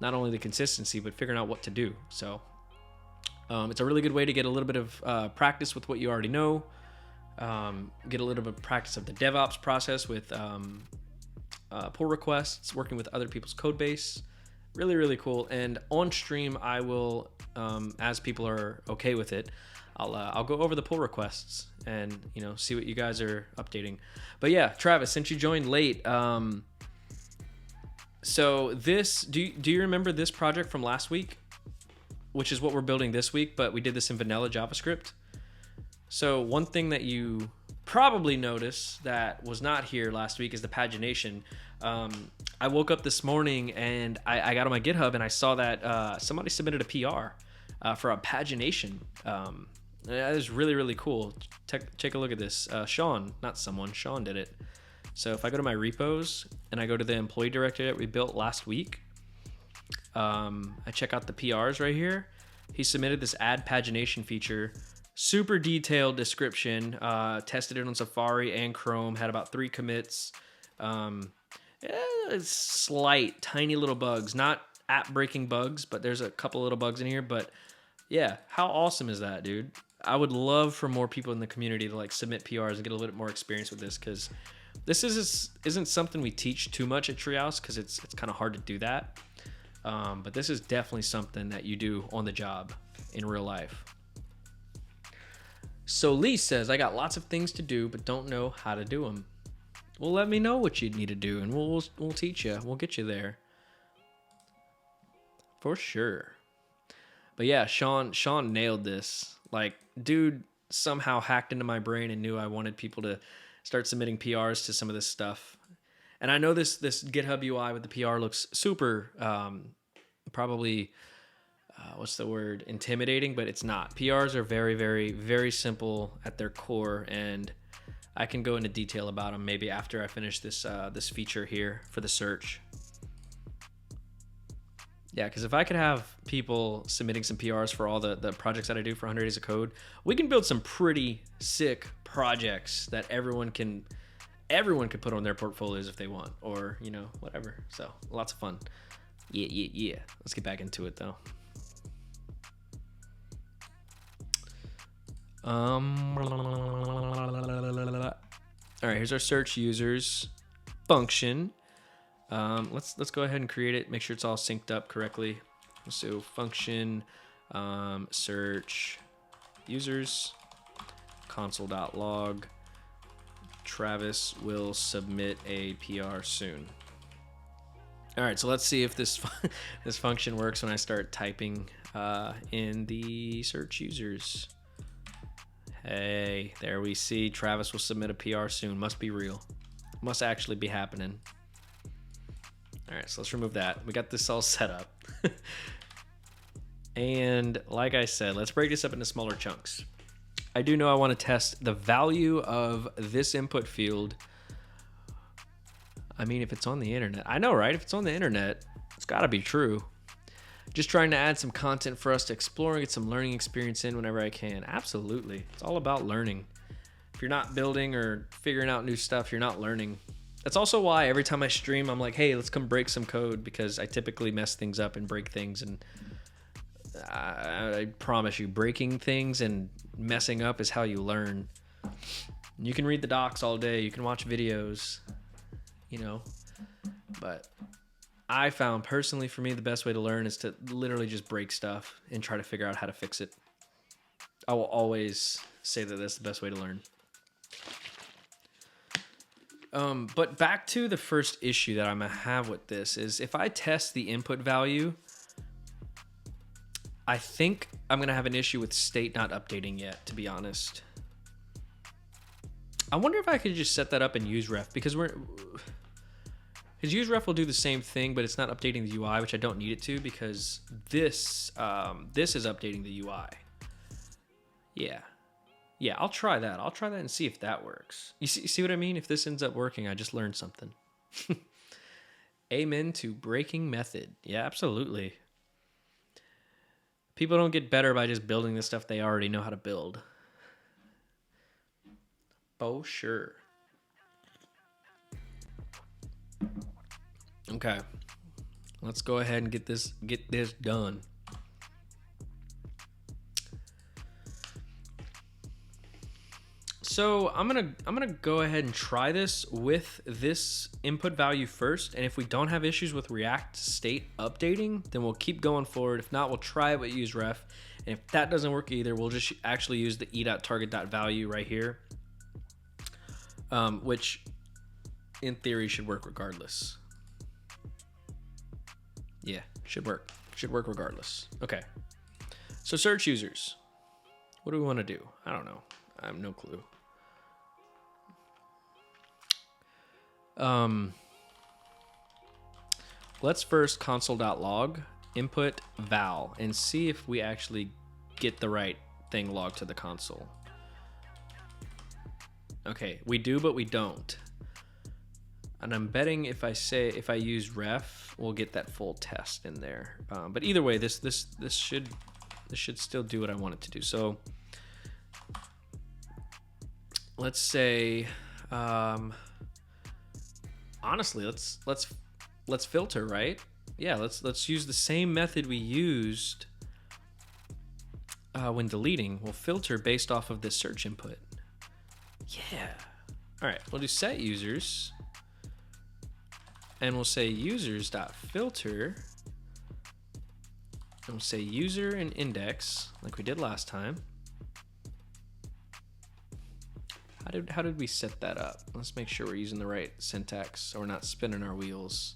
not only the consistency, but figuring out what to do. So it's a really good way to get a little bit of practice with what you already know, get a little bit of practice of the DevOps process with pull requests, working with other people's code base. Really, really cool. And on stream, I will, as people are okay with it, I'll go over the pull requests and see what you guys are updating. But yeah, Travis, since you joined late, so this do you remember this project from last week, which is what we're building this week, but we did this in vanilla JavaScript. So one thing that you probably noticed that was not here last week is the pagination. I woke up this morning and I got on my GitHub and I saw that somebody submitted a PR for a pagination. That is really, really cool. Take a look at this. Sean did it. So if I go to my repos and I go to the employee directory that we built last week, I check out the PRs right here. He submitted this add pagination feature. Super detailed description, tested it on Safari and Chrome, had about 3 commits. Slight, tiny little bugs, not app-breaking bugs, but there's a couple little bugs in here. But yeah, how awesome is that, dude? I would love for more people in the community to submit PRs and get a little bit more experience with this, because this isn't something we teach too much at Treehouse, because it's kind of hard to do that. But this is definitely something that you do on the job in real life. So Lee says, I got lots of things to do, but don't know how to do them. Well, let me know what you need to do, and we'll teach you. We'll get you there. For sure. But yeah, Sean nailed this. Dude somehow hacked into my brain and knew I wanted people to start submitting PRs to some of this stuff. And I know this GitHub UI with the PR looks super probably what's the word, intimidating, but it's not. PRs are very, very, very simple at their core, and I can go into detail about them maybe after I finish this this feature here for the search. Yeah, because if I could have people submitting some PRs for all the projects that I do for 100 Days of Code, we can build some pretty sick projects that everyone could put on their portfolios if they want, or, you know, whatever. So lots of fun. Yeah. Let's get back into it though. All right, here's our search users function. Let's go ahead and create it. Make sure it's all synced up correctly. So function search users console.log. Travis will submit a PR soon. All right, so let's see if this this function works when I start typing in the search users. Hey, there we see Travis will submit a PR soon. Must be real. Must actually be happening. All right, so let's remove that. We got this all set up. And like I said, let's break this up into smaller chunks. I do know I want to test the value of this input field. I mean, if it's on the internet. I know, right? If it's on the internet, it's got to be true. Just trying to add some content for us to explore and get some learning experience in whenever I can. Absolutely. It's all about learning. If you're not building or figuring out new stuff, you're not learning. That's also why every time I stream, I'm like, hey, let's come break some code, because I typically mess things up and break things. And I promise you, breaking things and messing up is how you learn. You can read the docs all day. You can watch videos, you know, but I found personally for me, the best way to learn is to literally just break stuff and try to figure out how to fix it. I will always say that that's the best way to learn. But back to the first issue that I'm gonna have with this is if I test the input value, I think I'm gonna have an issue with state not updating yet, to be honest. I wonder if I could just set that up in useref, because useref will do the same thing, but it's not updating the UI, which I don't need it to, because this is updating the UI. Yeah, I'll try that. I'll try that and see if that works. You see what I mean? If this ends up working, I just learned something. Amen to breaking method. Yeah, absolutely. People don't get better by just building the stuff they already know how to build. Oh, sure. Okay. Let's go ahead and get this done. So I'm gonna go ahead and try this with this input value first, and if we don't have issues with React state updating, then we'll keep going forward. If not, we'll try it with useref, and if that doesn't work either, we'll just actually use the e.target.value right here, which in theory should work regardless. Yeah, should work regardless. Okay, so search users. What do we want to do? I don't know. I have no clue. Let's first console.log input val and see if we actually get the right thing logged to the console. Okay, we do, but we don't. And I'm betting if I use ref, we'll get that full test in there. But either way, this should still do what I want it to do. So let's say, honestly, let's filter, right? Yeah, let's use the same method we used when deleting. We'll filter based off of this search input. Yeah. All right, we'll do set users, and we'll say users.filter, and we'll say user and index like we did last time. How did we set that up? Let's make sure we're using the right syntax so we're not spinning our wheels.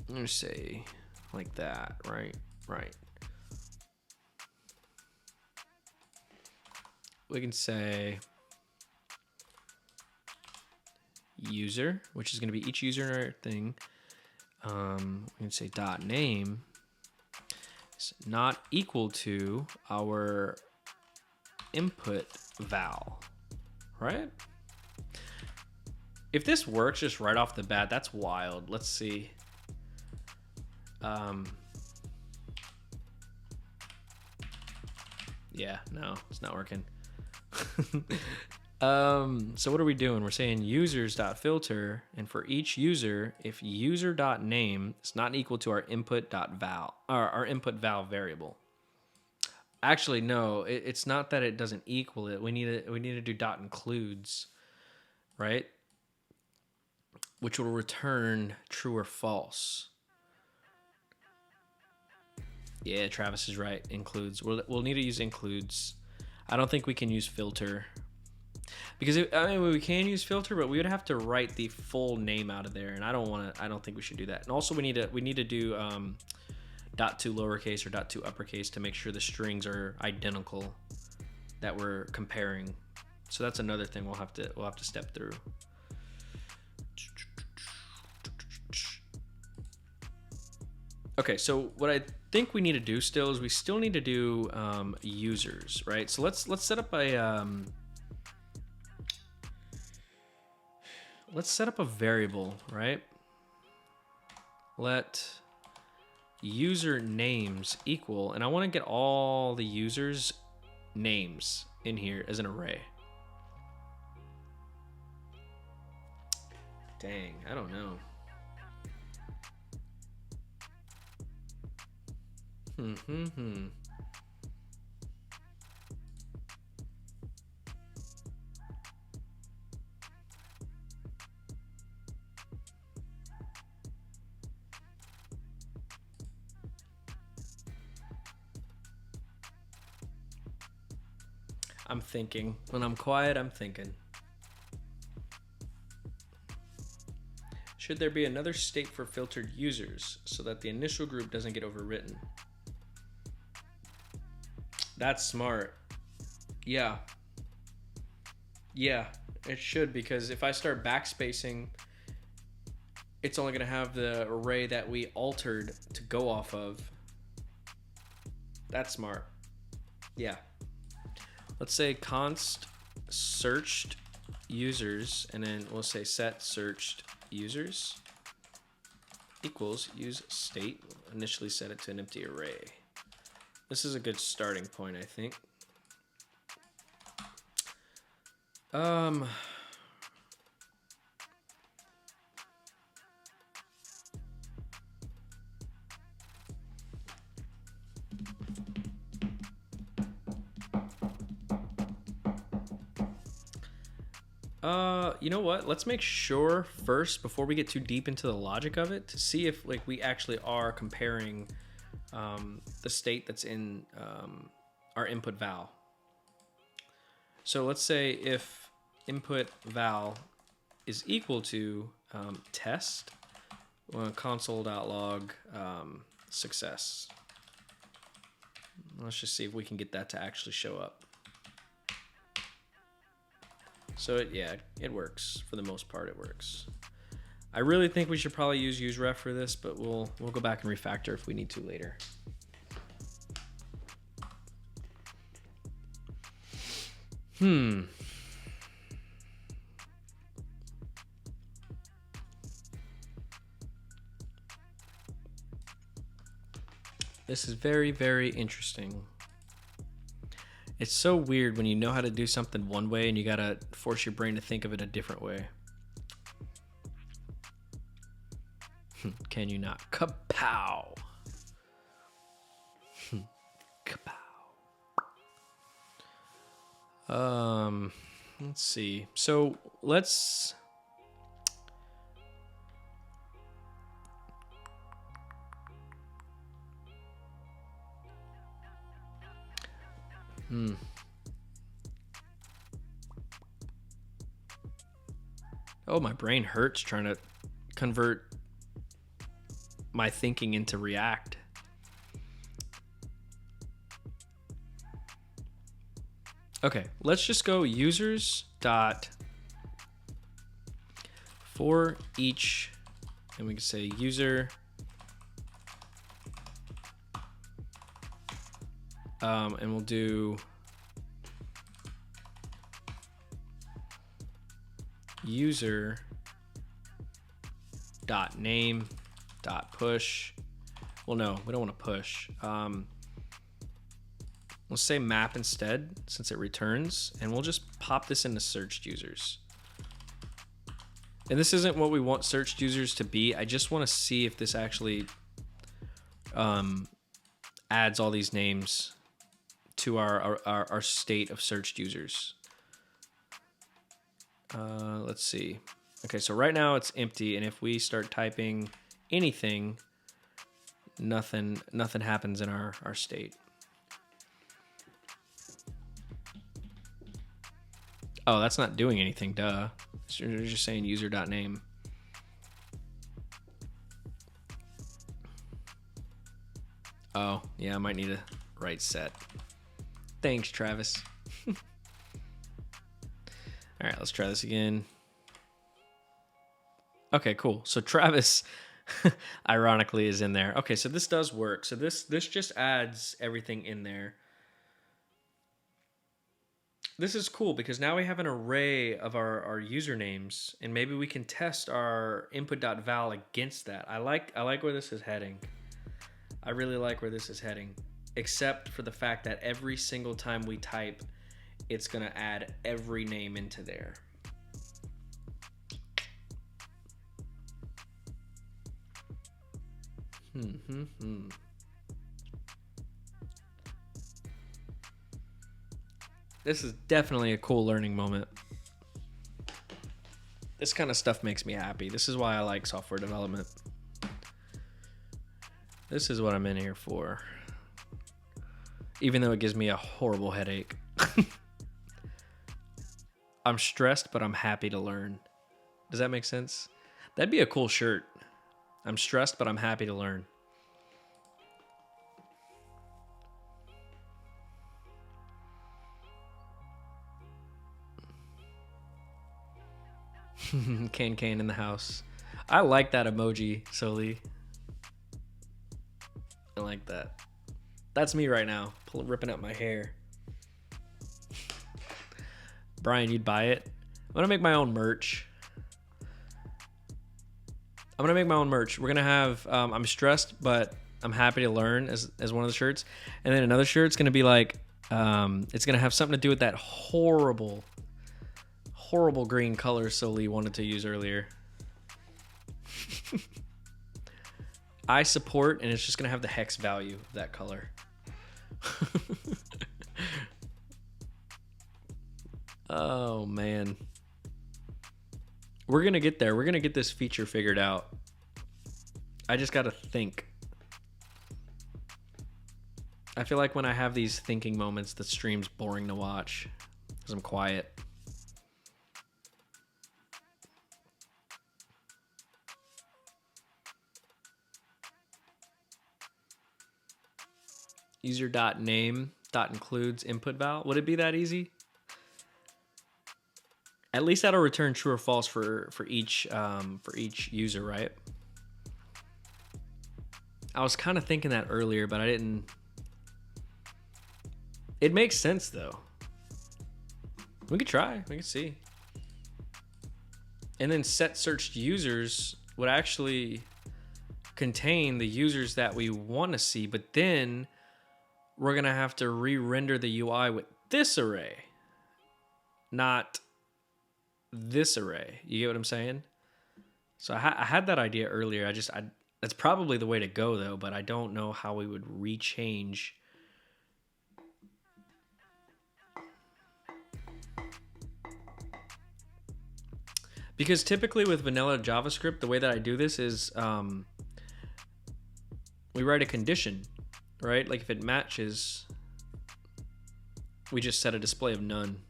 I'm gonna say like that, right? We can say user, which is going to be each user in our thing. We can say dot name is not equal to our input val, right? If this works just right off the bat, that's wild. Let's see. Yeah, no, it's not working. So what are we doing? We're saying users.filter, and for each user, if user.name is not equal to our input.val, or our input val variable. Actually, no, it's not that it doesn't equal it. We need to do dot includes, right? Which will return true or false. Yeah, Travis is right. Includes. We'll need to use includes. I don't think we can use filter. Because we can use filter, but we would have to write the full name out of there, and I don't think we should do that. And also we need to do .to lowercase or .to uppercase to make sure the strings are identical that we're comparing. So that's another thing we'll have to step through. Okay, so what I think we need to do still is we still need to do users, right? So let's set up a let's set up a variable, right? Let user names equal, and I want to get all the users' names in here as an array. Dang, I don't know. I'm thinking. When I'm quiet, I'm thinking. Should there be another state for filtered users so that the initial group doesn't get overwritten? That's smart. Yeah. Yeah, it should, because if I start backspacing, it's only going to have the array that we altered to go off of. That's smart. Yeah. Let's say const searched users, and then we'll say set searched users equals use state. We'll initially set it to an empty array. This is a good starting point, I think. You know what? Let's make sure first, before we get too deep into the logic of it, to see if like we actually are comparing the state that's in our input val. So let's say if input val is equal to test console.log success. Let's just see if we can get that to actually show up. So it works. For the most part, it works. I really think we should probably use useref for this, but we'll go back and refactor if we need to later. This is very, very interesting. It's so weird when you know how to do something one way and you gotta force your brain to think of it a different way. Can you not? Kapow! Kapow. Let's see. So let's... Oh, my brain hurts trying to convert my thinking into React. Okay, let's just go users dot for each, and we can say user and we'll do user dot name dot push. Well, no, we don't want to push. We'll say map instead, since it returns, and we'll just pop this into searched users. And this isn't what we want searched users to be. I just want to see if this actually adds all these names to our state of searched users. Let's see. Okay, so right now it's empty, and if we start typing anything, nothing happens in our state. Oh, that's not doing anything, duh. You're just saying user.name. Oh, yeah, I might need a right set. Thanks, Travis. All right, let's try this again. Okay, cool. So Travis, ironically, is in there. Okay, so this does work. So this just adds everything in there. This is cool because now we have an array of our usernames, and maybe we can test our input.val against that. I like where this is heading. I really like where this is heading, except for the fact that every single time we type, it's gonna add every name into there. This is definitely a cool learning moment. This kind of stuff makes me happy. This is why I like software development. This is what I'm in here for. Even though it gives me a horrible headache. I'm stressed, but I'm happy to learn. Does that make sense? That'd be a cool shirt. I'm stressed, but I'm happy to learn. Can in the house. I like that emoji, Soli. I like that. That's me right now, ripping out my hair. Brian, you'd buy it? I'm gonna make my own merch. We're gonna have I'm stressed, but I'm happy to learn as one of the shirts. And then another shirt's gonna be like, it's gonna have something to do with that horrible green color Soli wanted to use earlier. I support, and it's just gonna have the hex value of that color. Oh man, we're gonna get there. We're gonna get this feature figured out. I just gotta think. I feel like when I have these thinking moments, the stream's boring to watch because I'm quiet. User.name.includes input val. Would it be that easy? At least that'll return true or false for each user, right? I was kind of thinking that earlier, but I didn't. It makes sense though. We could try. We could see. And then set searched users would actually contain the users that we want to see, but then we're gonna have to re-render the UI with this array, not this array. You get what I'm saying? So I had that idea earlier. That's probably the way to go though, but I don't know how we would rechange. Because typically with vanilla JavaScript, the way that I do this is we write a condition, right? Like if it matches, we just set a display of none.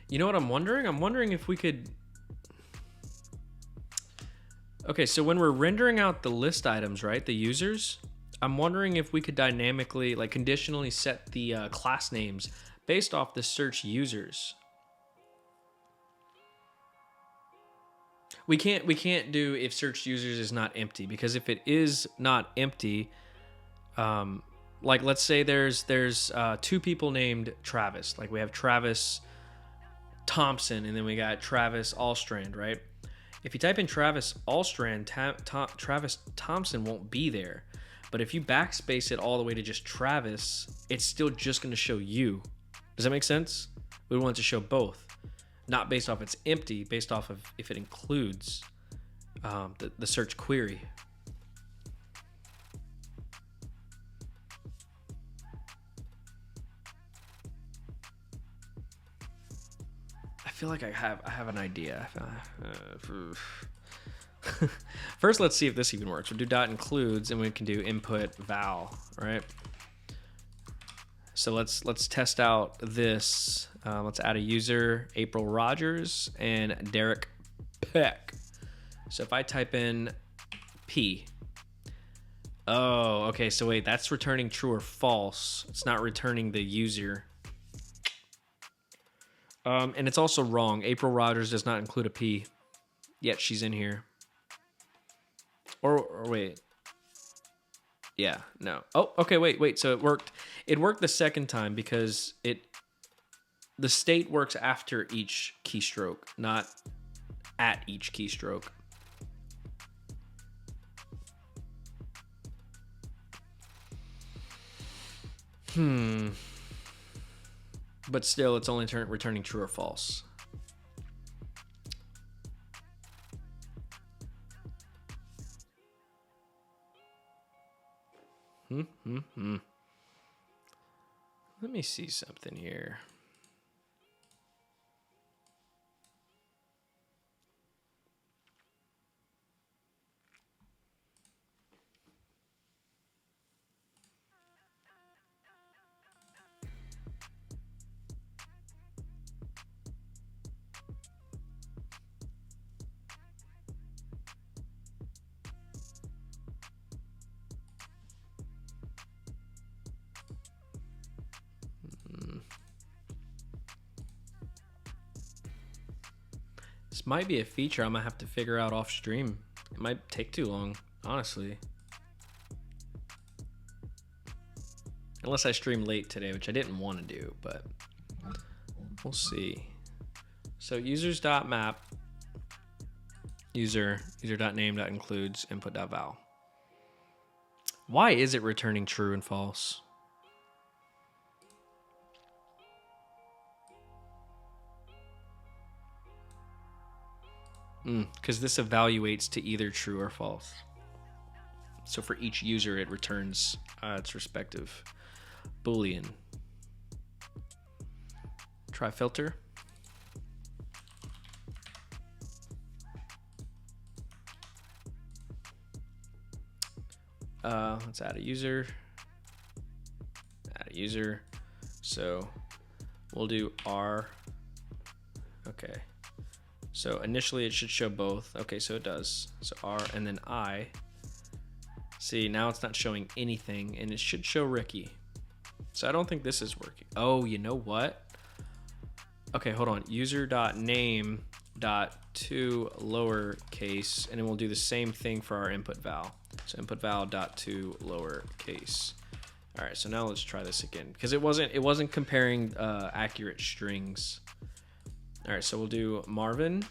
You know what I'm wondering? I'm wondering if we could... Okay, so when we're rendering out the list items, right, the users, I'm wondering if we could dynamically, like conditionally set the class names based off the search users. We can't do if search users is not empty, because if it is not empty, like let's say there's two people named Travis. Like we have Travis Thompson and then we got Travis Allstrand, right? If you type in Travis Allstrand, Travis Thompson won't be there. But if you backspace it all the way to just Travis, it's still just going to show you. Does that make sense? We want it to show both, not based off it's empty, based off of if it includes the search query. I feel like I have an idea. First, let's see if this even works. We'll do dot includes, and we can do input val, right? So let's test out this. Let's add a user, April Rogers and Derek Peck. So if I type in P. Oh, okay. So wait, that's returning true or false. It's not returning the user. And it's also wrong. April Rogers does not include a P, yet she's in here. Or wait. Yeah, no. Oh, okay, wait. So it worked. It worked the second time because the state works after each keystroke, not at each keystroke. But still, it's only returning true or false. Let me see something here. This might be a feature I'm gonna have to figure out off stream. It might take too long, honestly. Unless I stream late today, which I didn't want to do, but we'll see. So users.map, user.name.includes, input.val. Why is it returning true and false? Because this evaluates to either true or false. So for each user, it returns its respective Boolean. Try filter. Let's add a user. Add a user. So we'll do R. Okay. So initially it should show both. Okay, so it does. So R and then I. See, now it's not showing anything, and it should show Ricky. So I don't think this is working. Oh, you know what? Okay, hold on. User.name.to lowercase, and then we'll do the same thing for our input val. So input val.to lowercase. All right, so now let's try this again because it wasn't comparing accurate strings. All right, so we'll do Marvin.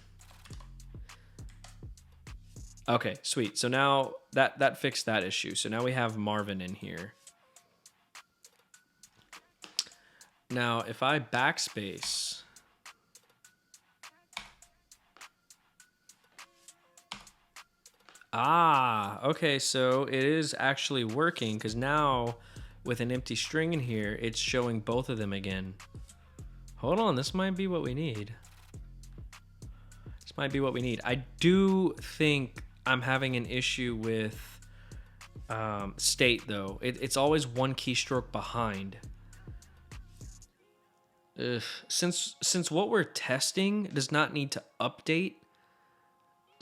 Okay, sweet. So now that fixed that issue. So now we have Marvin in here. Now, if I backspace, okay, so it is actually working because now with an empty string in here, it's showing both of them again. Hold on, this might be what we need. This might be what we need. I do think I'm having an issue with state though. It's always one keystroke behind. Since what we're testing does not need to update,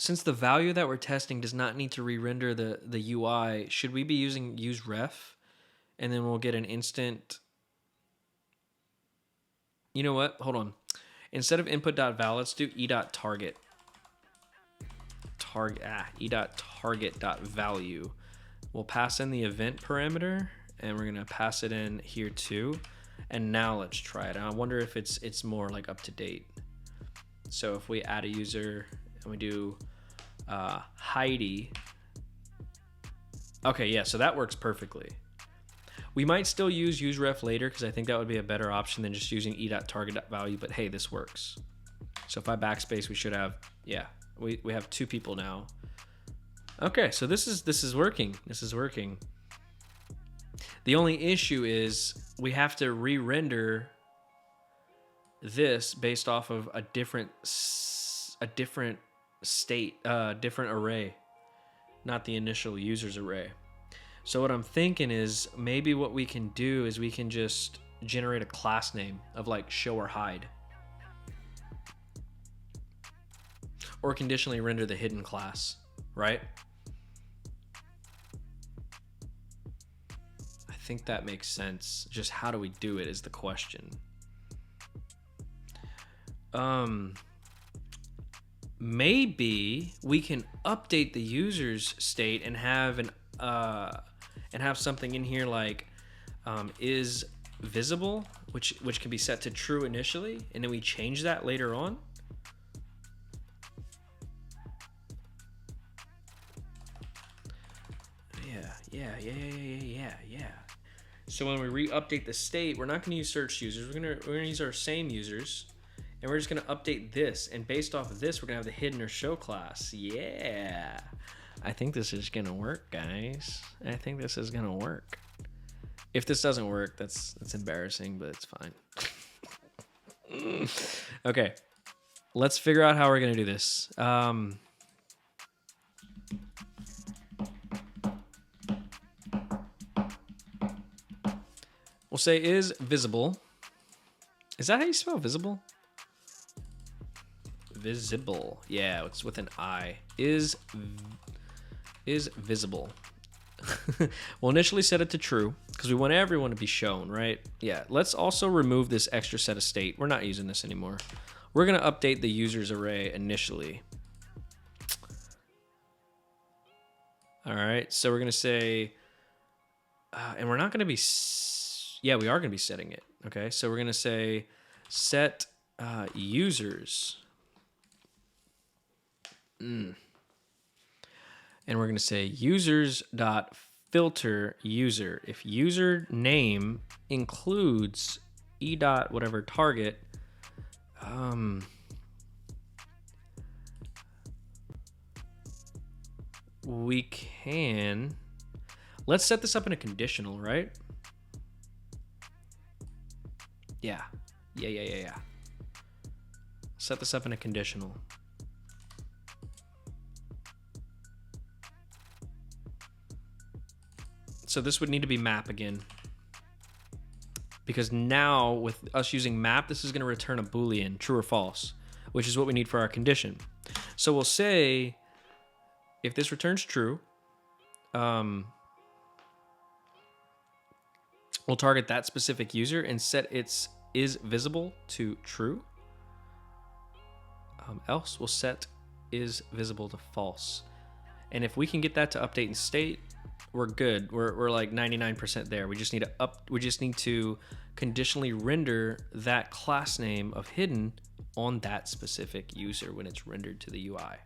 since the value that we're testing does not need to re-render the UI, should we be using useRef? And then we'll get an instant. You know what? Hold on. Instead of input.val, let's do e.target. E.target.value. We'll pass in the event parameter, and we're gonna pass it in here too. And now let's try it. And I wonder if it's more like up to date. So if we add a user and we do Heidi. Okay, yeah, so that works perfectly. We might still use useRef later because I think that would be a better option than just using e.target.value, but hey, this works. So if I backspace, we should have, yeah, we have 2 people now. Okay, so this is working. This is working. The only issue is we have to re-render this based off of a different state, different array, not the initial users array. So what I'm thinking is maybe what we can do is we can just generate a class name of like show or hide, or conditionally render the hidden class, right? I think that makes sense. Just how do we do it is the question. Maybe we can update the user's state and have something in here like is visible, which can be set to true initially, and then we change that later on. Yeah. So when we re-update the state, we're not going to use search users. We're gonna use our same users, and we're just going to update this. And based off of this, we're going to have the hidden or show class. Yeah. I think this is going to work, guys. I think this is going to work. If this doesn't work, that's embarrassing, but it's fine. Okay. Let's figure out how we're going to do this. We'll say is visible. Is that how you spell visible? Visible. Yeah, it's with an I. Is visible. We'll initially set it to true because we want everyone to be shown, right? Yeah, let's also remove this extra set of state. We're not using this anymore. We're going to update the users array initially. All right, so we're going to say, and we're not going to be, yeah, we are going to be setting it. Okay, so we're going to say set users. And we're going to say users.filter user. If user name includes e dot whatever target, we can, let's set this up in a conditional, right? Yeah. Set this up in a conditional. So this would need to be map again, because now with us using map, this is going to return a Boolean, true or false, which is what we need for our condition. So we'll say if this returns true, we'll target that specific user and set its is visible to true. Else we'll set is visible to false. And if we can get that to update in state, we're good. We're like 99% there. We just need to conditionally render that class name of hidden on that specific user when it's rendered to the UI.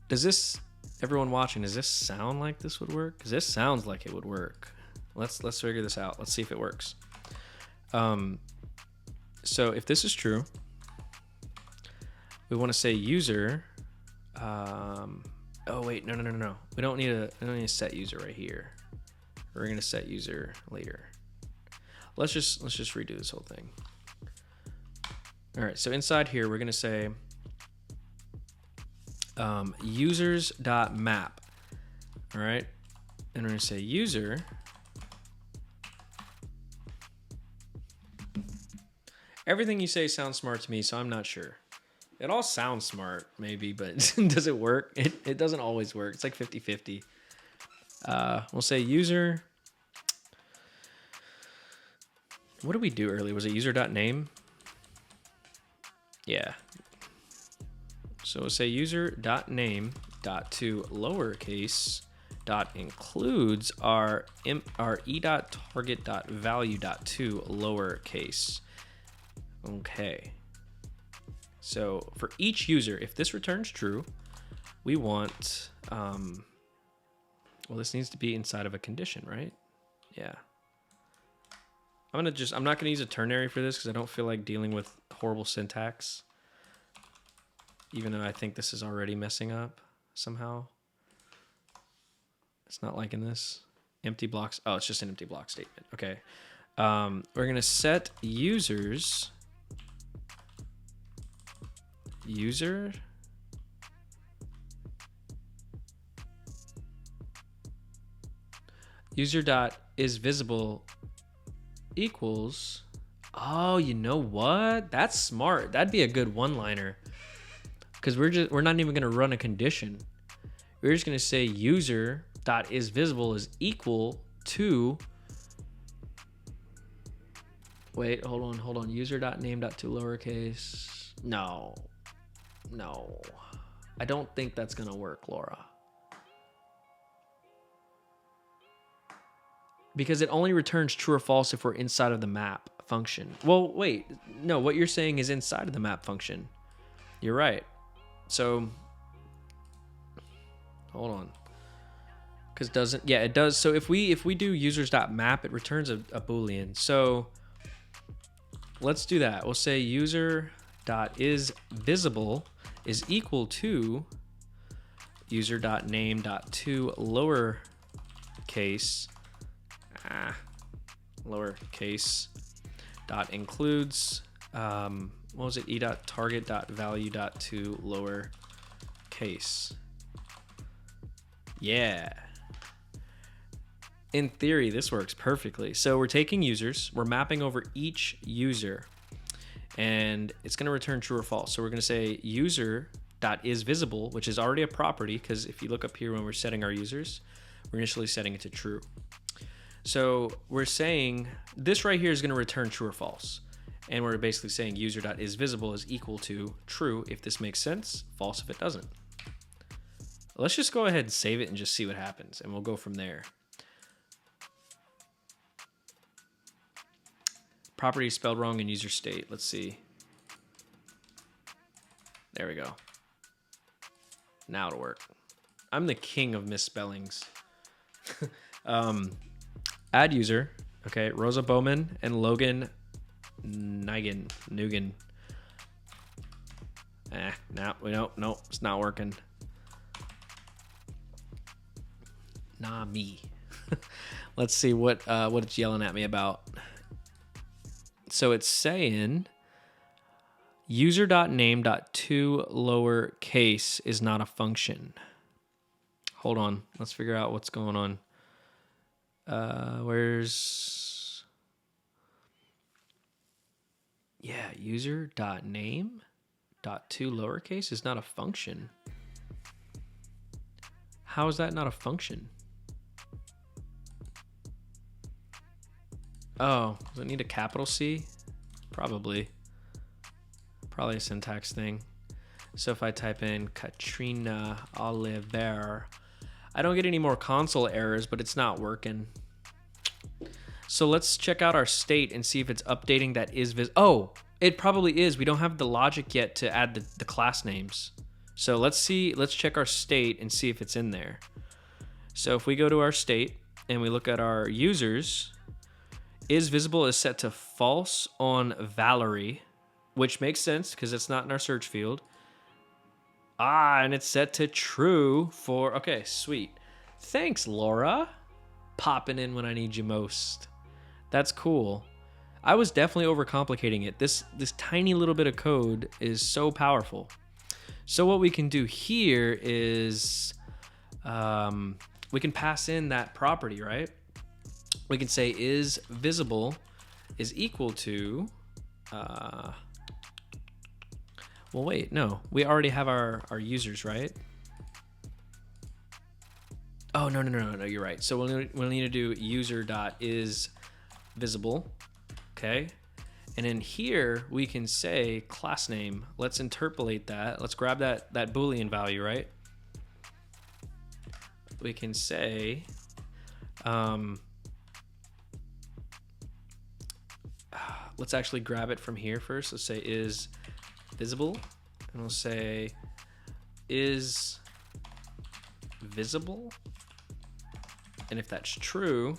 Does this, everyone watching, does this sound like this would work? Because this sounds like it would work. Let's figure this out. Let's see if it works. So if this is true, we want to say user. Oh wait, no. We don't need a set user right here. We're gonna set user later. Let's just redo this whole thing. All right, so inside here we're gonna say users.map. All right, and we're gonna say user. Everything you say sounds smart to me, so I'm not sure. It all sounds smart, maybe, but does it work? It doesn't always work. It's like 50-50. We'll say user. What did we do earlier? Was it user.name? Yeah. So we'll say user.name.to lowercase dot includes our e.target.value.to lowercase. Okay. So for each user, if this returns true, we want, well, this needs to be inside of a condition, right? Yeah. I'm not gonna use a ternary for this because I don't feel like dealing with horrible syntax. Even though I think this is already messing up somehow. It's not liking this. Empty blocks. Oh, it's just an empty block statement. Okay. We're gonna set users. User. User dot is visible equals. Oh, you know what? That's smart. That'd be a good one-liner. Because we're not even gonna run a condition. We're just gonna say user dot is visible is equal to. Wait, hold on. User dot name dot to lowercase. No. I don't think that's gonna work, Laura. Because it only returns true or false if we're inside of the map function. Well, wait, no, what you're saying is inside of the map function. You're right. So, hold on. Because doesn't, yeah, it does. So if we do users.map, it returns a Boolean. So let's do that. We'll say user.isVisible is equal to user.name.to lowercase dot includes what was it, e.target.value.to lowercase. Yeah, in theory this works perfectly. So we're taking users, we're mapping over each user, and it's going to return true or false. So we're going to say user.isVisible, which is already a property, because if you look up here when we're setting our users, we're initially setting it to true. So we're saying this right here is going to return true or false. And we're basically saying user.isVisible is equal to true if this makes sense, false if it doesn't. Let's just go ahead and save it and just see what happens, and we'll go from there. Property is spelled wrong in user state. Let's see. There we go. Now it'll work. I'm the king of misspellings. Add user. Okay, Rosa Bowman and Logan Nugan. No, it's not working. Nah, me. Let's see what it's yelling at me about. So it's saying user.name.to lowercase is not a function. Hold on. Let's figure out what's going on. Where's... Yeah, user.name.to lowercase is not a function. How is that not a function? Oh, does it need a capital C? Probably a syntax thing. So if I type in Katrina Oliver, I don't get any more console errors, but it's not working. So let's check out our state and see if it's updating that is oh, it probably is. We don't have the logic yet to add the class names. So let's check our state and see if it's in there. So if we go to our state and we look at our users, isVisible is set to false on Valerie, which makes sense because it's not in our search field. And it's set to true for, okay, sweet. Thanks, Laura. Popping in when I need you most. That's cool. I was definitely overcomplicating it. This tiny little bit of code is so powerful. So what we can do here is we can pass in that property, right? We can say isVisible is equal to Well, wait, no, we already have our users, right? Oh, no, you're right. So we'll need to do user.isVisible, okay? And in here, we can say class name. Let's interpolate that. Let's grab that Boolean value, right? We can say, let's actually grab it from here first. Let's say is visible, and we'll say is visible. And if that's true,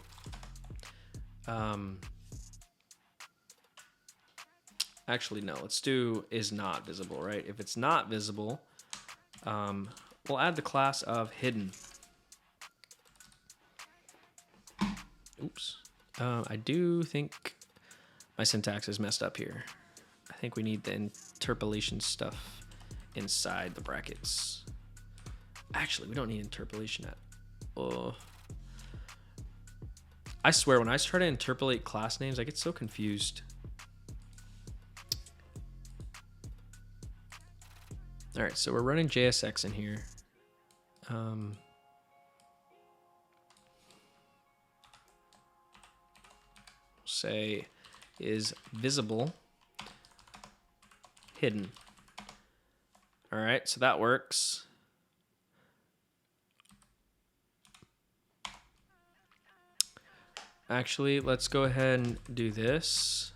actually, no, let's do is not visible, right? If it's not visible, we'll add the class of hidden. Oops. I do think my syntax is messed up here. I think we need the interpolation stuff inside the brackets. Actually, we don't need interpolation at all. I swear, when I try to interpolate class names, I get so confused. All right, so we're running JSX in here. Say is visible hidden. All right, so that works. Actually, let's go ahead and do this.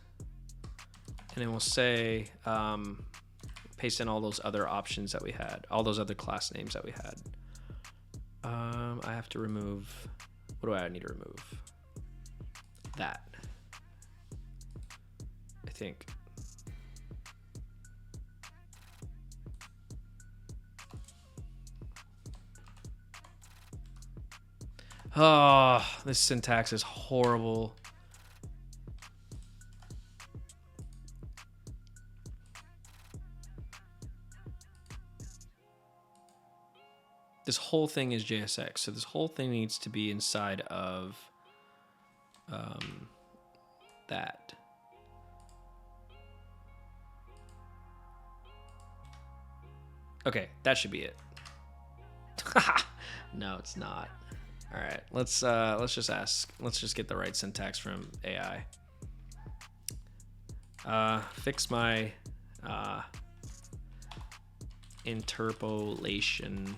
And then we'll say, paste in all those other options that we had, all those other class names that we had. I have to remove, what do I need to remove? That, I think. Oh, this syntax is horrible. This whole thing is JSX, so this whole thing needs to be inside of that. Okay, that should be it. No, it's not. All right, let's just ask. Let's just get the right syntax from AI. Fix my interpolation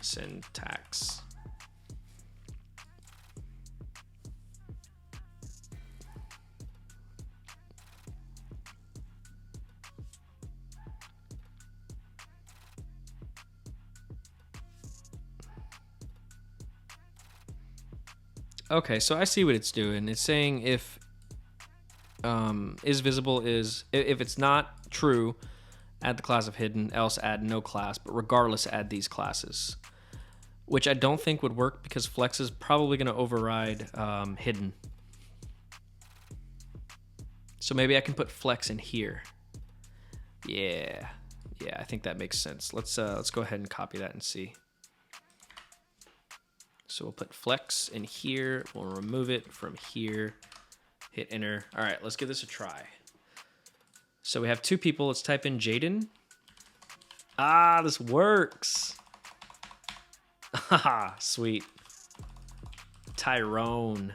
syntax. Okay, so I see what it's doing. It's saying if is visible is, if it's not true, add the class of hidden, else add no class, but regardless add these classes, which I don't think would work because flex is probably going to override hidden. So maybe I can put flex in here. Yeah, I think that makes sense. Let's go ahead and copy that and see. So we'll put flex in here. We'll remove it from here. Hit enter. All right, let's give this a try. So we have two people. Let's type in Jaden. Ah, this works. Haha, sweet. Tyrone.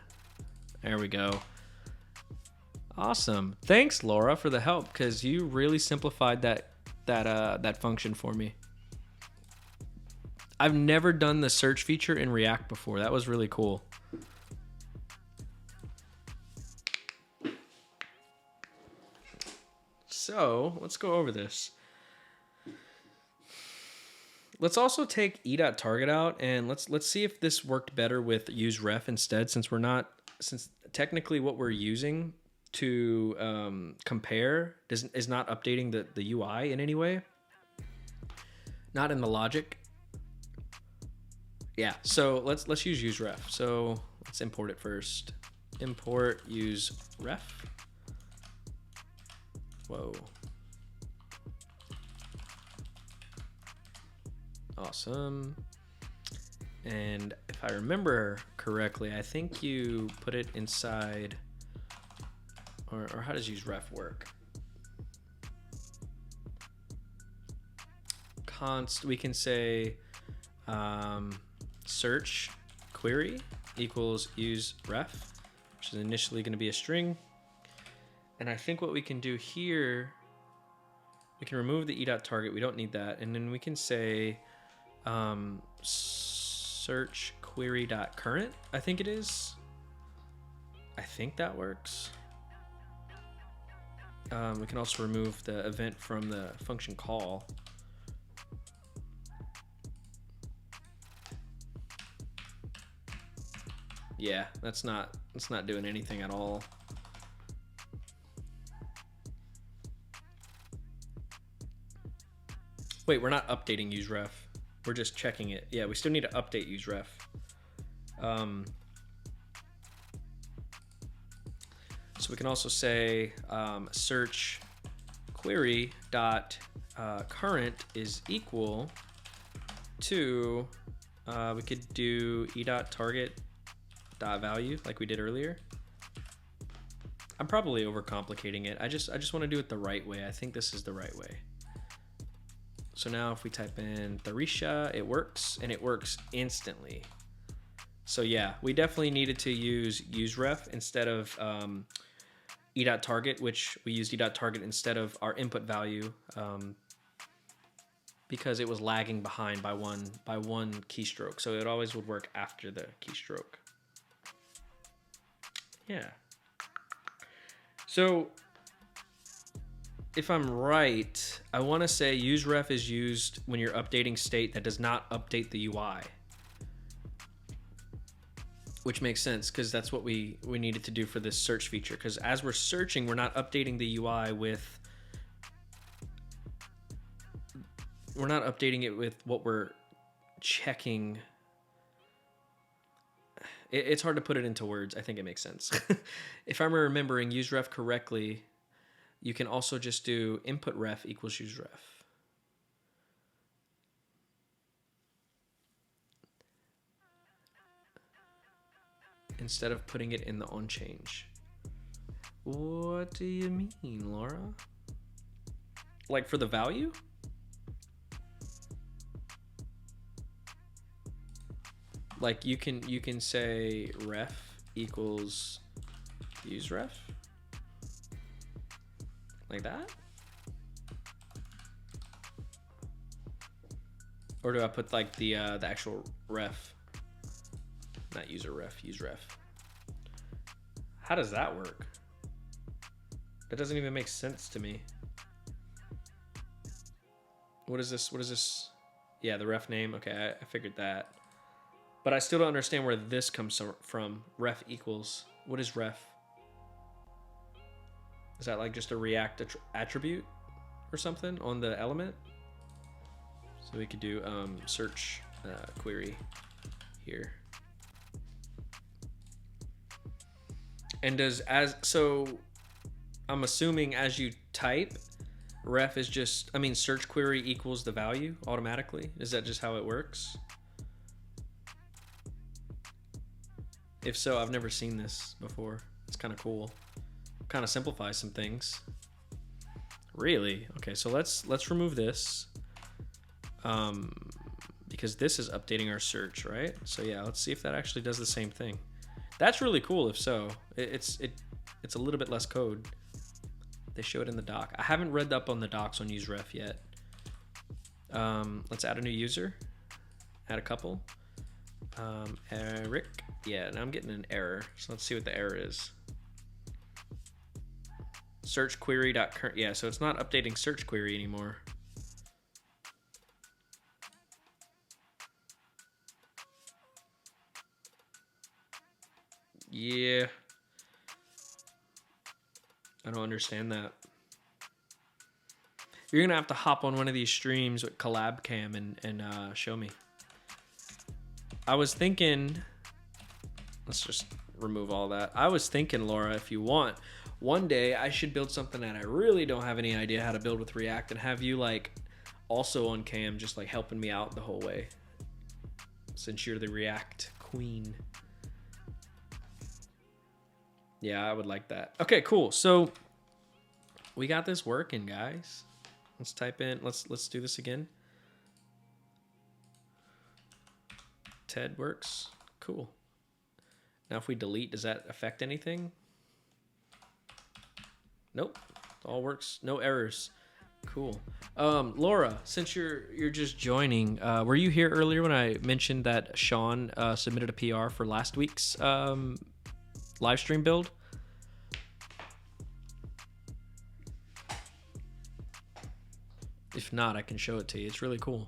There we go. Awesome. Thanks, Laura, for the help, because you really simplified that function for me. I've never done the search feature in React before. That was really cool. So let's go over this. Let's also take e.target out, and let's see if this worked better with useRef instead, since technically what we're using to compare is not updating the UI in any way. Not in the logic. Yeah, so let's use useRef. So let's import it first. Import useRef. Whoa. Awesome. And if I remember correctly, I think you put it inside, or how does useRef work? we can say search query equals use ref, which is initially going to be a string. And I think what we can do here, we can remove the e.target. We don't need that. And then we can say search query.current, I think it is. I think that works. We can also remove the event from the function call. Yeah, that's not doing anything at all. Wait, we're not updating useRef. We're just checking it. Yeah, we still need to update useRef. So we can also say search query dot current is equal to we could do e.target dot value like we did earlier. I'm probably overcomplicating it. I just want to do it the right way. I think this is the right way. So now if we type in Tharisha, it works, and it works instantly. So yeah, we definitely needed to use useRef instead of e.target, which we used e.target instead of our input value because it was lagging behind by one keystroke. So it always would work after the keystroke. Yeah. So if I'm right, I want to say useRef is used when you're updating state that does not update the UI. Which makes sense because that's what we needed to do for this search feature. Because as we're searching, we're not updating the UI with... We're not updating it with what we're checking. It's hard to put it into words. I think it makes sense. If I'm remembering useRef correctly, you can also just do input ref equals useRef. Instead of putting it in the onChange. What do you mean, Laura? Like for the value? Like you can say ref equals useRef. Like that? Or do I put like the actual ref? Not user ref, use ref. How does that work? That doesn't even make sense to me. What is this? What is this? Yeah, the ref name. Okay, I figured that. But I still don't understand where this comes from. Ref equals. What is ref? Is that like just a React attribute or something on the element? So we could do search query here. And so I'm assuming as you type, ref is just, search query equals the value automatically. Is that just how it works? If so, I've never seen this before. It's kind of cool. Kind of simplifies some things. Really? Okay, so let's remove this. Because this is updating our search, right? So yeah, let's see if that actually does the same thing. That's really cool if so. It's a little bit less code. They show it in the doc. I haven't read up on the docs on useRef yet. Let's add a new user. Add a couple. Eric. Yeah, now I'm getting an error. So let's see what the error is. Search query.current. Yeah, so it's not updating search query anymore. Yeah. I don't understand that. You're gonna have to hop on one of these streams with collab cam and show me. I was thinking, let's just remove all that. I was thinking, Laura, if you want, one day I should build something that I really don't have any idea how to build with React and have you like also on cam just like helping me out the whole way. Since you're the React queen. Yeah, I would like that. Okay, cool. So we got this working, guys. Let's type in, let's do this again. Ted works. Cool. Now if we delete, does that affect anything? Nope. It all works. No errors. Cool. Laura, since you're just joining, were you here earlier when I mentioned that Sean submitted a PR for last week's live stream build? If not, I can show it to you. It's really cool.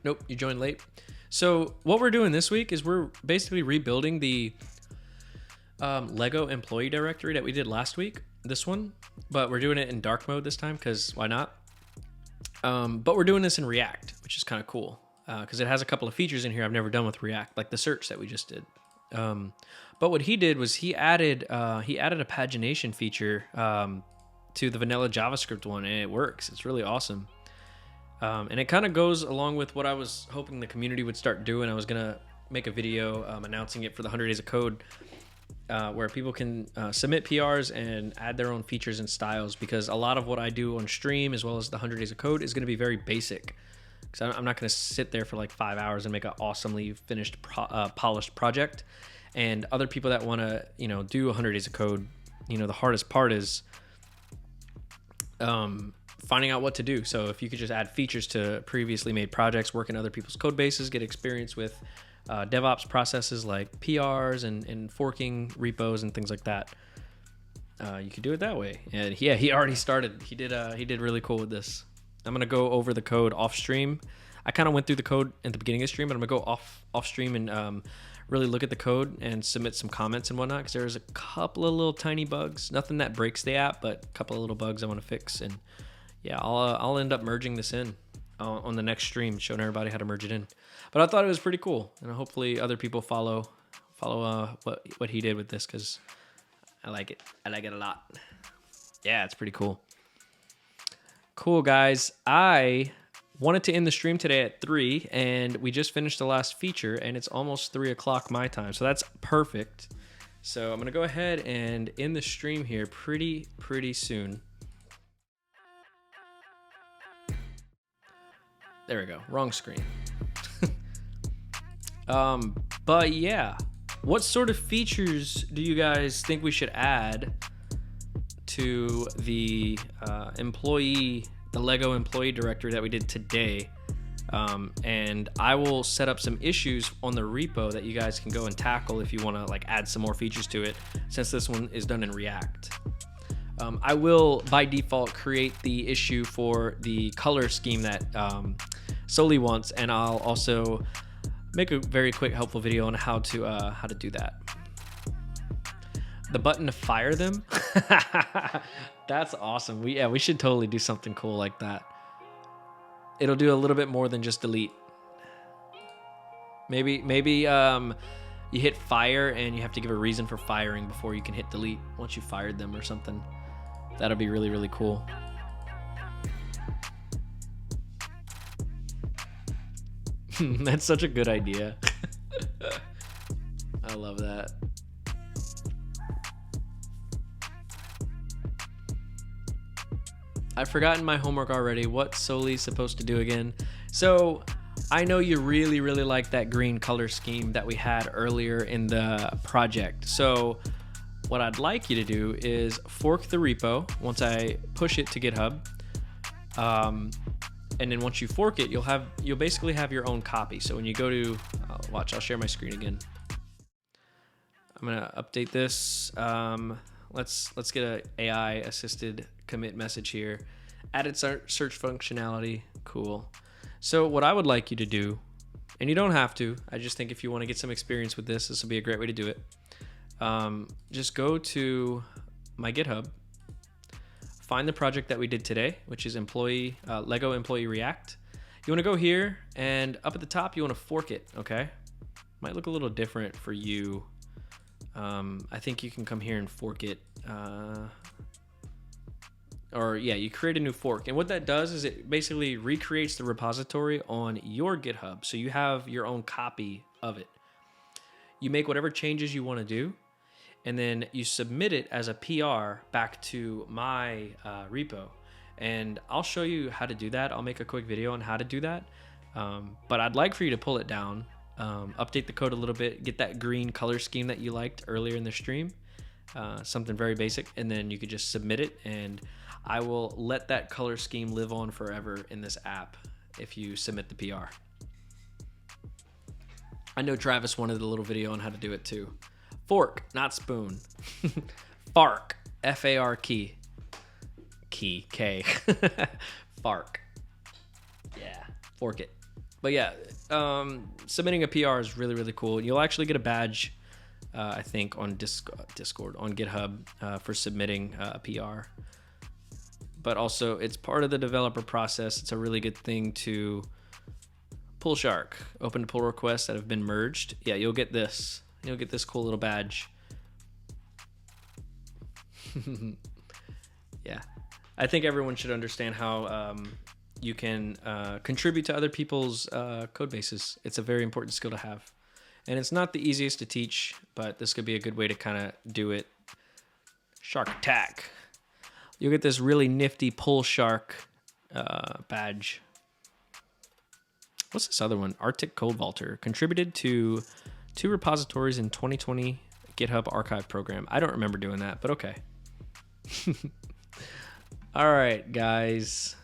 Nope, you joined late. So what we're doing this week is we're basically rebuilding the Lego employee directory that we did last week, this one, but we're doing it in dark mode this time because why not? But we're doing this in React, which is kind of cool because it has a couple of features in here I've never done with React, like the search that we just did. But what he did was he added a pagination feature to the vanilla JavaScript one, and it works. It's really awesome. And it kind of goes along with what I was hoping the community would start doing. I was going to make a video announcing it for the 100 Days of Code where people can submit PRs and add their own features and styles, because a lot of what I do on stream as well as the 100 Days of Code is going to be very basic. Because I'm not going to sit there for like 5 hours and make an awesomely finished, polished project. And other people that want to, do 100 Days of Code, the hardest part is finding out what to do. So if you could just add features to previously made projects, work in other people's code bases, get experience with DevOps processes like PRs and forking repos and things like that, you could do it that way. And yeah, he already started. He did really cool with this. I'm gonna go over the code off stream. I kind of went through the code at the beginning of the stream, but I'm gonna go off stream and really look at the code and submit some comments and whatnot, because there's a couple of little tiny bugs, nothing that breaks the app, but a couple of little bugs I want to fix. And yeah, I'll end up merging this in on the next stream, showing everybody how to merge it in. But I thought it was pretty cool, and hopefully other people follow what he did with this, because I like it. I like it a lot. Yeah, it's pretty cool. Cool, guys. I wanted to end the stream today at 3, and we just finished the last feature, and it's almost 3 o'clock my time, so that's perfect. So I'm gonna go ahead and end the stream here pretty soon. There we go. Wrong screen. But yeah, what sort of features do you guys think we should add to the Lego employee directory that we did today? And I will set up some issues on the repo that you guys can go and tackle if you want to like add some more features to it, since this one is done in React. I will by default create the issue for the color scheme that Soli wants, and I'll also make a very quick helpful video on how to do that. The button to fire them. That's awesome. We should totally do something cool like that. It'll do a little bit more than just delete. Maybe you hit fire and you have to give a reason for firing before you can hit delete once you fired them or something. That'll be really cool. That's such a good idea. I love that. I've forgotten my homework already. What's Soli's supposed to do again? So I know you really like that green color scheme that we had earlier in the project. So what I'd like you to do is fork the repo once I push it to GitHub. And then once you fork it, you'll basically have your own copy. So when you go to, watch, I'll share my screen again. I'm gonna update this. Let's get a AI assisted commit message here. Added search functionality, cool. So what I would like you to do, and you don't have to, I just think if you want to get some experience with this will be a great way to do it. Just go to my GitHub, find the project that we did today, which is Lego Employee React. You want to go here, and up at the top, you want to fork it, okay? Might look a little different for you. I think you can come here and fork it. Or yeah, you create a new fork. And what that does is it basically recreates the repository on your GitHub. So you have your own copy of it. You make whatever changes you want to do, and then you submit it as a PR back to my repo. and I'll show you how to do that. I'll make a quick video on how to do that. But I'd like for you to pull it down, update the code a little bit, get that green color scheme that you liked earlier in the stream, something very basic, and then you could just submit it, and I will let that color scheme live on forever in this app if you submit the PR. I know Travis wanted a little video on how to do it too. Fork, not spoon. Fark, F-A-R-K. K. Fark. Yeah, fork it. But yeah, submitting a PR is really, really cool. You'll actually get a badge, I think, on Discord, on GitHub for submitting a PR. But also, it's part of the developer process. It's a really good thing to pull shark, open to pull requests that have been merged. Yeah, you'll get this. You'll get this cool little badge. Yeah, I think everyone should understand how you can contribute to other people's code bases. It's a very important skill to have. And it's not the easiest to teach, but this could be a good way to kind of do it. Shark attack. You'll get this really nifty pull shark badge. What's this other one? Arctic Code Vaulter. Contributed to 2 repositories in 2020 GitHub archive program. I don't remember doing that, but okay. All right, guys.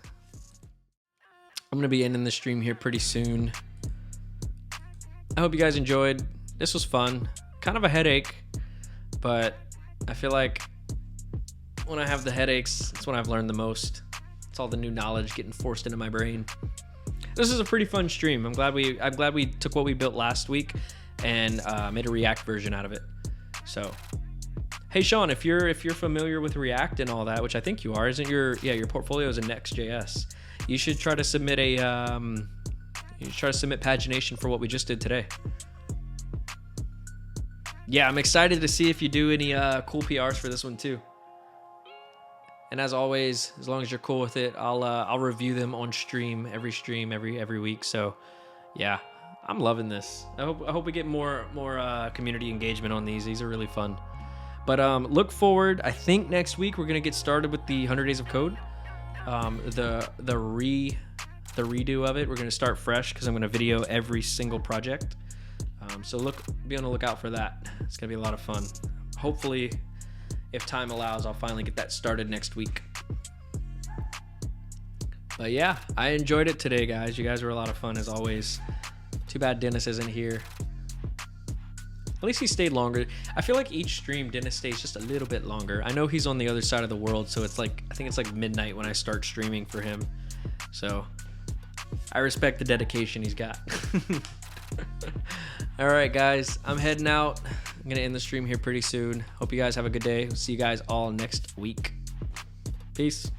I'm going to be ending the stream here pretty soon. I hope you guys enjoyed. This was fun. Kind of a headache, but I feel like when I have the headaches, it's when I've learned the most. It's all the new knowledge getting forced into my brain. This is a pretty fun stream. I'm glad we took what we built last week and made a React version out of it. So, hey Sean, if you're familiar with React and all that, which I think you are, isn't your portfolio is in Next.js? You should try to submit pagination for what we just did today. Yeah, I'm excited to see if you do any cool PRs for this one too. And as always, as long as you're cool with it, I'll review them on stream every week. So, yeah, I'm loving this. I hope we get more community engagement on these. These are really fun. But look forward. I think next week we're gonna get started with the 100 Days of Code. The redo of it. We're gonna start fresh because I'm gonna video every single project. So be on the lookout for that. It's gonna be a lot of fun. Hopefully, if time allows, I'll finally get that started next week. But yeah, I enjoyed it today, guys. You guys were a lot of fun as always. Too bad Dennis isn't here. At least he stayed longer. I feel like each stream Dennis stays just a little bit longer. I know he's on the other side of the world, so it's like, I think it's like midnight when I start streaming for him. So I respect the dedication he's got. All right, guys, I'm heading out. I'm gonna end the stream here pretty soon. Hope you guys have a good day. We'll see you guys all next week. Peace.